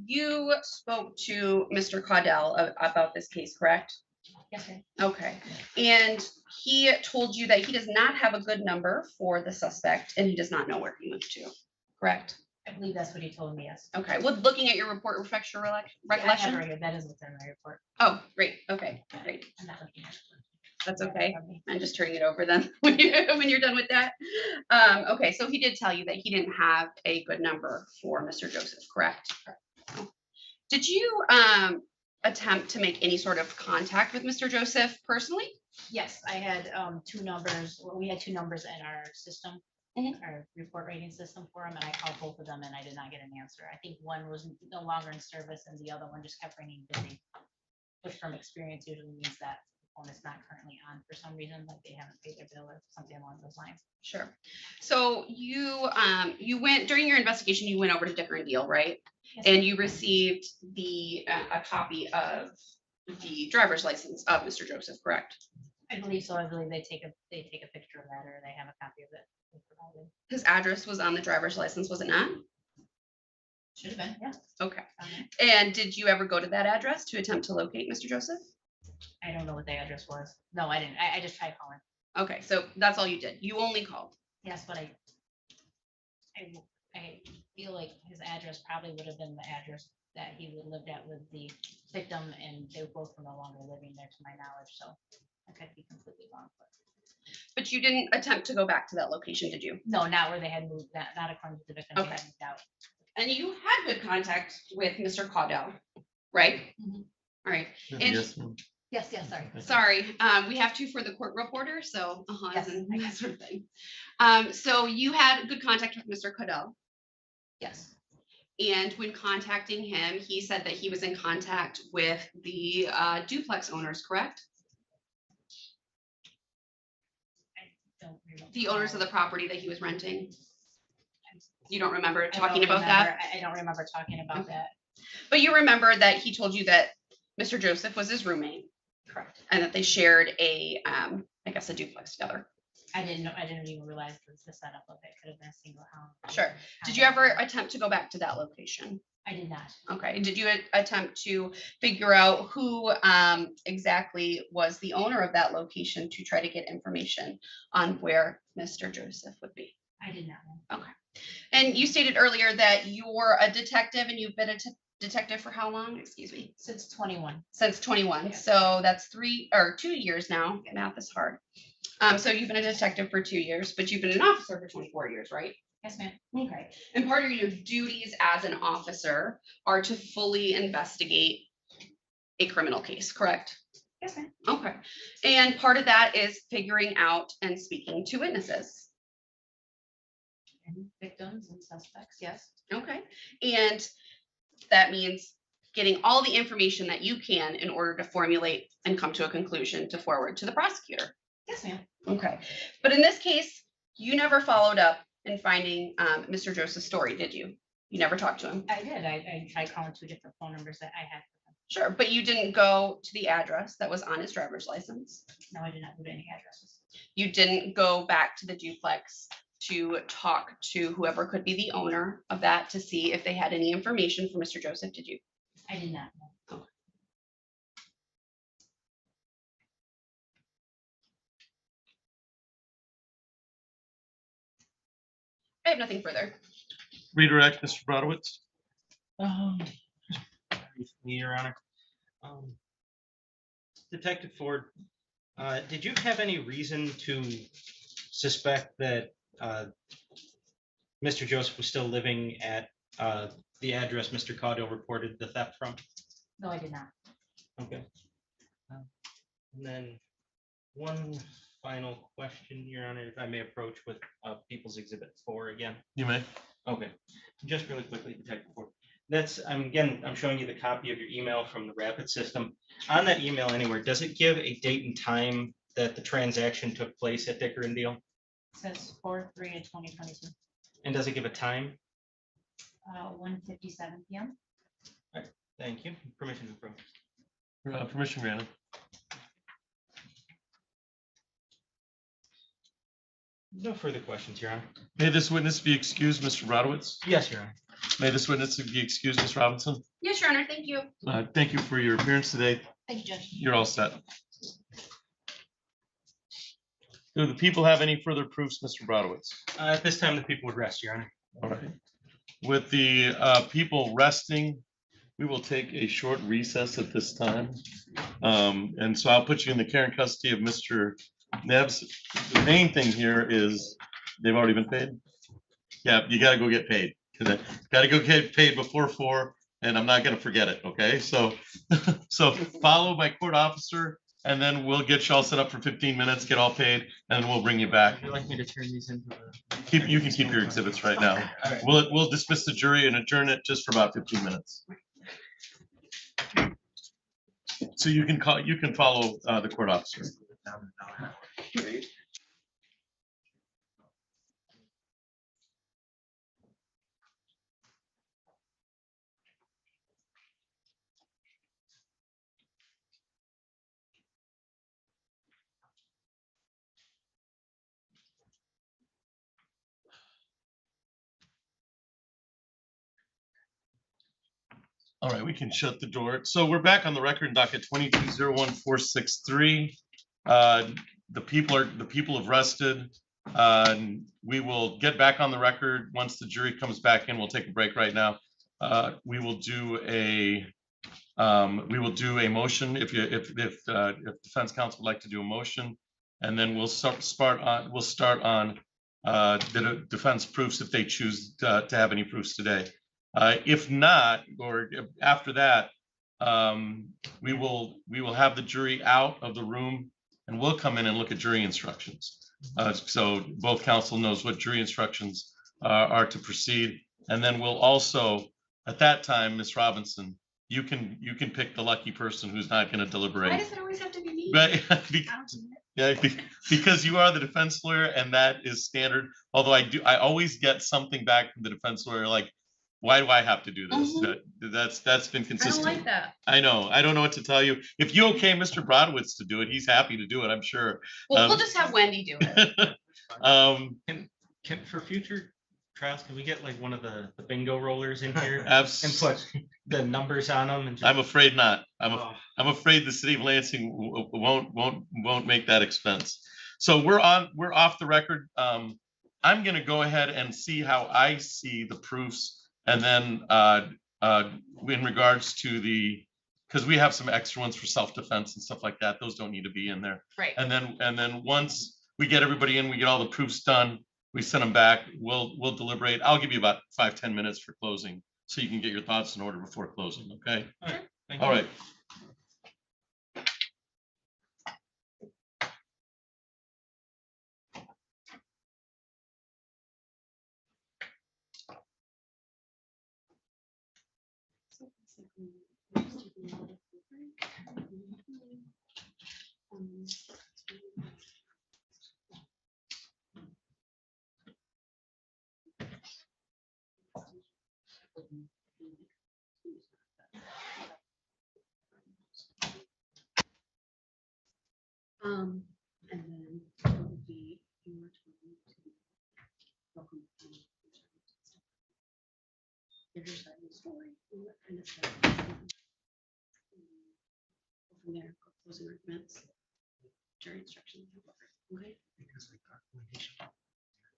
you spoke to Mr. Caudell about this case, correct? Yes, sir. Okay. And he told you that he does not have a good number for the suspect and he does not know where he moved to, correct? I believe that's what he told me, yes. Okay, well, looking at your report reflects your Yeah, I have recollection? it right here. That is what's in my report. Oh, great, okay, great. I'm not looking at it. That's Yeah, okay. pardon me. I'm just turning it over then when you're done with that. Okay, so he did tell you that he didn't have a good number for Mr. Joseph, correct? Did you attempt to make any sort of contact with Mr. Joseph personally? Yes, I had two numbers. Well, we had two numbers in our system, Mhm. our report rating system for him, and I called both of them and I did not get an answer. I think one was no longer in service and the other one just kept ringing busy. Which from experience usually means that phone is not currently on for some reason, like they haven't paid their bill or something along those lines. Sure. So you went during your investigation, you went over to Dicker and Deal, right? Yes. And you received a copy of the driver's license of Mr. Joseph, correct? I believe so. I believe they take a picture of that or they have a copy of it. They provided. His address was on the driver's license, was it not? Should have been, yeah. Okay. Um, And did you ever go to that address to attempt to locate Mr. Joseph? I don't know what the address was. No, I didn't. I just tried calling. Okay, so that's all you did. You only called. Yes, but I feel like his address probably would have been the address that he would lived at with the victim, and they both were no longer living there to my knowledge, so I could be completely wrong. But you didn't attempt to go back to that location, did you? No, not where they had moved, not according to the victim. They Okay. had moved out. And you had good contact with Mr. Caudell, right? Mhm. All right. And Yes, ma'am. Yes, sorry. sorry, we have to for the court reporter, so Yes, and I that sort of thing. So you had good contact with Mr. Caudell, Yes, and when contacting him, he said that he was in contact with the duplex owners, correct? don't remember. The owners of the property that he was renting. You don't remember I don't talking about that? remember- I don't remember talking about Okay. that. But you remember that he told you that Mr. Joseph was his roommate. Correct. And that they shared a, I guess, a duplex together. I didn't know, I didn't even realize the setup of it could have been a single house. Sure. Did you ever attempt to go back to that location? I did not. Okay. Did you attempt to figure out who exactly was the owner of that location to try to get information on where Mr. Joseph would be? I did not know. Okay. And you stated earlier that you're a detective and you've been a detective for how long? Excuse me. Since 21. Since 21. Yeah. So that's 2 years now. Math is hard. So you've been a detective for 2 years, but you've been an officer for 24 years, right? Yes, ma'am. Okay. And part of your duties as an officer are to fully investigate a criminal case, correct? Yes, ma'am. Okay. And part of that is figuring out and speaking to witnesses. And victims and suspects, yes. Okay. And that means getting all the information that you can in order to formulate and come to a conclusion to forward to the prosecutor. Yes, ma'am. Okay. But in this case, you never followed up in finding Mr. Joseph's story, did you? You never talked to him? I did. I tried calling 2 different phone numbers that I had. Sure, but you didn't go to the address that was on his driver's license. No, I did not do any addresses. You didn't go back to the duplex to talk to whoever could be the owner of that to see if they had any information for Mr. Joseph, did you? I did not know. Okay. I have nothing further. Redirect, Mr. Brodowitz. Your Honor. Detective Ford, did you have any reason to suspect that Mr. Joseph was still living at the address Mr. Caudill reported the theft from? No, I did not. Okay. And then one final question, Your Honor, if I may approach with People's Exhibit 4 again. You may. Okay, just really quickly, Detective Ford. That's, I'm showing you the copy of your email from the Rapid system. On that email anywhere, does it give a date and time that the transaction took place at Dicker and Deal? It says 4/3/2022. And does it give a time? 1:57 p.m. Thank you. Permission to approach. Permission granted. No further questions, Your Honor. May this witness be excused, Mr. Brodowitz? Yes, Your Honor. May this witness be excused, Ms. Robinson? Yes, Your Honor, thank you. Thank you for your appearance today. Thank you, Judge. You're all set. Do the people have any further proofs, Mr. Brodowitz? At this time, the people would rest, Your Honor. All right. with the people resting, we will take a short recess at this time. And so I'll put you in the care and custody of Mr. Neves. The main thing here is they've already been paid. Yeah, you gotta go get paid. Gotta go get paid before 4, and I'm not gonna forget it, okay? So, so follow my court officer, and then we'll get you all set up for 15 minutes, get all paid, and then we'll bring you back. Would you like me to turn these into the? You can keep your exhibits right now. We'll dismiss the jury and adjourn it just for about 15 minutes. So you can follow the court officer. All right, we can shut the door. So we're back on the record in docket 22-01463. The people have rested. We will get back on the record once the jury comes back in. We'll take a break right now. We will do a motion if defense counsel would like to do a motion, and then we'll start on the defense proofs if they choose to have any proofs today. If not, or after that, we will have the jury out of the room, and we'll come in and look at jury instructions. So both counsel knows what jury instructions are to proceed, and then we'll also, at that time, Ms. Robinson, you can pick the lucky person who's not going to deliberate. Why does it always have to be me? Right? Yeah, because you are the defense lawyer, and that is standard. Although I always get something back from the defense lawyer like, why do I have to do this? That's been consistent. I don't like that. I know. I don't know what to tell you. If you okay Mr. Brodowitz to do it, he's happy to do it, I'm sure. Well, we'll just have Wendy do it. Can for future trials, can we get like one of the bingo rollers in here and put the numbers on them? And I'm afraid not. I'm afraid the city of Lansing won't make that expense. So we're off the record. I'm going to go ahead and see how I see the proofs, and then in regards to because we have some extra ones for self-defense and stuff like that. Those don't need to be in there. Right. And then once we get everybody in, we get all the proofs done, we send them back. We'll deliberate. I'll give you about 5-10 minutes for closing, so you can get your thoughts in order before closing. Okay. All right. Thank All you. right. And then it would be your turn to welcome. Give your side of the story, and what kind of stuff. Go from there, go closing arguments, jury instructions, okay? Because the documentation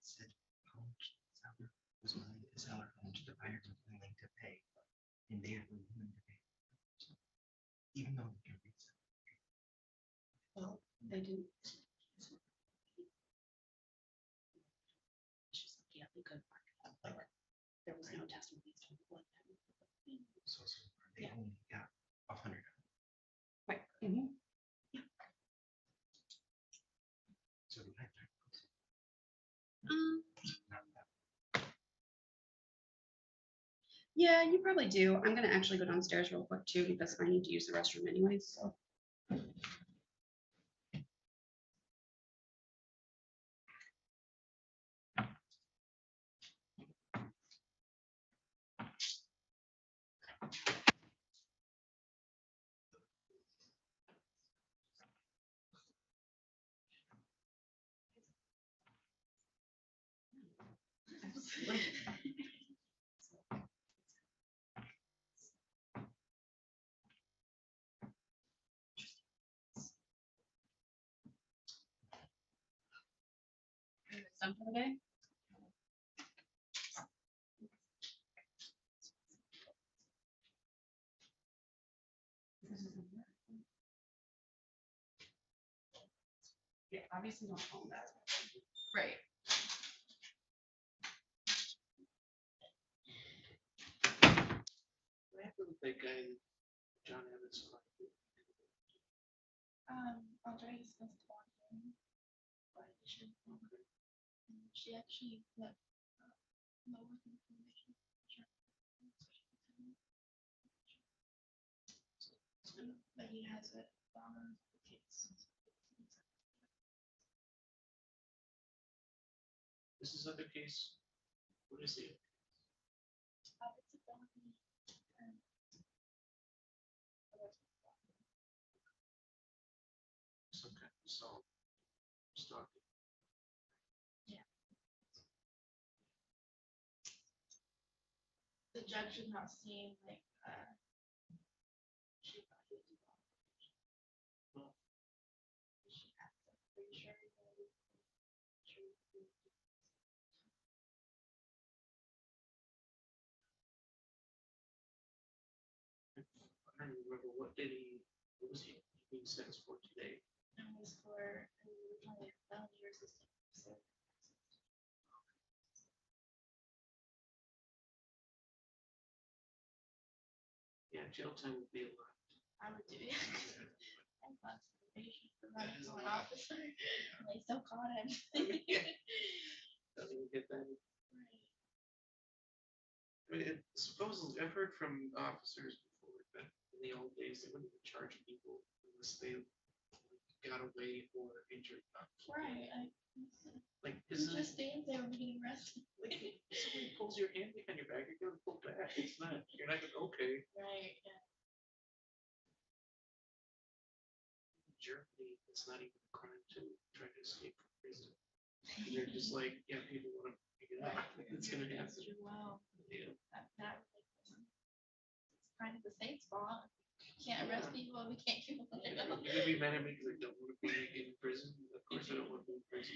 said how much the seller was willing to sell, how much the buyer was willing to pay, and they were willing to pay. So, even though the jury said, Well, they didn't. Yeah, they could. There was no testimony. so they only got 100. Right. Mhm. So the lifetime. Yeah, you probably do. I'm gonna actually go downstairs real quick too, because I need to use the restroom anyways, so. Done for the day? obviously don't own that. Right. What happened with that guy, John Evans? Andre's was talking, but she, and she actually left lower information. But he has it on the case. This is other case. What is it? It's a felony, Some kind of assault. Stalking. the judge did not seem like, she thought he was wrong. She asked him, "Are you sure you're gonna leave?" Sure you can leave?" I don't remember what did he, what was he being sentenced for today? It was for originally a felony resisting. So Yeah, jail time would be a lot. I would do it. And constipation for running to an officer. And they still caught him. Doesn't even get that. I mean, supposedly, I've heard from officers before that in the old days, they wouldn't even charge people unless they got away or injured. Right. Like, It's just stands there when getting arrested. like if somebody pulls your hand behind your back, you're gonna pull back. It's not, you're not gonna, okay. Right, yeah. In Germany, it's not even a crime to try to escape from prison. And they're just like, yeah, people want to pick it up. It's gonna happen. Wow. Yeah. That it's kind of the state's fault. Can't arrest people, we can't keep them. You're gonna be mad at me because I don't want to be in prison. Of course, I don't want to be in prison.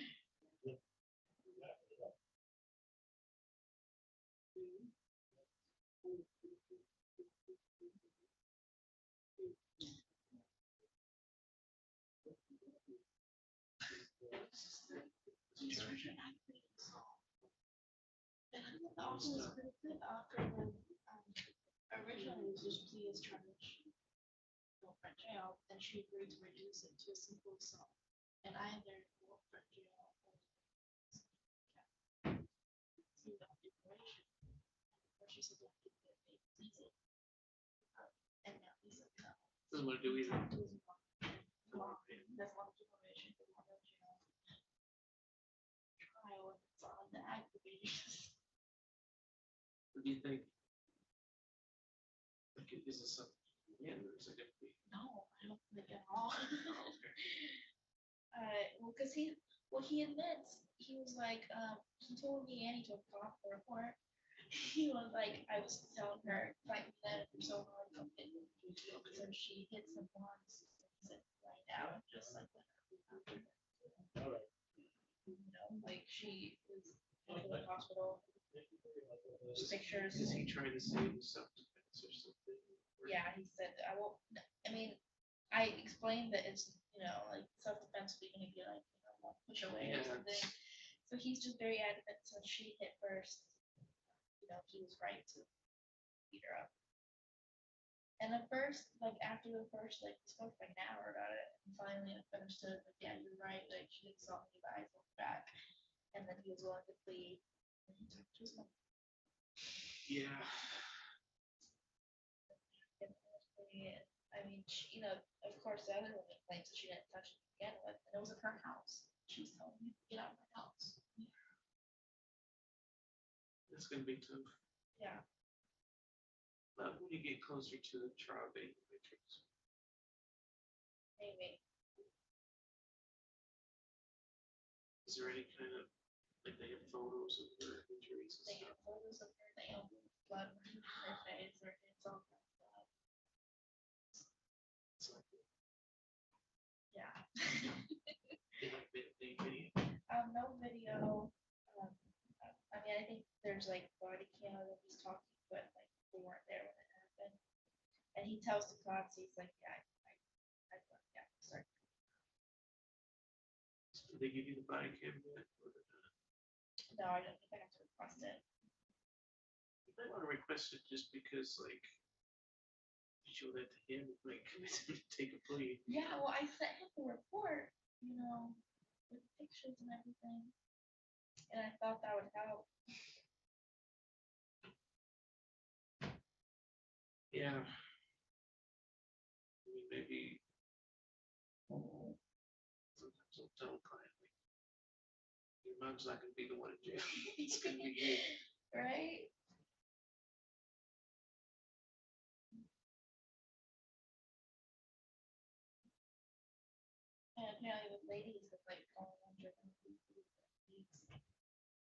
And I think the offer was pretty good. The offer was, originally it was just plea as charged. Front jail, then she agreed to reduce it to a simple assault. And I am there for front jail. See the information. Or she said, "Well, it's easy." And now he said, "No." Doesn't want to do either. That's one information for one jail. Trial, and it's on the aggravated. What do you think? Like, is this something? Yeah, there's a different. No, I don't think at all. Oh, okay. Well, cause he admits, he was like, he told me and he told Pop the report. He was like, I was telling her, fight me that if you're so hard, come hit me. So she hits him once, he said, right now, just like that. You know, like she was in the hospital. Pictures. Is he trying to save himself defense or something? Yeah, he said, I won't, I mean, I explained that it's, you know, like self-defense, we can be like, you know, push away or Yeah. something. So he's just very adamant, since she hit first, you know, he was right to beat her up. And at first, like after the first, like, we spoke for like an hour about it, and finally I understood, like, yeah, you're right, like, she didn't saw me, but I felt back. And then he was willing to plead. And he talked to his mom. Yeah. I mean, she, you know, of course, the other woman claims that she didn't touch it to begin with, and it was in her house. She was telling me, get out of my house. It's gonna be tough. Yeah. But when you get closer to the trial date, matrix. Maybe. Is there any kind of, like, they have photos of her injuries and They stuff? have photos of her, they have blood on her face, or it's all that stuff. It's like, Yeah. they like they video. No video. I mean, I think there's like body cam of he's talking, but like they weren't there when it happened. And he tells the cops, he's like, yeah, yeah, sorry. Did they give you the body cam yet? Or not? No, I don't think I have to request it. You might want to request it just because, like, you show that to him, like, take a plea. Yeah, well, I sent him the report, you know, with pictures and everything. And I thought that would help. Yeah. I mean, maybe. Sometimes I'll tell a client, like, your mom's not gonna be the one in jail. It's gonna be you. Right? And apparently the ladies have like gone under the weeks.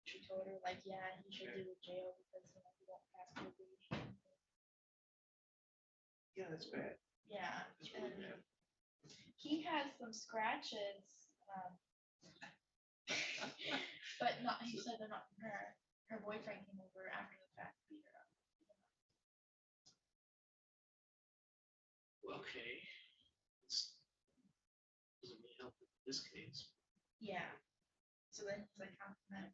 She told her like, yeah, he should do the jail because you know he won't pass probation. Yeah, that's bad. Yeah, That's really and bad. he has some scratches, but not. He said they're not from her. Her boyfriend came over after the fact to beat her up. Well, okay. Doesn't really help in this case. Yeah. So then he's like, how can I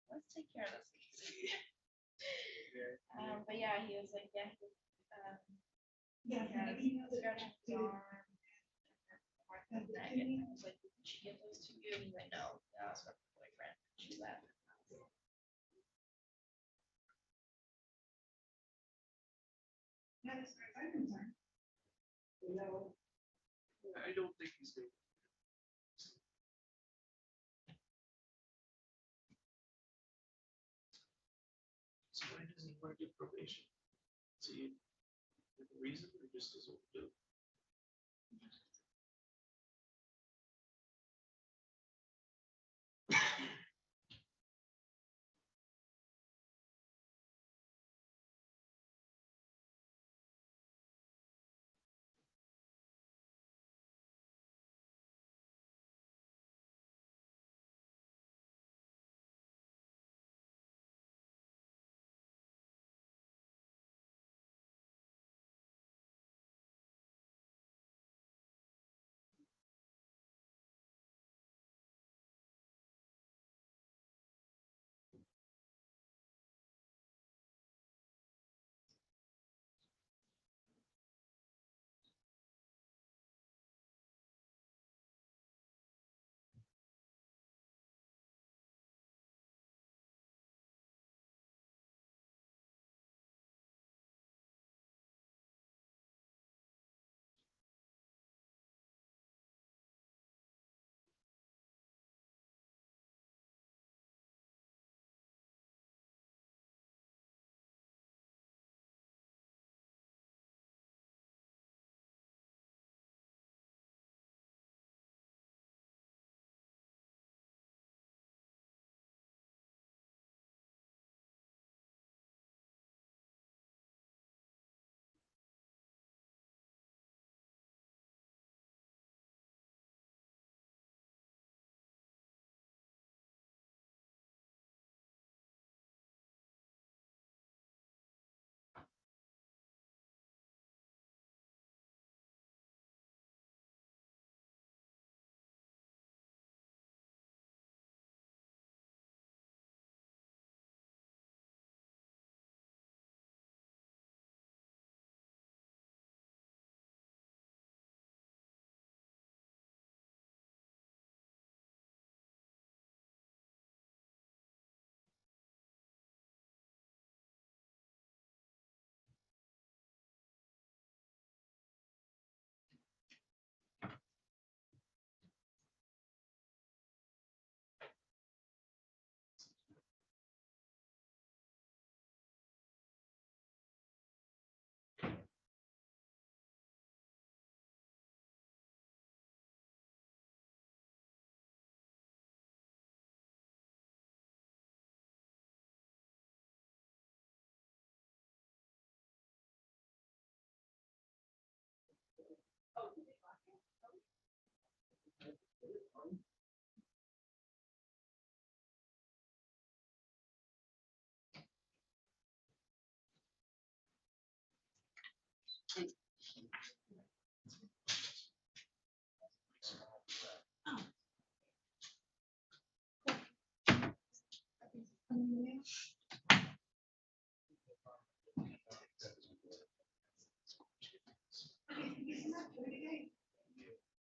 let's take care of this case. But yeah, he was like, yeah, he has scratches on his arm. And I was like, did she give those to you? And he's like, no, that was from her boyfriend. She left. Not as far as I'm concerned. No. I don't think he's going. So why doesn't he want to do probation? So you have a reason or just doesn't do it?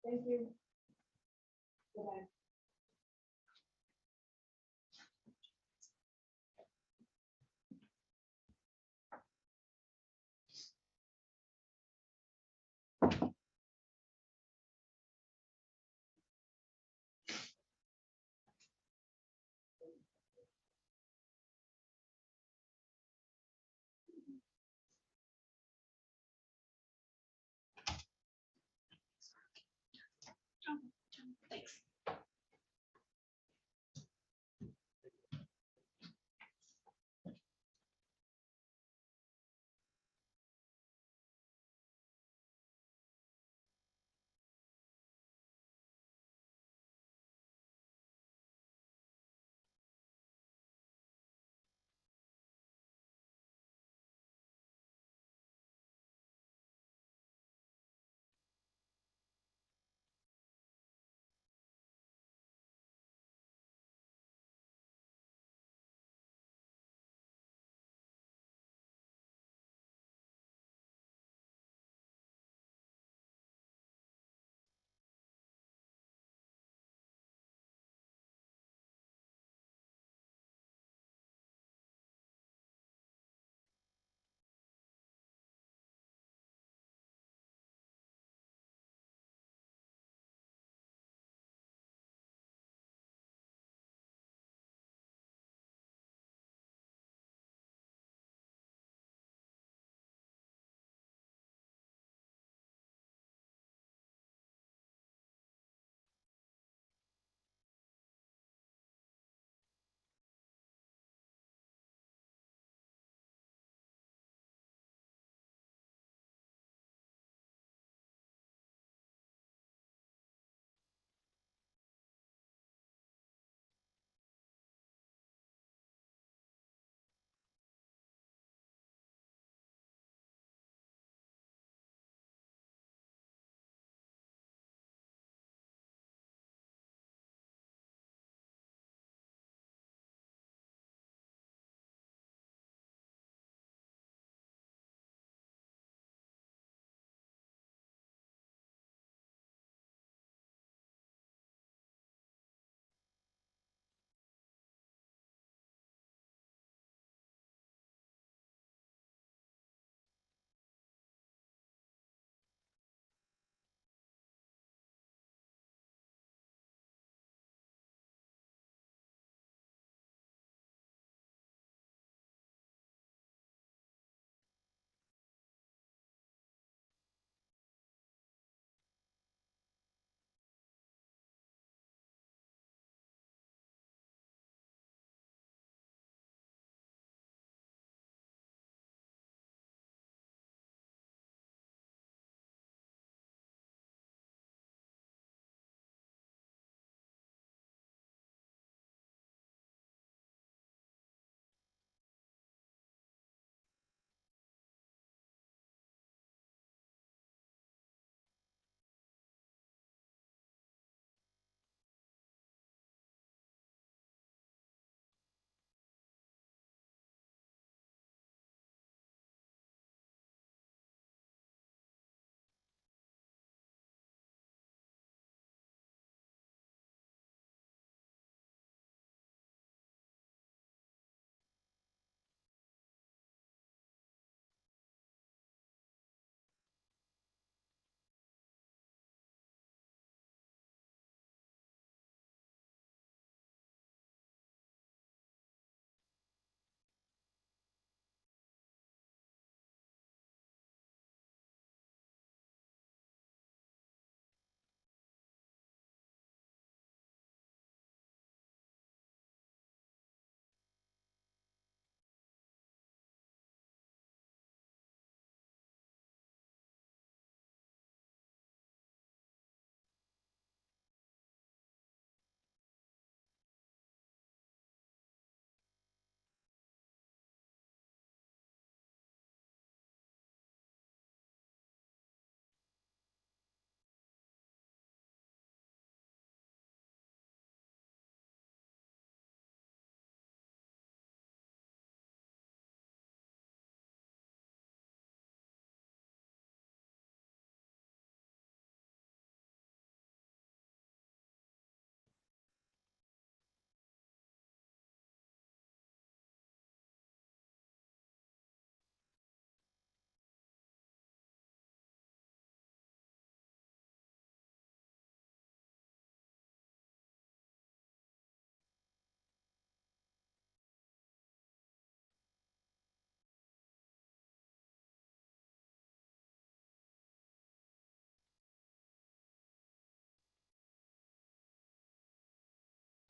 Thank you. Bye-bye. Thanks.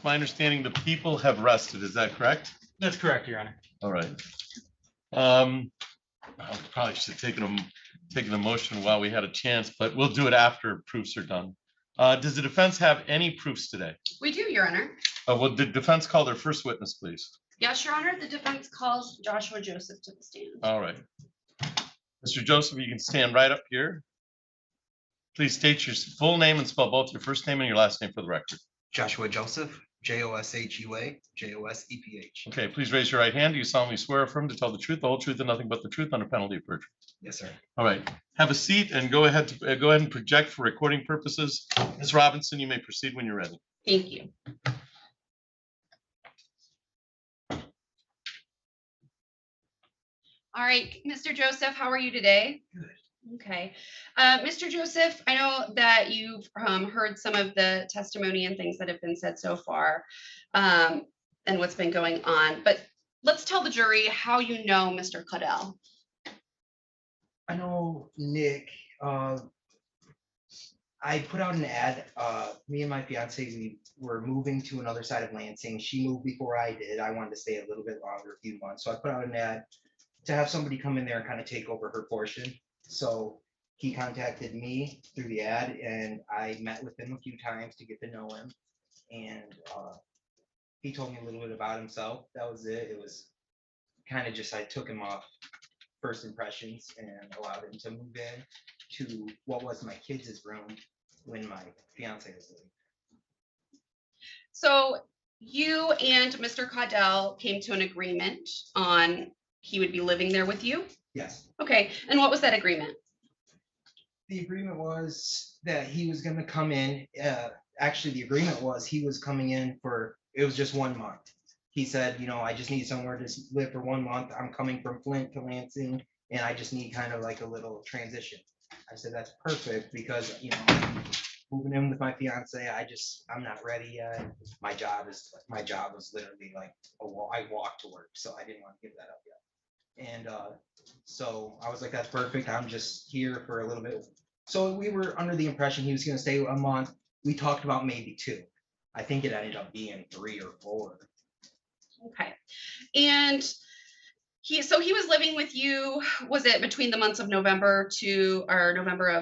my understanding, the people have rested. Is that correct? That's correct, Your Honor. All right. I probably should have taken a motion while we had a chance, but we'll do it after proofs are done. Does the defense have any proofs today? We do, Your Honor. Will the defense call their first witness, please? Yes, Your Honor, the defense calls Joshua Joseph to the stand. All right. Mr. Joseph, you can stand right up here. Please state your full name and spell both your first name and your last name for the record. Joshua Joseph, Joshua, Joseph. Okay, please raise your right hand. Do you solemnly swear or affirm to tell the truth, the whole truth, and nothing but the truth under penalty of perjury? Yes, sir. All right, have a seat and go ahead and project for recording purposes. Ms. Robinson, you may proceed when you're ready. Thank you. All right, Mr. Joseph, how are you today? Good. Okay. Mr. Joseph, I know that you've heard some of the testimony and things that have been said so far, and what's been going on, but let's tell the jury how you know Mr. Caudell. I know Nick, I put out an ad, me and my fiance, we were moving to another side of Lansing. She moved before I did. I wanted to stay a little bit longer, a few months. So I put out an ad to have somebody come in there and kind of take over her portion. So he contacted me through the ad and I met with him a few times to get to know him. And he told me a little bit about himself. That was it. It was kind of just, I took him off first impressions and allowed him to move in to what was my kids' room when my fiance was living. So you and Mr. Caudell came to an agreement on he would be living there with you? Yes. Okay, and what was that agreement? The agreement was that he was gonna come in, actually, the agreement was he was coming in for, it was just 1 month. He said, you know, I just need somewhere to live for 1 month. I'm coming from Flint to Lansing, and I just need kind of like a little transition. I said, that's perfect, because, you know, I'm moving in with my fiance, I'm not ready yet. My job was literally like, I walk to work, so I didn't want to give that up yet. And so I was like, that's perfect. I'm just here for a little bit. So we were under the impression he was going to stay a month. We talked about maybe 2. I think it ended up being 3 or 4. Okay. And he was living with you, was it between the months of November of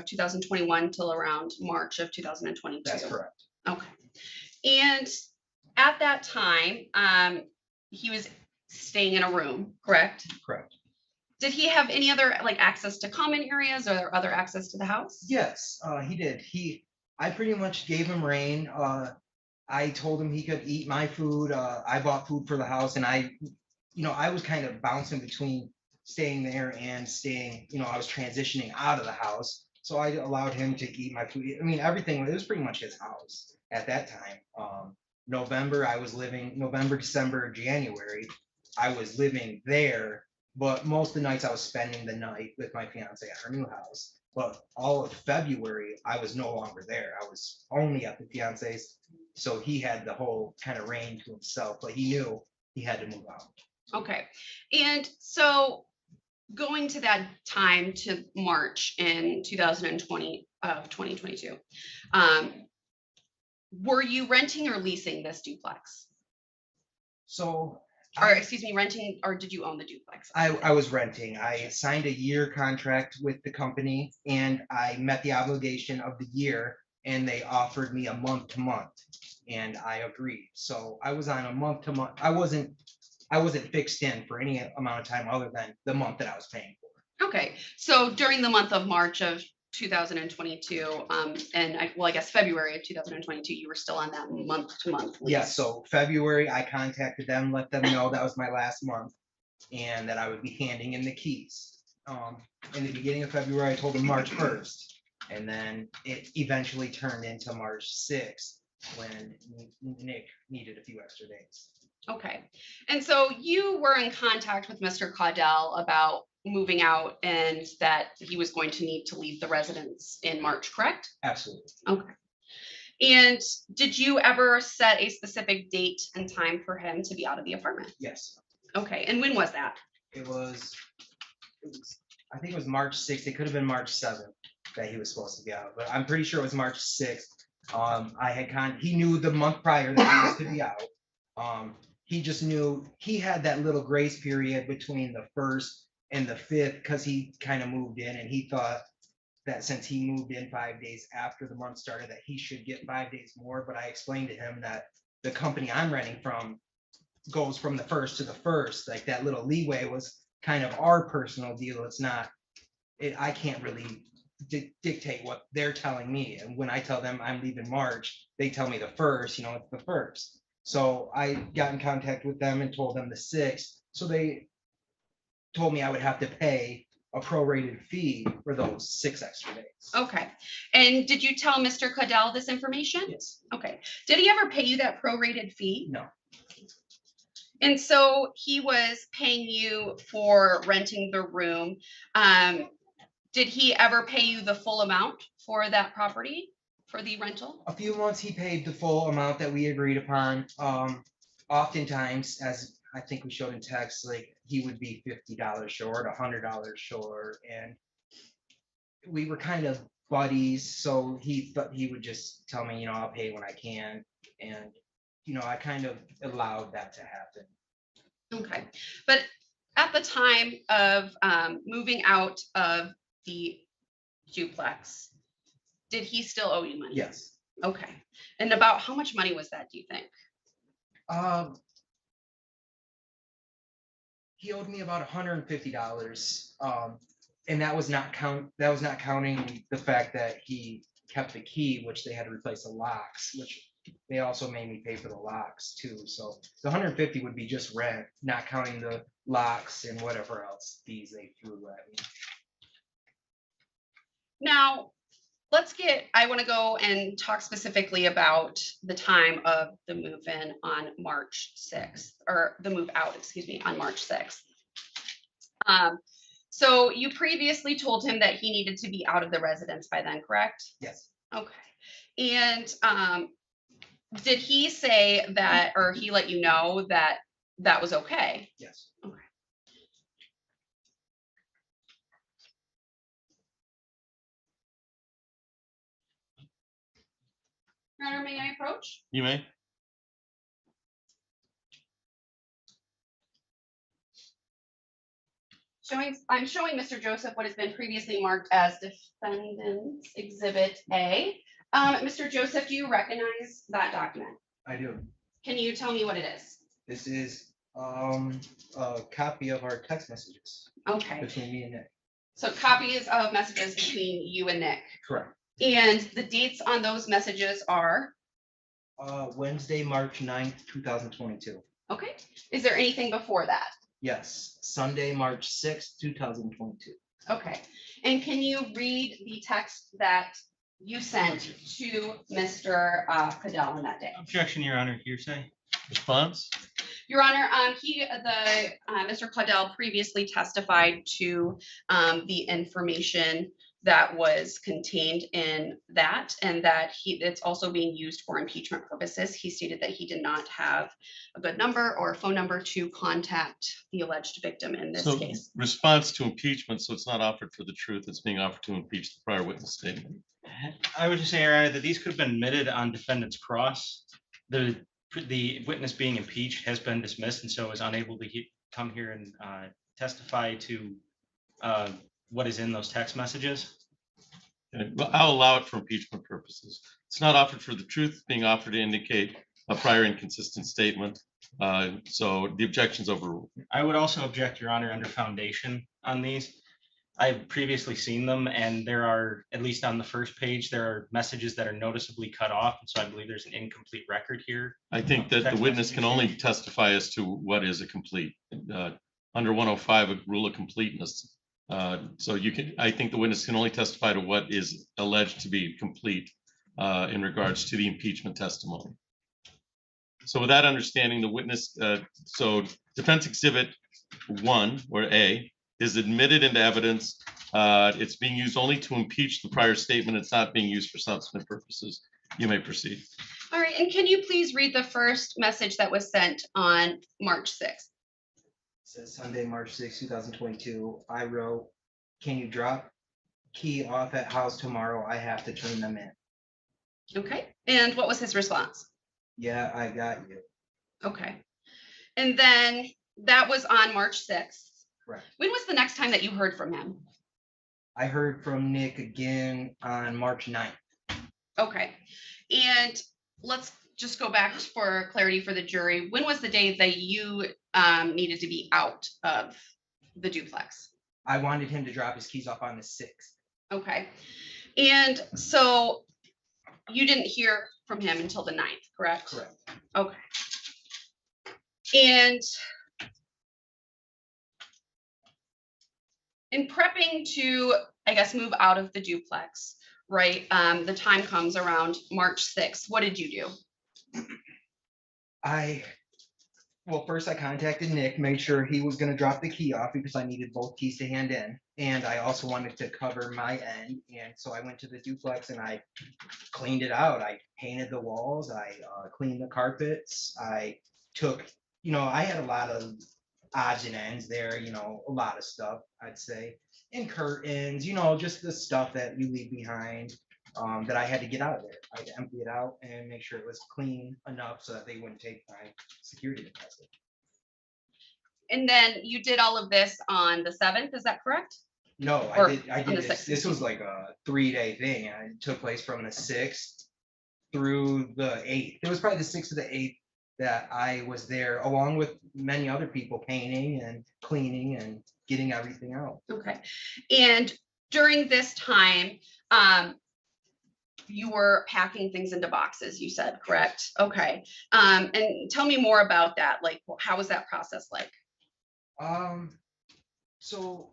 2021 till around March of 2022? That's correct. Okay. And at that time, he was staying in a room, correct? Correct. Did he have any other like access to common areas or other access to the house? Yes, he did. I pretty much gave him reign. I told him he could eat my food. I bought food for the house, and I was kind of bouncing between staying there and staying, I was transitioning out of the house. So I allowed him to eat my food. I mean, everything, it was pretty much his house at that time. November, December, January, I was living there, but most of the nights I was spending the night with my fiance at her new house. But all of February, I was no longer there. I was only at the fiance's. So he had the whole kind of reign to himself, but he knew he had to move out. Okay. And so going to that time to March in 2022, were you renting or leasing this duplex? Renting, or did you own the duplex? I was renting. I signed a year contract with the company and I met the obligation of the year and they offered me a month to month and I agreed. So I was on a month to month. I wasn't fixed in for any amount of time other than the month that I was paying for. Okay. So during the month of March of 2022, I guess February of 2022, you were still on that month to month lease. Yeah, so February, I contacted them, let them know that was my last month and that I would be handing in the keys. In the beginning of February, I told them March 1st, and then it eventually turned into March 6th when Nick needed a few extra days. Okay. And so you were in contact with Mr. Caudell about moving out and that he was going to need to leave the residence in March, correct? Absolutely. Okay. And did you ever set a specific date and time for him to be out of the apartment? Yes. Okay. And when was that? It was I think it was March 6th. It could have been March 7th that he was supposed to be out, but I'm pretty sure it was March 6th. He knew the month prior that he was to be out. He just knew he had that little grace period between the 1st and the 5th because he kind of moved in and he thought that since he moved in 5 days after the month started, that he should get 5 days more. But I explained to him that the company I'm renting from goes from the 1st to the 1st. Like that little leeway was kind of our personal deal. It's not, I can't really dictate what they're telling me. And when I tell them I'm leaving March, they tell me the 1st, it's the 1st. So I got in contact with them and told them the 6th. So they told me I would have to pay a prorated fee for those 6 extra days. Okay. And did you tell Mr. Cadell this information? Yes. Okay. Did he ever pay you that prorated fee? No. And so he was paying you for renting the room. Did he ever pay you the full amount for that property, for the rental? A few months he paid the full amount that we agreed upon. Oftentimes, as I think we showed in text, like he would be $50 short, $100 short, and we were kind of buddies. So he thought he would just tell me, I'll pay when I can, and I kind of allowed that to happen. Okay, but at the time of moving out of the duplex, did he still owe you money? Yes. Okay, and about how much money was that, do you think? He owed me about $150, and that was not counting the fact that he kept the key, which they had to replace the locks, which they also made me pay for the locks too. So the 150 would be just rent, not counting the locks and whatever else fees they threw at me. Now, I want to go and talk specifically about the time of the move-in on March 6th, or the move out, excuse me, on March 6th. So you previously told him that he needed to be out of the residence by then, correct? Yes. Okay. And did he say that, or he let you know that that was okay? Yes. Okay. Your Honor, may I approach? You may. I'm showing Mr. Joseph what has been previously marked as Defendant's Exhibit A. Mr. Joseph, do you recognize that document? I do. Can you tell me what it is? This is a copy of our text messages. Okay. Between me and Nick. So copies of messages between you and Nick. Correct. And the dates on those messages are? Wednesday, March 9th, 2022. Okay. Is there anything before that? Yes, Sunday, March 6th, 2022. Okay. And can you read the text that you sent to Mr. Cadell on that day? Objection, Your Honor, hearsay. Response? Your Honor, Mr. Cadell previously testified to the information that was contained in that, and that it's also being used for impeachment purposes. He stated that he did not have a good number or a phone number to contact the alleged victim in this case. Response to impeachment, so it's not offered for the truth, it's being offered to impeach the prior witness statement. I would just say, Your Honor, that these could have been admitted on defendant's cross. The witness being impeached has been dismissed and so is unable to come here and testify to what is in those text messages. Okay, well, I'll allow it for impeachment purposes. It's not offered for the truth, being offered to indicate a prior inconsistent statement. So the objection's overruled. I would also object, Your Honor, under foundation on these. I've previously seen them, and there are, at least on the first page, there are messages that are noticeably cut off. And so I believe there's an incomplete record here. I think that the witness can only testify as to what is a complete, under 105, a rule of completeness. So I think the witness can only testify to what is alleged to be complete in regards to the impeachment testimony. So with that understanding, the witness, so Defense Exhibit 1, or A, is admitted into evidence. It's being used only to impeach the prior statement. It's not being used for substantive purposes. You may proceed. All right, and can you please read the first message that was sent on March 6th? It says Sunday, March 6th, 2022. I wrote, can you drop key off at house tomorrow? I have to turn them in. Okay, and what was his response? Yeah, I got you. Okay, and then that was on March 6th. Correct. When was the next time that you heard from him? I heard from Nick again on March 9th. Okay, and let's just go back for clarity for the jury. When was the day that you needed to be out of the duplex? I wanted him to drop his keys off on the 6th. Okay, and so you didn't hear from him until the 9th, correct? Correct. Okay. And in prepping to, I guess, move out of the duplex, right? The time comes around March 6th. What did you do? Well, first I contacted Nick, made sure he was gonna drop the key off because I needed both keys to hand in. And I also wanted to cover my end. And so I went to the duplex and I cleaned it out. I painted the walls, I cleaned the carpets. I took, I had a lot of odds and ends there, a lot of stuff, I'd say. And curtains, just the stuff that you leave behind. That I had to get out of there. I had to empty it out and make sure it was clean enough so that they wouldn't take my security deposit. And then you did all of this on the 7th, is that correct? No, Or I on did the this. 6th. This was like a 3-day thing. And it took place from the 6th through the 8th. It was probably the 6th to the 8th that I was there, along with many other people painting and cleaning and getting everything out. Okay. And during this time, you were packing things into boxes, you said, correct? Okay. And tell me more about that. Like, how was that process like? So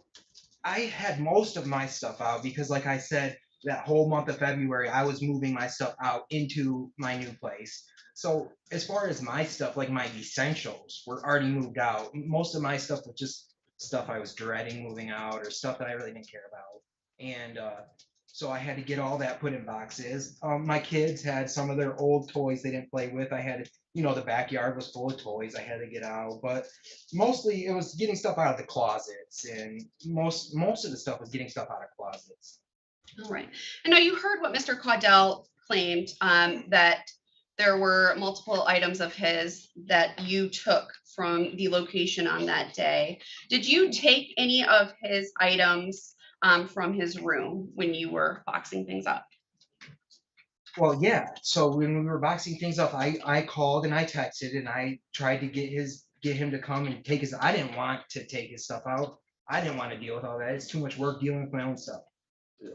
I had most of my stuff out because, like I said, that whole month of February, I was moving my stuff out into my new place. So as far as my stuff, like my essentials were already moved out. Most of my stuff was just stuff I was dreading moving out or stuff that I really didn't care about. And so I had to get all that put in boxes. My kids had some of their old toys they didn't play with. I had, the backyard was full of toys I had to get out. But mostly it was getting stuff out of the closets, and most of the stuff was getting stuff out of closets. All right. And now you heard what Mr. Caudell claimed, that there were multiple items of his that you took from the location on that day. Did you take any of his items from his room when you were boxing things up? Well, yeah. So when we were boxing things up, I called and I texted and I tried to get him to come and take his. I didn't want to take his stuff out. I didn't want to deal with all that. It's too much work dealing with my own stuff.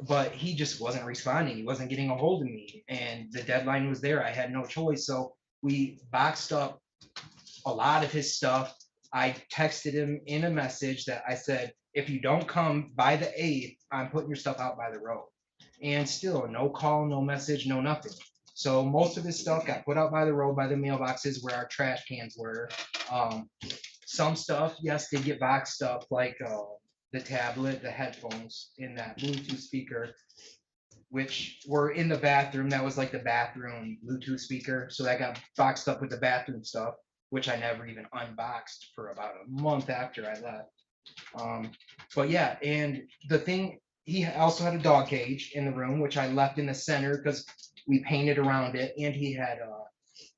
But he just wasn't responding. He wasn't getting a hold of me, and the deadline was there. I had no choice. So we boxed up a lot of his stuff. I texted him in a message that I said, if you don't come by the 8th, I'm putting your stuff out by the road. And still, no call, no message, no nothing. So most of his stuff got put out by the road by the mailboxes where our trash cans were. Some stuff, yes, did get boxed up, like the tablet, the headphones, and that Bluetooth speaker, which were in the bathroom. That was like the bathroom Bluetooth speaker. So that got boxed up with the bathroom stuff, which I never even unboxed for about a month after I left. But yeah, and the thing, he also had a dog cage in the room, which I left in the center because we painted around it, and he had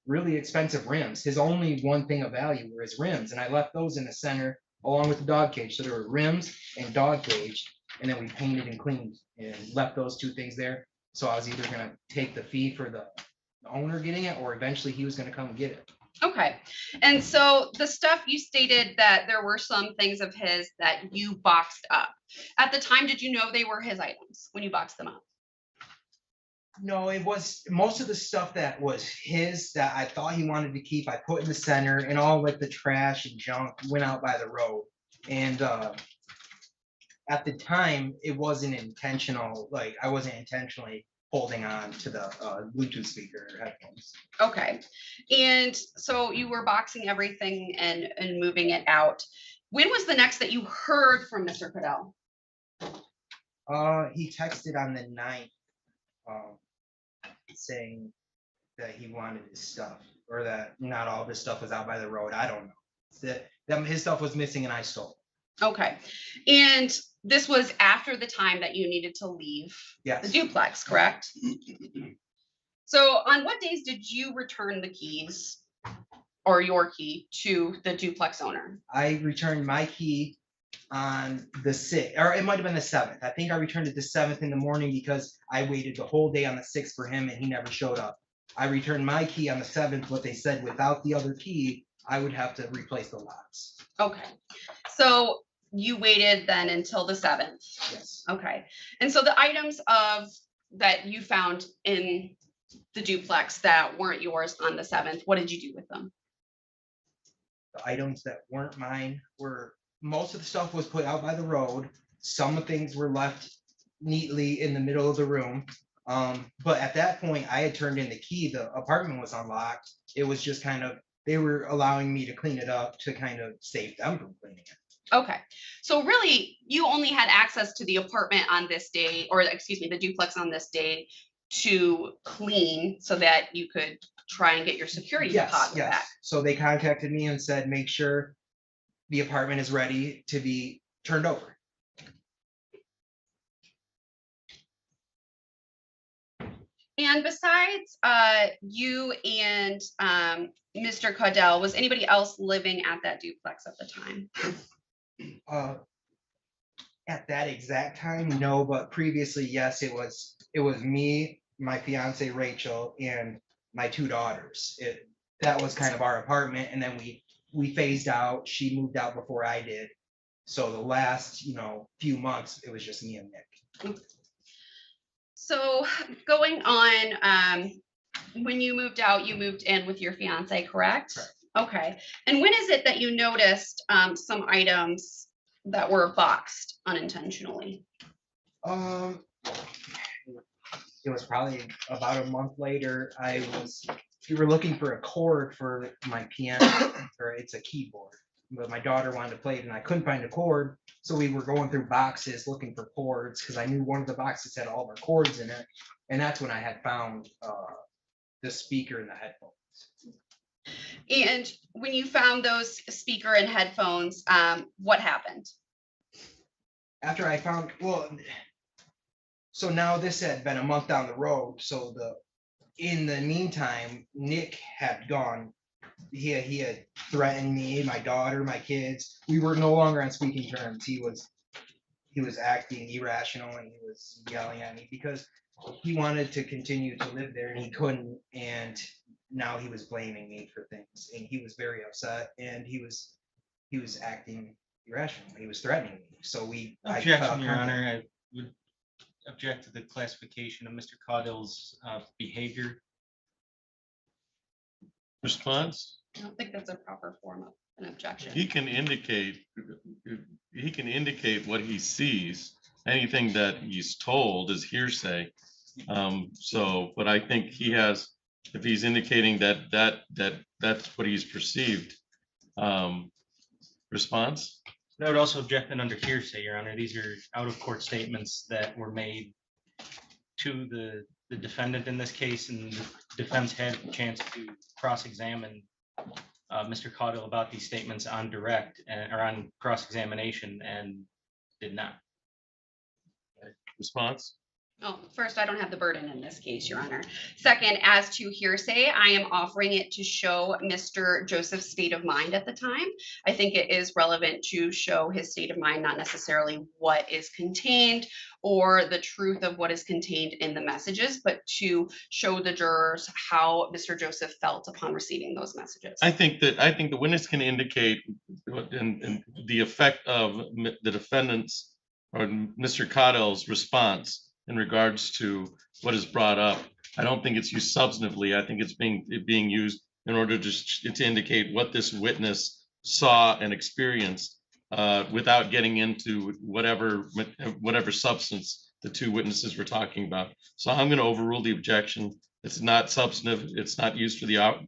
really expensive rims. His only one thing of value were his rims, and I left those in the center along with the dog cage. So there were rims and dog cage, and then we painted and cleaned and left those two things there. So I was either gonna take the fee for the owner getting it, or eventually he was gonna come and get it. Okay. And so the stuff, you stated that there were some things of his that you boxed up. At the time, did you know they were his items when you boxed them up? No, it was most of the stuff that was his that I thought he wanted to keep. I put in the center, and all like the trash and junk went out by the road. And at the time, it wasn't intentional. Like I wasn't intentionally holding on to the Bluetooth speaker or headphones. Okay. And so you were boxing everything and moving it out. When was the next that you heard from Mr. Caudell? He texted on the 9th, saying that he wanted his stuff, or that not all of his stuff was out by the road. I don't know. That his stuff was missing and I stole it. Okay. And this was after the time that you needed to leave the Yes. duplex, correct? So on what days did you return the keys or your key to the duplex owner? I returned my key on the 6th, or it might have been the 7th. I think I returned it the 7th in the morning because I waited the whole day on the 6th for him and he never showed up. I returned my key on the 7th, but they said without the other key, I would have to replace the locks. Okay, so you waited then until the 7th. Yes. Okay, and so the items that you found in the duplex that weren't yours on the 7th, what did you do with them? The items that weren't mine were, most of the stuff was put out by the road. Some things were left neatly in the middle of the room. But at that point, I had turned in the key. The apartment was unlocked. It was just kind of, they were allowing me to clean it up to kind of save them from cleaning it. Okay, so really, you only had access to the apartment on this day, or excuse me, the duplex on this day to clean so that you could try and get your security deposit Yes. back. So they contacted me and said, make sure the apartment is ready to be turned over. And besides you and Mr. Caudell, was anybody else living at that duplex at the time? At that exact time, no, but previously, yes, it was me, my fiance Rachel, and my 2 daughters. That was kind of our apartment, and then we phased out. She moved out before I did. So the last, few months, it was just me and Nick. So going on, when you moved out, you moved in with your fiance, correct? Correct. Okay. And when is it that you noticed some items that were boxed unintentionally? It was probably about a month later. We were looking for a cord for my piano, or it's a keyboard. But my daughter wanted to play it and I couldn't find a cord. So we were going through boxes looking for cords because I knew one of the boxes had all of our cords in it. And that's when I had found the speaker and the headphones. And when you found those speaker and headphones, what happened? After I found, so now this had been a month down the road. So in the meantime, Nick had gone. He had threatened me, my daughter, my kids. We were no longer on speaking terms. He was acting irrational and he was yelling at me because he wanted to continue to live there and he couldn't. And now he was blaming me for things and he was very upset and he was acting irrational. He was threatening me. So Objection, Your Honor. I would object to the classification of Mr. Caudill's behavior. Response? I don't think that's a proper form of an objection. He can indicate what he sees. Anything that he's told is hearsay. But I think he has, if he's indicating that's what he's perceived. Response? I would also object that under hearsay, Your Honor. These are out of court statements that were made to the defendant in this case, and the defense had a chance to cross-examine Mr. Caudill about these statements on direct or on cross-examination and did not. Response? Oh, first, I don't have the burden in this case, Your Honor. Second, as to hearsay, I am offering it to show Mr. Joseph's state of mind at the time. I think it is relevant to show his state of mind, not necessarily what is contained or the truth of what is contained in the messages, but to show the jurors how Mr. Joseph felt upon receiving those messages. I think the witness can indicate and the effect of the defendant's or Mr. Caudill's response in regards to what is brought up. I don't think it's used substantively. I think it's being used in order to indicate what this witness saw and experienced without getting into whatever substance the 2 witnesses were talking about. So I'm going to overrule the objection. It's not substantive. It's not used for the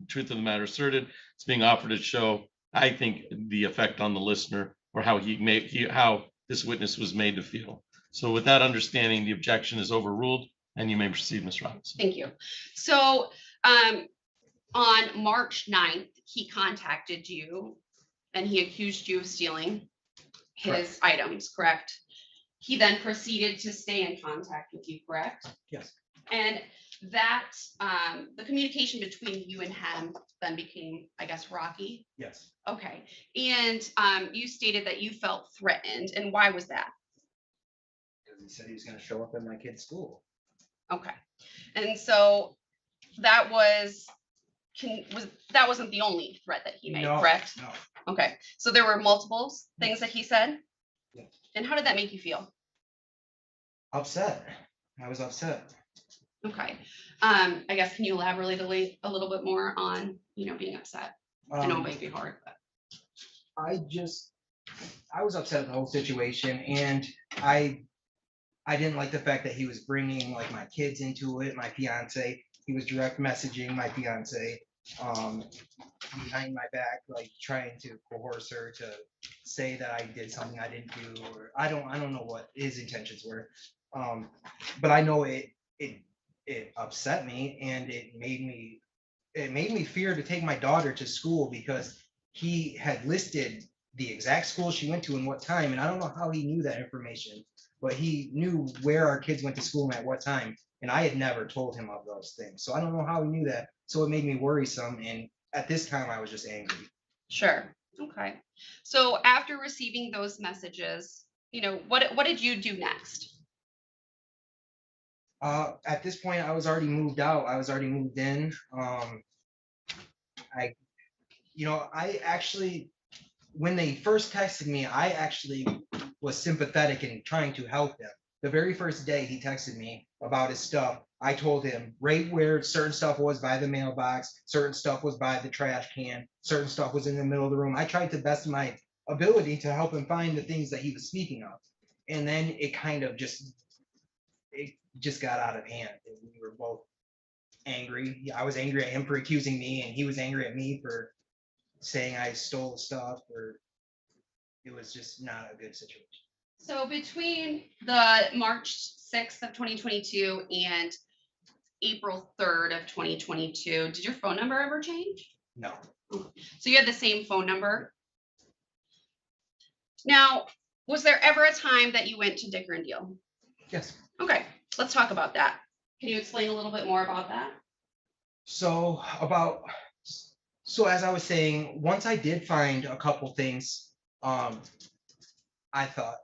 truth of the matter asserted. It's being offered to show, I think, the effect on the listener or how how this witness was made to feel. So with that understanding, the objection is overruled and you may proceed, Ms. Robinson. Thank you. So on March 9th, he contacted you and he accused you of stealing his items, correct? He then proceeded to stay in contact with you, correct? Yes. And that, the communication between you and him then became, I guess, rocky. Yes. Okay. And you stated that you felt threatened. And why was that? Because he said he was gonna show up at my kid's school. Okay. And so that that wasn't the only threat that he made, No, correct? No. Okay. So there were multiple things that he said? Yeah. And how did that make you feel? Upset. I was upset. Okay. I guess, can you elaborate a little bit more on, being upset? I know it might be hard, but. I was upset at the whole situation, and I didn't like the fact that he was bringing like my kids into it, my fiance. He was direct messaging my fiance, behind my back, like trying to coerce her to say that I did something I didn't do, or I don't know what his intentions were. But I know it upset me, and it made me fear to take my daughter to school because he had listed the exact school she went to and what time, and I don't know how he knew that information, but he knew where our kids went to school and at what time, and I had never told him of those things. So I don't know how he knew that. So it made me worrisome, and at this time I was just angry. Sure. Okay. So after receiving those messages, what did you do next? At this point, I was already moved out. I was already moved in. I actually, when they first texted me, I actually was sympathetic and trying to help him. The very first day he texted me about his stuff, I told him right where certain stuff was by the mailbox, certain stuff was by the trash can, certain stuff was in the middle of the room. I tried to best of my ability to help him find the things that he was speaking of. And then it kind of just got out of hand. And we were both angry. I was angry at him for accusing me, and he was angry at me for saying I stole stuff, or it was just not a good situation. So between the March 6th of 2022 and April 3rd of 2022, did your phone number ever change? No. So you had the same phone number? Now, was there ever a time that you went to Dicker and Deal? Yes. Okay, let's talk about that. Can you explain a little bit more about that? So as I was saying, once I did find a couple things, I thought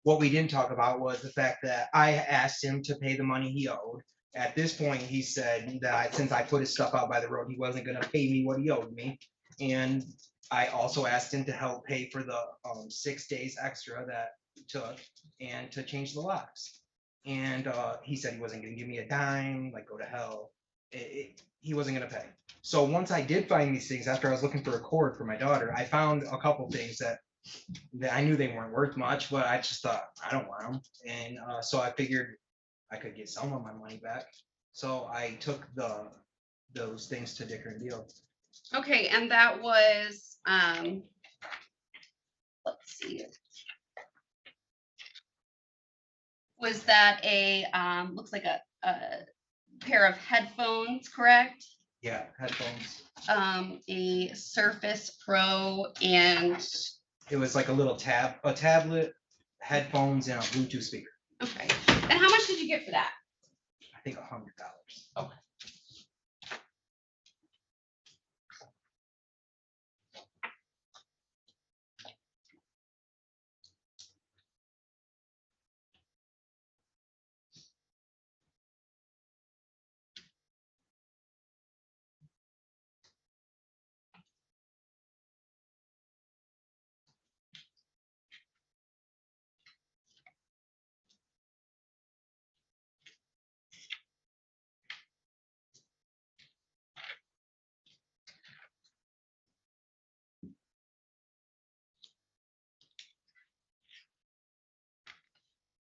what we didn't talk about was the fact that I asked him to pay the money he owed. At this point, he said that since I put his stuff out by the road, he wasn't going to pay me what he owed me. And I also asked him to help pay for the 6 days extra that it took and to change the locks. And he said he wasn't going to give me a dime, like go to hell. He wasn't going to pay. So once I did find these things, after I was looking for a cord for my daughter, I found a couple things that I knew they weren't worth much, but I just thought I don't want them. And so I figured I could get some of my money back. So I took those things to Dicker and Deal. Okay, and that was, let's see. Was that looks like a pair of headphones, correct? Yeah, headphones. A Surface Pro, and it was like a tablet, headphones, and a Bluetooth speaker. Okay. And how much did you get for that? I think $100. Okay.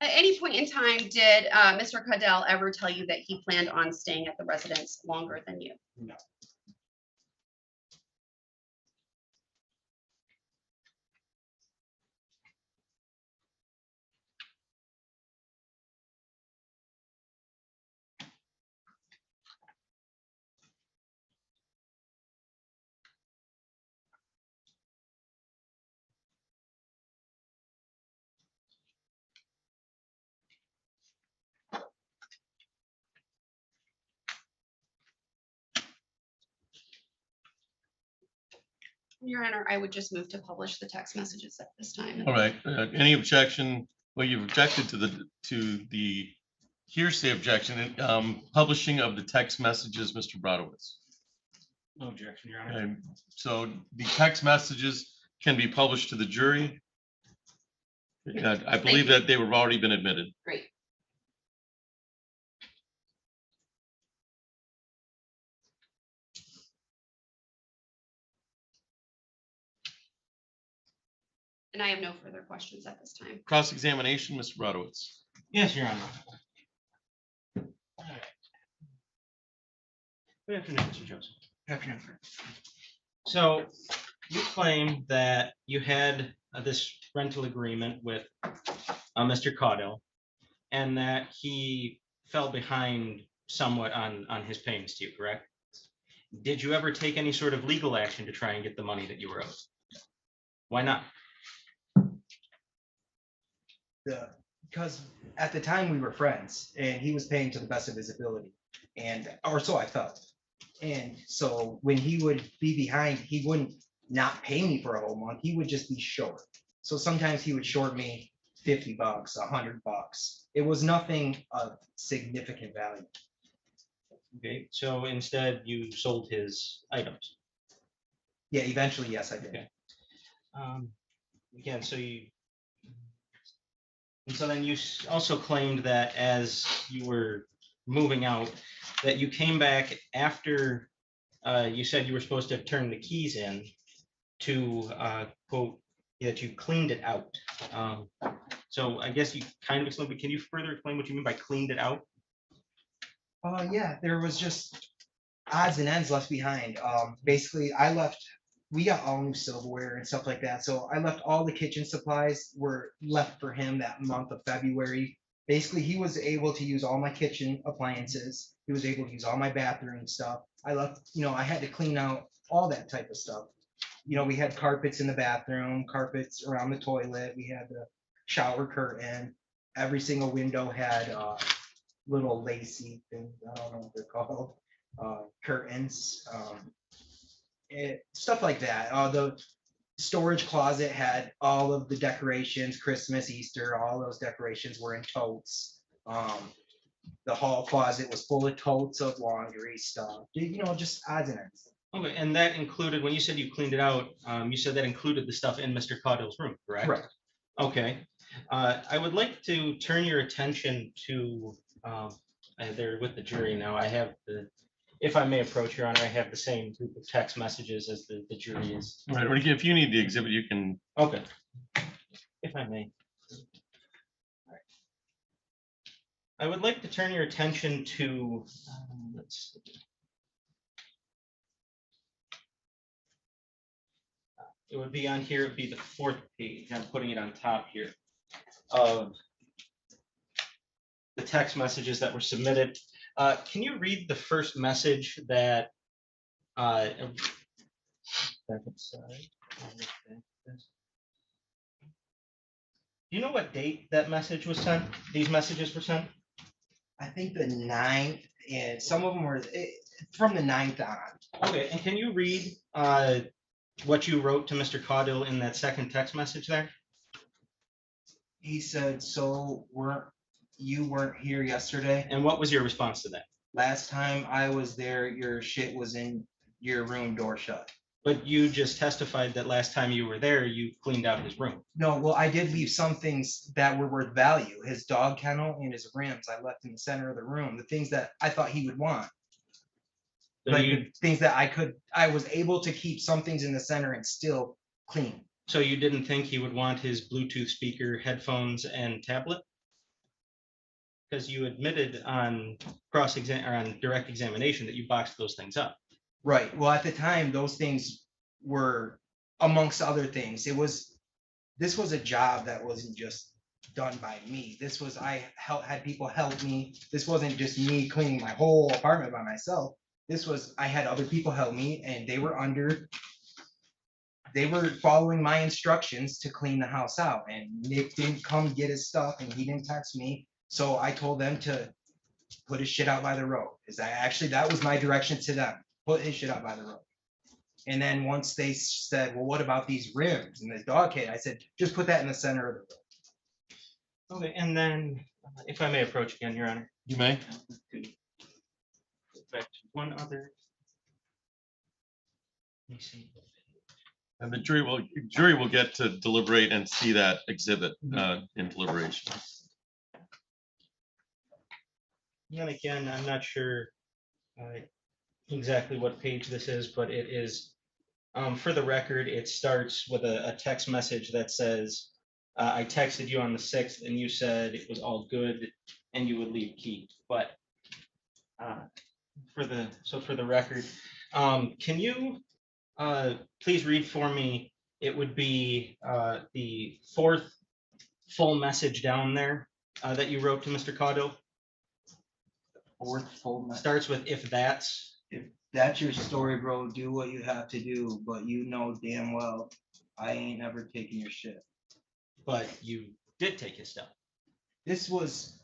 At any point in time, did Mr. Cadell ever tell you that he planned on staying at the residence longer than you? No. Your Honor, I would just move to publish the text messages at this time. All right, any objection? Well, you've objected to the hearsay objection, publishing of the text messages, Mr. Brodowitz. No objection, Your Honor. And so the text messages can be published to the jury. I believe that they have already been admitted. Great. And I have no further questions at this time. Cross-examination, Mr. Brodowitz. Yes, Your Honor. All right. Good afternoon, Mr. Joseph. Good afternoon. So you claim that you had this rental agreement with Mr. Caudill and that he fell behind somewhat on his payments to you, correct? Did you ever take any sort of legal action to try and get the money that you were owed? Why not? Because at the time we were friends and he was paying to the best of his ability, and or so I felt. And so when he would be behind, he wouldn't not pay me for a whole month. He would just be short. So sometimes he would short me $50, $100. It was nothing of significant value. Okay, so instead you sold his items. Yeah, eventually, yes, I did. Okay. Again, so you, and so then you also claimed that as you were moving out, that you came back after you said you were supposed to have turned the keys in to quote, that you cleaned it out. So I guess you kind of explained, but can you further explain what you mean by cleaned it out? Yeah, there was just odds and ends left behind. Basically, we got all new silverware and stuff like that. So I left all the kitchen supplies were left for him that month of February. Basically, he was able to use all my kitchen appliances. He was able to use all my bathroom stuff. I left, I had to clean out all that type of stuff. We had carpets in the bathroom, carpets around the toilet. We had the shower curtain. Every single window had little lacy things. I don't know what they're called. Curtains. Stuff like that. The storage closet had all of the decorations, Christmas, Easter, all those decorations were in totes. The hall closet was full of totes of laundry stuff, just odds and ends. Okay, and that included, when you said you cleaned it out, you said that included the stuff in Mr. Caudill's room, correct? Correct. Okay. I would like to turn your attention to, they're with the jury now. I have if I may approach, Your Honor, I have the same group of text messages as the jury is. All right, or if you need the exhibit, you can. Okay. If I may. All right. I would like to turn your attention to, let's see. It would be on here, it would be the 4th page. I'm putting it on top here of the text messages that were submitted. Can you read the first message that do you know what date that message was sent? These messages were sent? I think the 9th, and some of them were from the 9th on. Okay, and can you read what you wrote to Mr. Caudill in that second text message there? He said, so you weren't here yesterday? And what was your response to that? Last time I was there, your shit was in your room, door shut. But you just testified that last time you were there, you cleaned out his room. No, well, I did leave some things that were worth value. His dog kennel and his rims, I left in the center of the room, the things that I thought he would want. So like the things that I was able to keep some things in the center and still clean. So you didn't think he would want his Bluetooth speaker, headphones, and tablet? Because you admitted on on direct examination that you boxed those things up. Right. Well, at the time, those things were amongst other things. This was a job that wasn't just done by me. This was I had people help me. This wasn't just me cleaning my whole apartment by myself. This was I had other people help me, and they were following my instructions to clean the house out. And Nick didn't come get his stuff, and he didn't text me. So I told them to put his shit out by the road. That was my direction to them. Put his shit out by the road. And then once they said, well, what about these rims and the dog cage? I said, just put that in the center of the room. Okay, and then if I may approach again, Your Honor. You may. Back to one other. Let me see. And the jury will get to deliberate and see that exhibit in deliberation. And then again, I'm not sure exactly what page this is, but it is, for the record, it starts with a text message that says, I texted you on the 6th and you said it was all good and you would leave key. But for the record, can you please read for me? It would be the 4th full message down there that you wrote to Mr. Caudill. 4th full message. Starts with if that's. If that's your story, bro, do what you have to do, but you know damn well I ain't never taking your shit. But you did take his stuff. This was,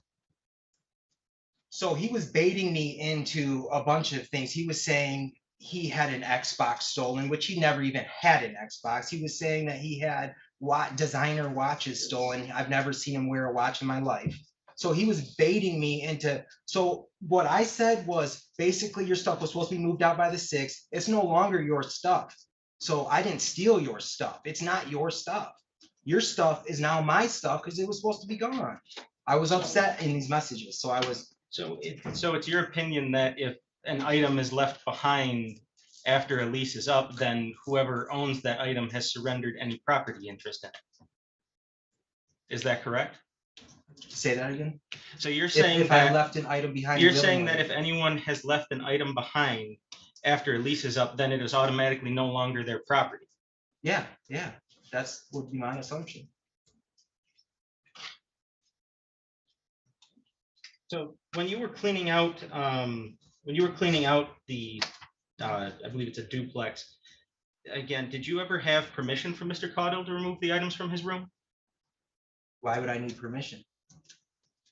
so he was baiting me into a bunch of things. He was saying he had an Xbox stolen, which he never even had an Xbox. He was saying that he had designer watches stolen. I've never seen him wear a watch in my life. So he was baiting me into, so what I said was basically your stuff was supposed to be moved out by the 6th. It's no longer your stuff. So I didn't steal your stuff. It's not your stuff. Your stuff is now my stuff because it was supposed to be gone. I was upset in these messages. So I was. So it's your opinion that if an item is left behind after a lease is up, then whoever owns that item has surrendered any property interest in it. Is that correct? Say that again. So you're saying if that I left an item behind. You're saying that if anyone has left an item behind after a lease is up, then it is automatically no longer their property. Yeah, that's would be my assumption. So when you were cleaning out, the, I believe it's a duplex. Again, did you ever have permission from Mr. Caudill to remove the items from his room? Why would I need permission?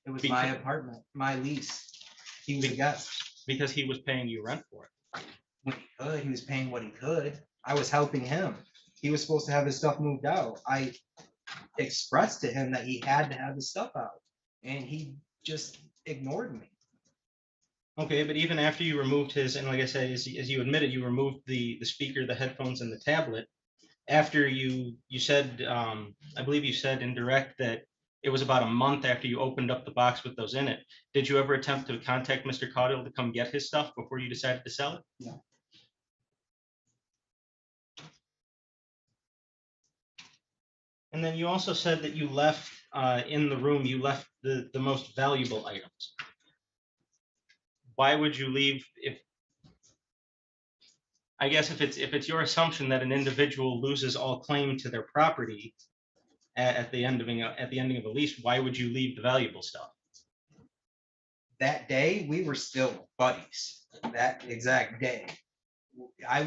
It was my apartment, my lease. He was a guest. Because he was paying you rent for it. When he could, he was paying what he could. I was helping him. He was supposed to have his stuff moved out. I expressed to him that he had to have his stuff out, and he just ignored me. Okay, but even after you removed his, and like I said, as you admitted, you removed the speaker, the headphones, and the tablet. After you said, I believe you said in direct that it was about a month after you opened up the box with those in it. Did you ever attempt to contact Mr. Caudill to come get his stuff before you decided to sell it? No. And then you also said that you left in the room, you left the most valuable items. Why would you leave I guess if it's your assumption that an individual loses all claim to their property at the ending of a lease, why would you leave the valuable stuff? That day, we were still buddies. That exact day. I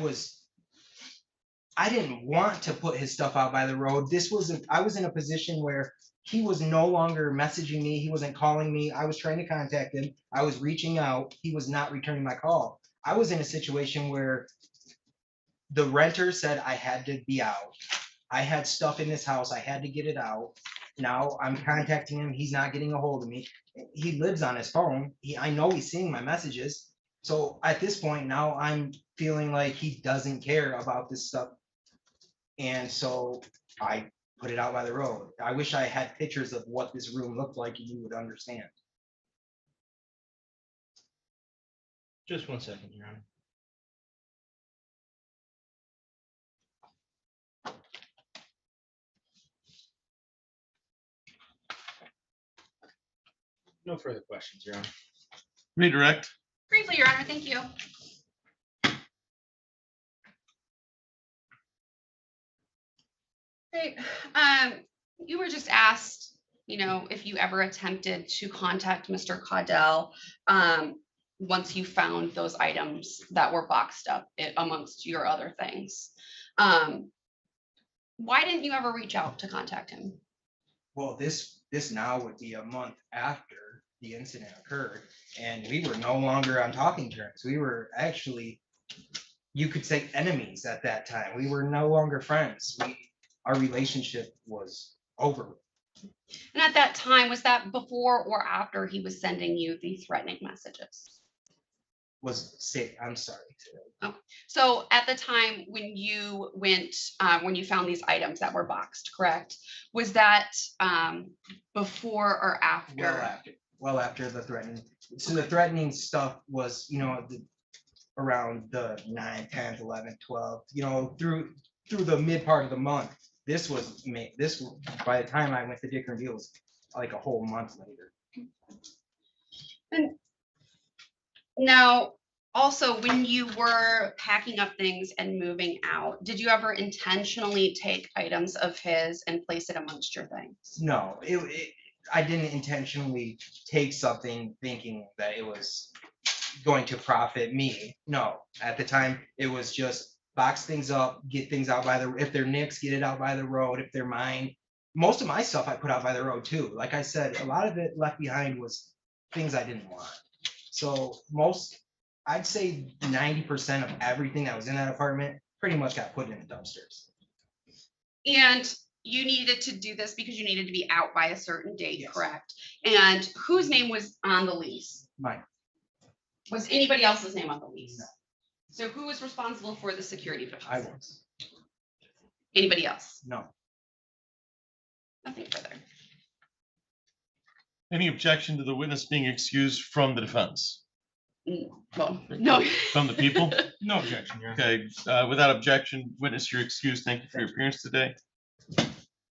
didn't want to put his stuff out by the road. I was in a position where he was no longer messaging me. He wasn't calling me. I was trying to contact him. I was reaching out. He was not returning my call. I was in a situation where the renter said I had to be out. I had stuff in this house. I had to get it out. Now I'm contacting him. He's not getting a hold of me. He lives on his phone. I know he's seeing my messages. So at this point now I'm feeling like he doesn't care about this stuff. And so I put it out by the road. I wish I had pictures of what this room looked like and you would understand. Just 1 second, Your Honor. No further questions, Your Honor. Redirect. Briefly, Your Honor, thank you. Great. You were just asked, if you ever attempted to contact Mr. Caudill once you found those items that were boxed up amongst your other things. Why didn't you ever reach out to contact him? Well, this now would be a month after the incident occurred, and we were no longer on talking terms. We were actually you could say enemies at that time. We were no longer friends. Our relationship was over. And at that time, was that before or after he was sending you the threatening messages? I'm sorry. Oh, so at the time when you went, when you found these items that were boxed, correct? Was that before or after? Well after the threatening. So the threatening stuff was, around the 9th, 10th, 11th, 12th, through the mid part of the month. This was by the time I went to Dicker and Deal was like a whole month later. And now, also, when you were packing up things and moving out, did you ever intentionally take items of his and place it amongst your things? No, I didn't intentionally take something thinking that it was going to profit me. No, at the time it was just box things up, get things out if they're Nick's, get it out by the road. If they're mine, most of my stuff I put out by the road too. Like I said, a lot of it left behind was things I didn't want. So I'd say 90% of everything that was in that apartment pretty much got put in the dumpsters. And you needed to do this because you needed to be out by a certain date, yes. Correct? And whose name was on the lease? Mine. Was anybody else's name on the lease? No. So who was responsible for the security deposit? I was. Anybody else? No. Nothing further. Any objection to the witness being excused from the defense? Well, no. From the people? No objection, Your Honor. Okay, without objection, witness, you're excused. Thank you for your appearance today.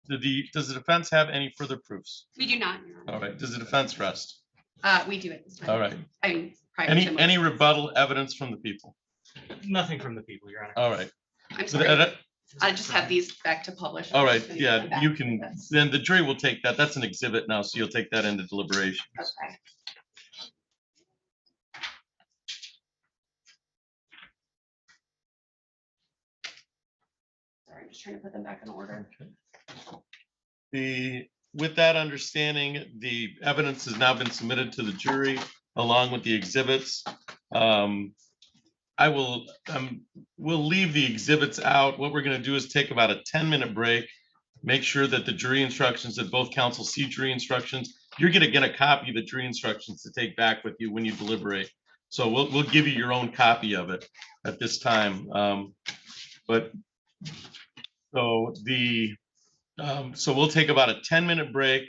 Does the defense have any further proofs? We do not, Your Honor. All right, does the defense rest? We do at this time. All right. I mean, any rebuttal evidence from the people? Nothing from the people, Your Honor. All right. I'm sorry. I just have these back to publish. All right, yeah, you can, then the jury will take that. That's an exhibit now, so you'll take that into deliberations. Okay. Sorry, I'm just trying to put them back in order. With that understanding, the evidence has now been submitted to the jury along with the exhibits. We'll leave the exhibits out. What we're going to do is take about a 10-minute break, make sure that the jury instructions, that both counsel see jury instructions. You're going to get a copy of the jury instructions to take back with you when you deliberate. So we'll give you your own copy of it at this time. So we'll take about a 10-minute break,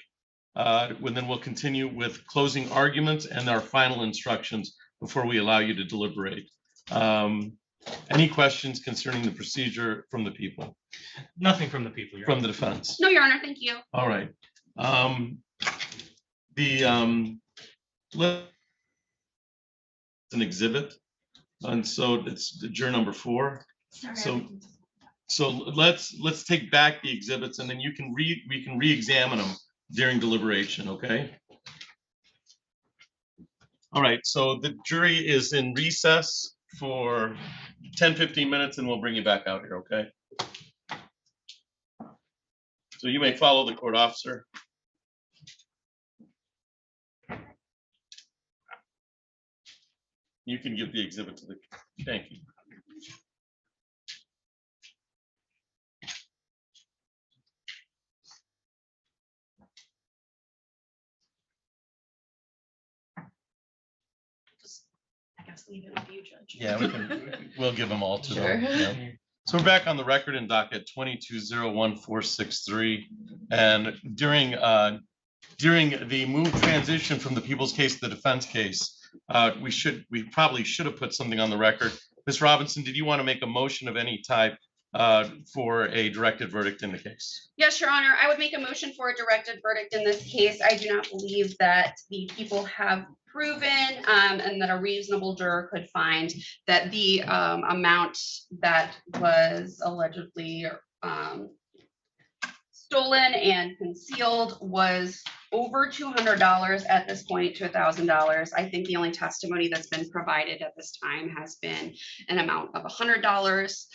and then we'll continue with closing arguments and our final instructions before we allow you to deliberate. Any questions concerning the procedure from the people? Nothing from the people, Your From Honor. the defense? No, Your Honor, thank you. All right. An exhibit, and so it's the juror number 4. Sorry, So let's take back the exhibits, and then we can re-examine them during deliberation, okay? All right, so the jury is in recess for 10-15 minutes, and we'll bring you back out here, okay? So you may follow the court officer. You can give the exhibit to the, thank you. Leave it with you, Judge. Yeah, we'll give them all to them. Sure. Yeah. So we're back on the record in docket 22-01463, and during the move transition from the people's case to the defense case, we probably should have put something on the record. Ms. Robinson, did you want to make a motion of any type for a directed verdict in the case? Yes, Your Honor, I would make a motion for a directed verdict in this case. I do not believe that the people have proven and that a reasonable juror could find that the amount that was allegedly stolen and concealed was over $200 at this point to $1,000. I think the only testimony that's been provided at this time has been an amount of $100.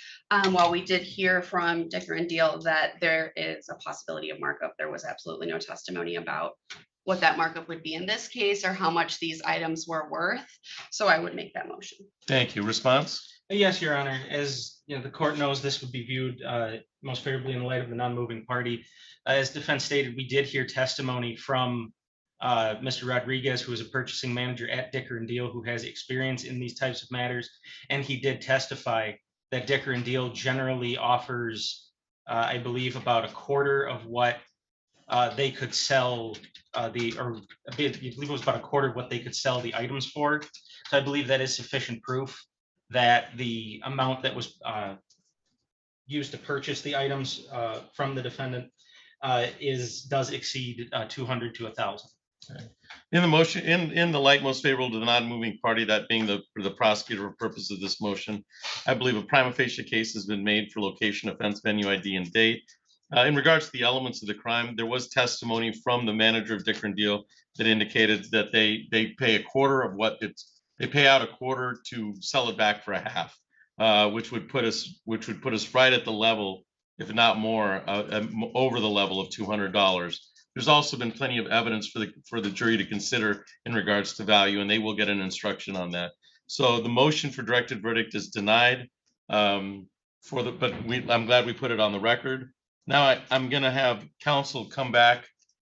While we did hear from Dicker and Deal that there is a possibility of markup, there was absolutely no testimony about what that markup would be in this case or how much these items were worth. So I would make that motion. Thank you. Response? Yes, Your Honor. As you know, the court knows this would be viewed most favorably in the light of the non-moving party. As defense stated, we did hear testimony from Mr. Rodriguez, who is a purchasing manager at Dicker and Deal, who has experience in these types of matters. And he did testify that Dicker and Deal generally offers, I believe, about a quarter of what they could sell I believe it was about a quarter of what they could sell the items for. So I believe that is sufficient proof that the amount that was used to purchase the items from the defendant does exceed 200 to 1,000. In the motion, in the light most favorable to the non-moving party, that being the prosecutor for purpose of this motion, I believe a prima facie case has been made for location, offense, venue, ID, and date. In regards to the elements of the crime, there was testimony from the manager of Dicker and Deal that indicated that they pay a quarter of what they pay out a quarter to sell it back for a half, which would put us right at the level, if not more, over the level of $200. There's also been plenty of evidence for the jury to consider in regards to value, and they will get an instruction on that. So the motion for directed verdict is denied. I'm glad we put it on the record. Now I'm going to have counsel come back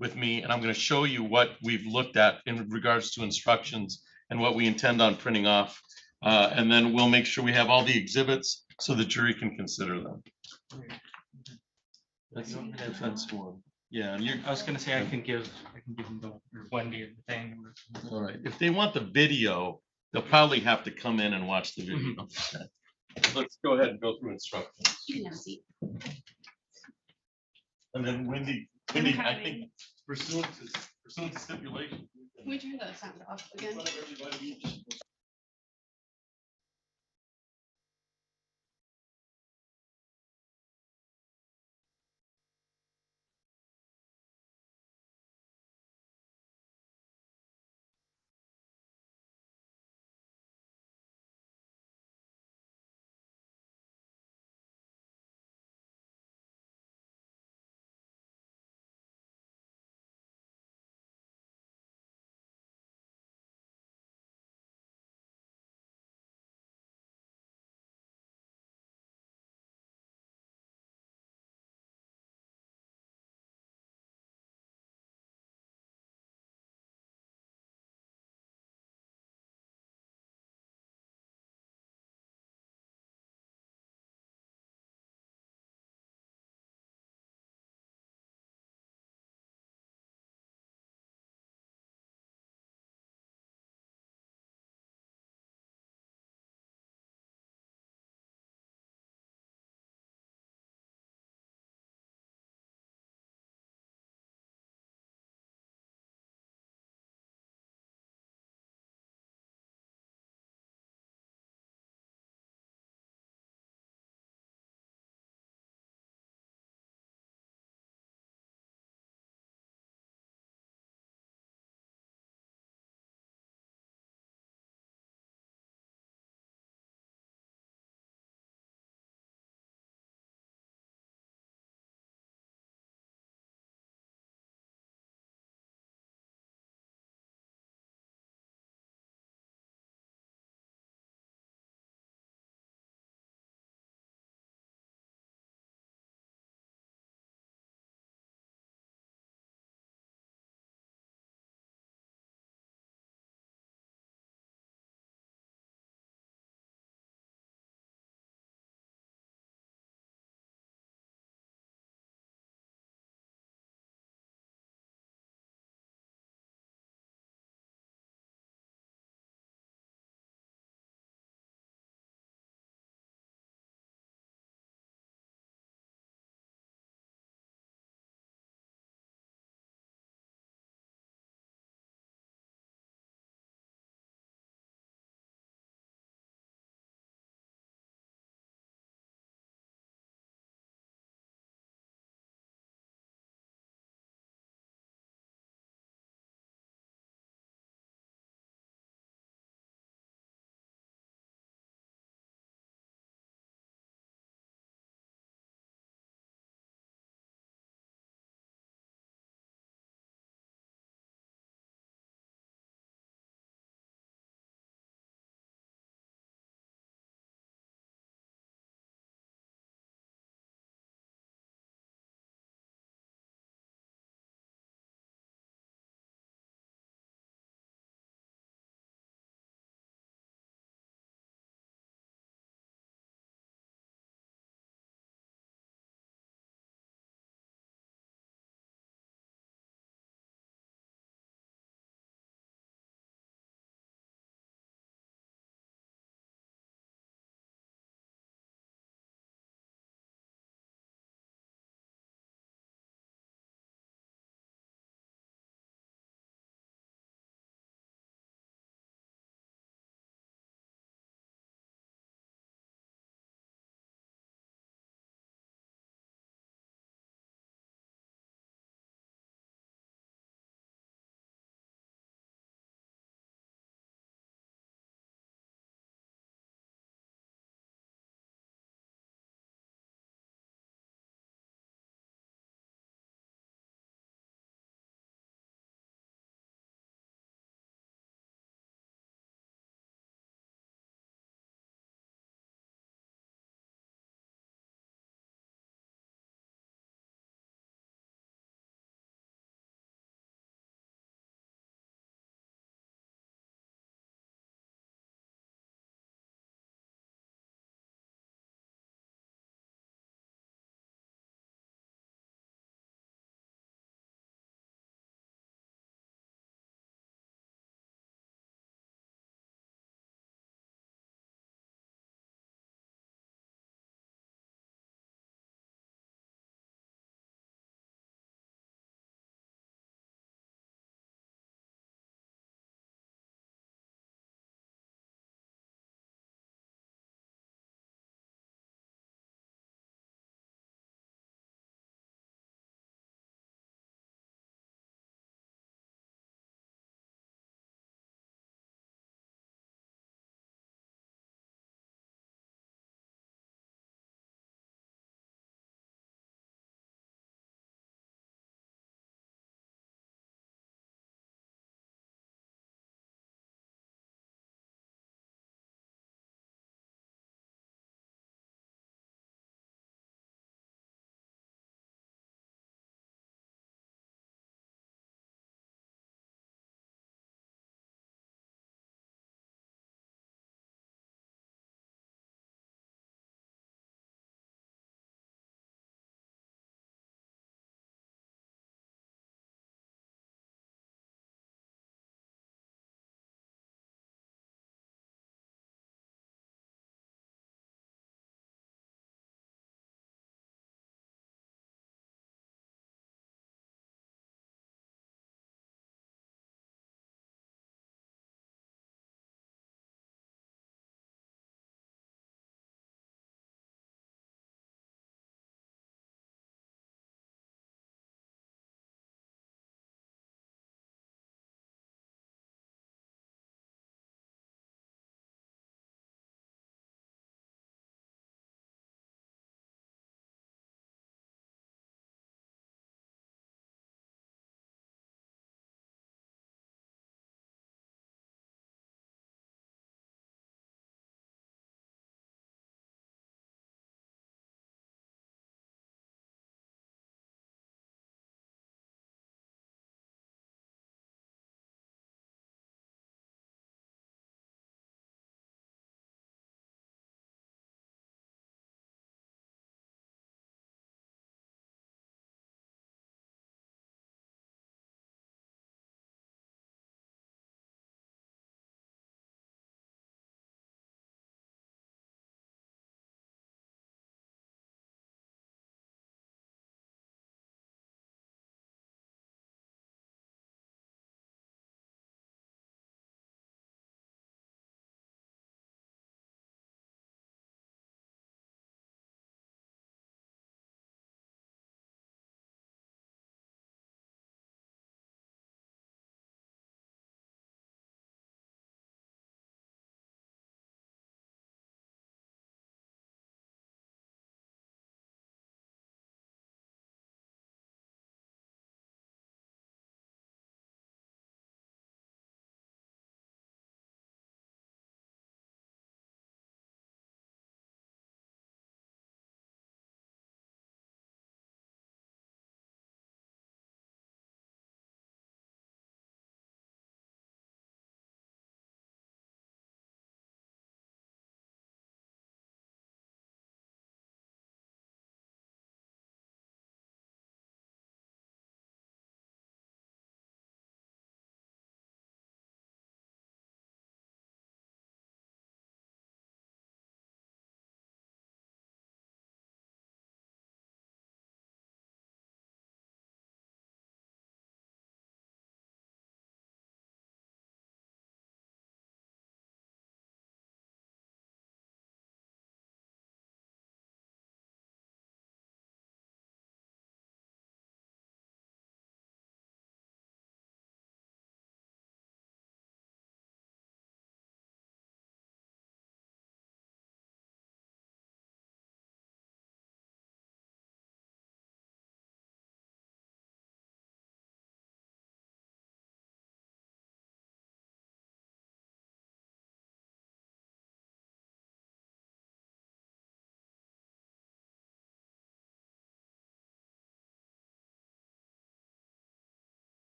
with me, and I'm going to show you what we've looked at in regards to instructions and what we intend on printing off. And then we'll make sure we have all the exhibits so the jury can consider them. That's offense one. Yeah, and I was going to say I can give them the or Wendy the thing. All right. If they want the video, they'll probably have to come in and watch the video. Okay. Let's go ahead and go through instructions. You can have a seat. And then Wendy, I think pursuant to stipulation. Can we turn the sound off again?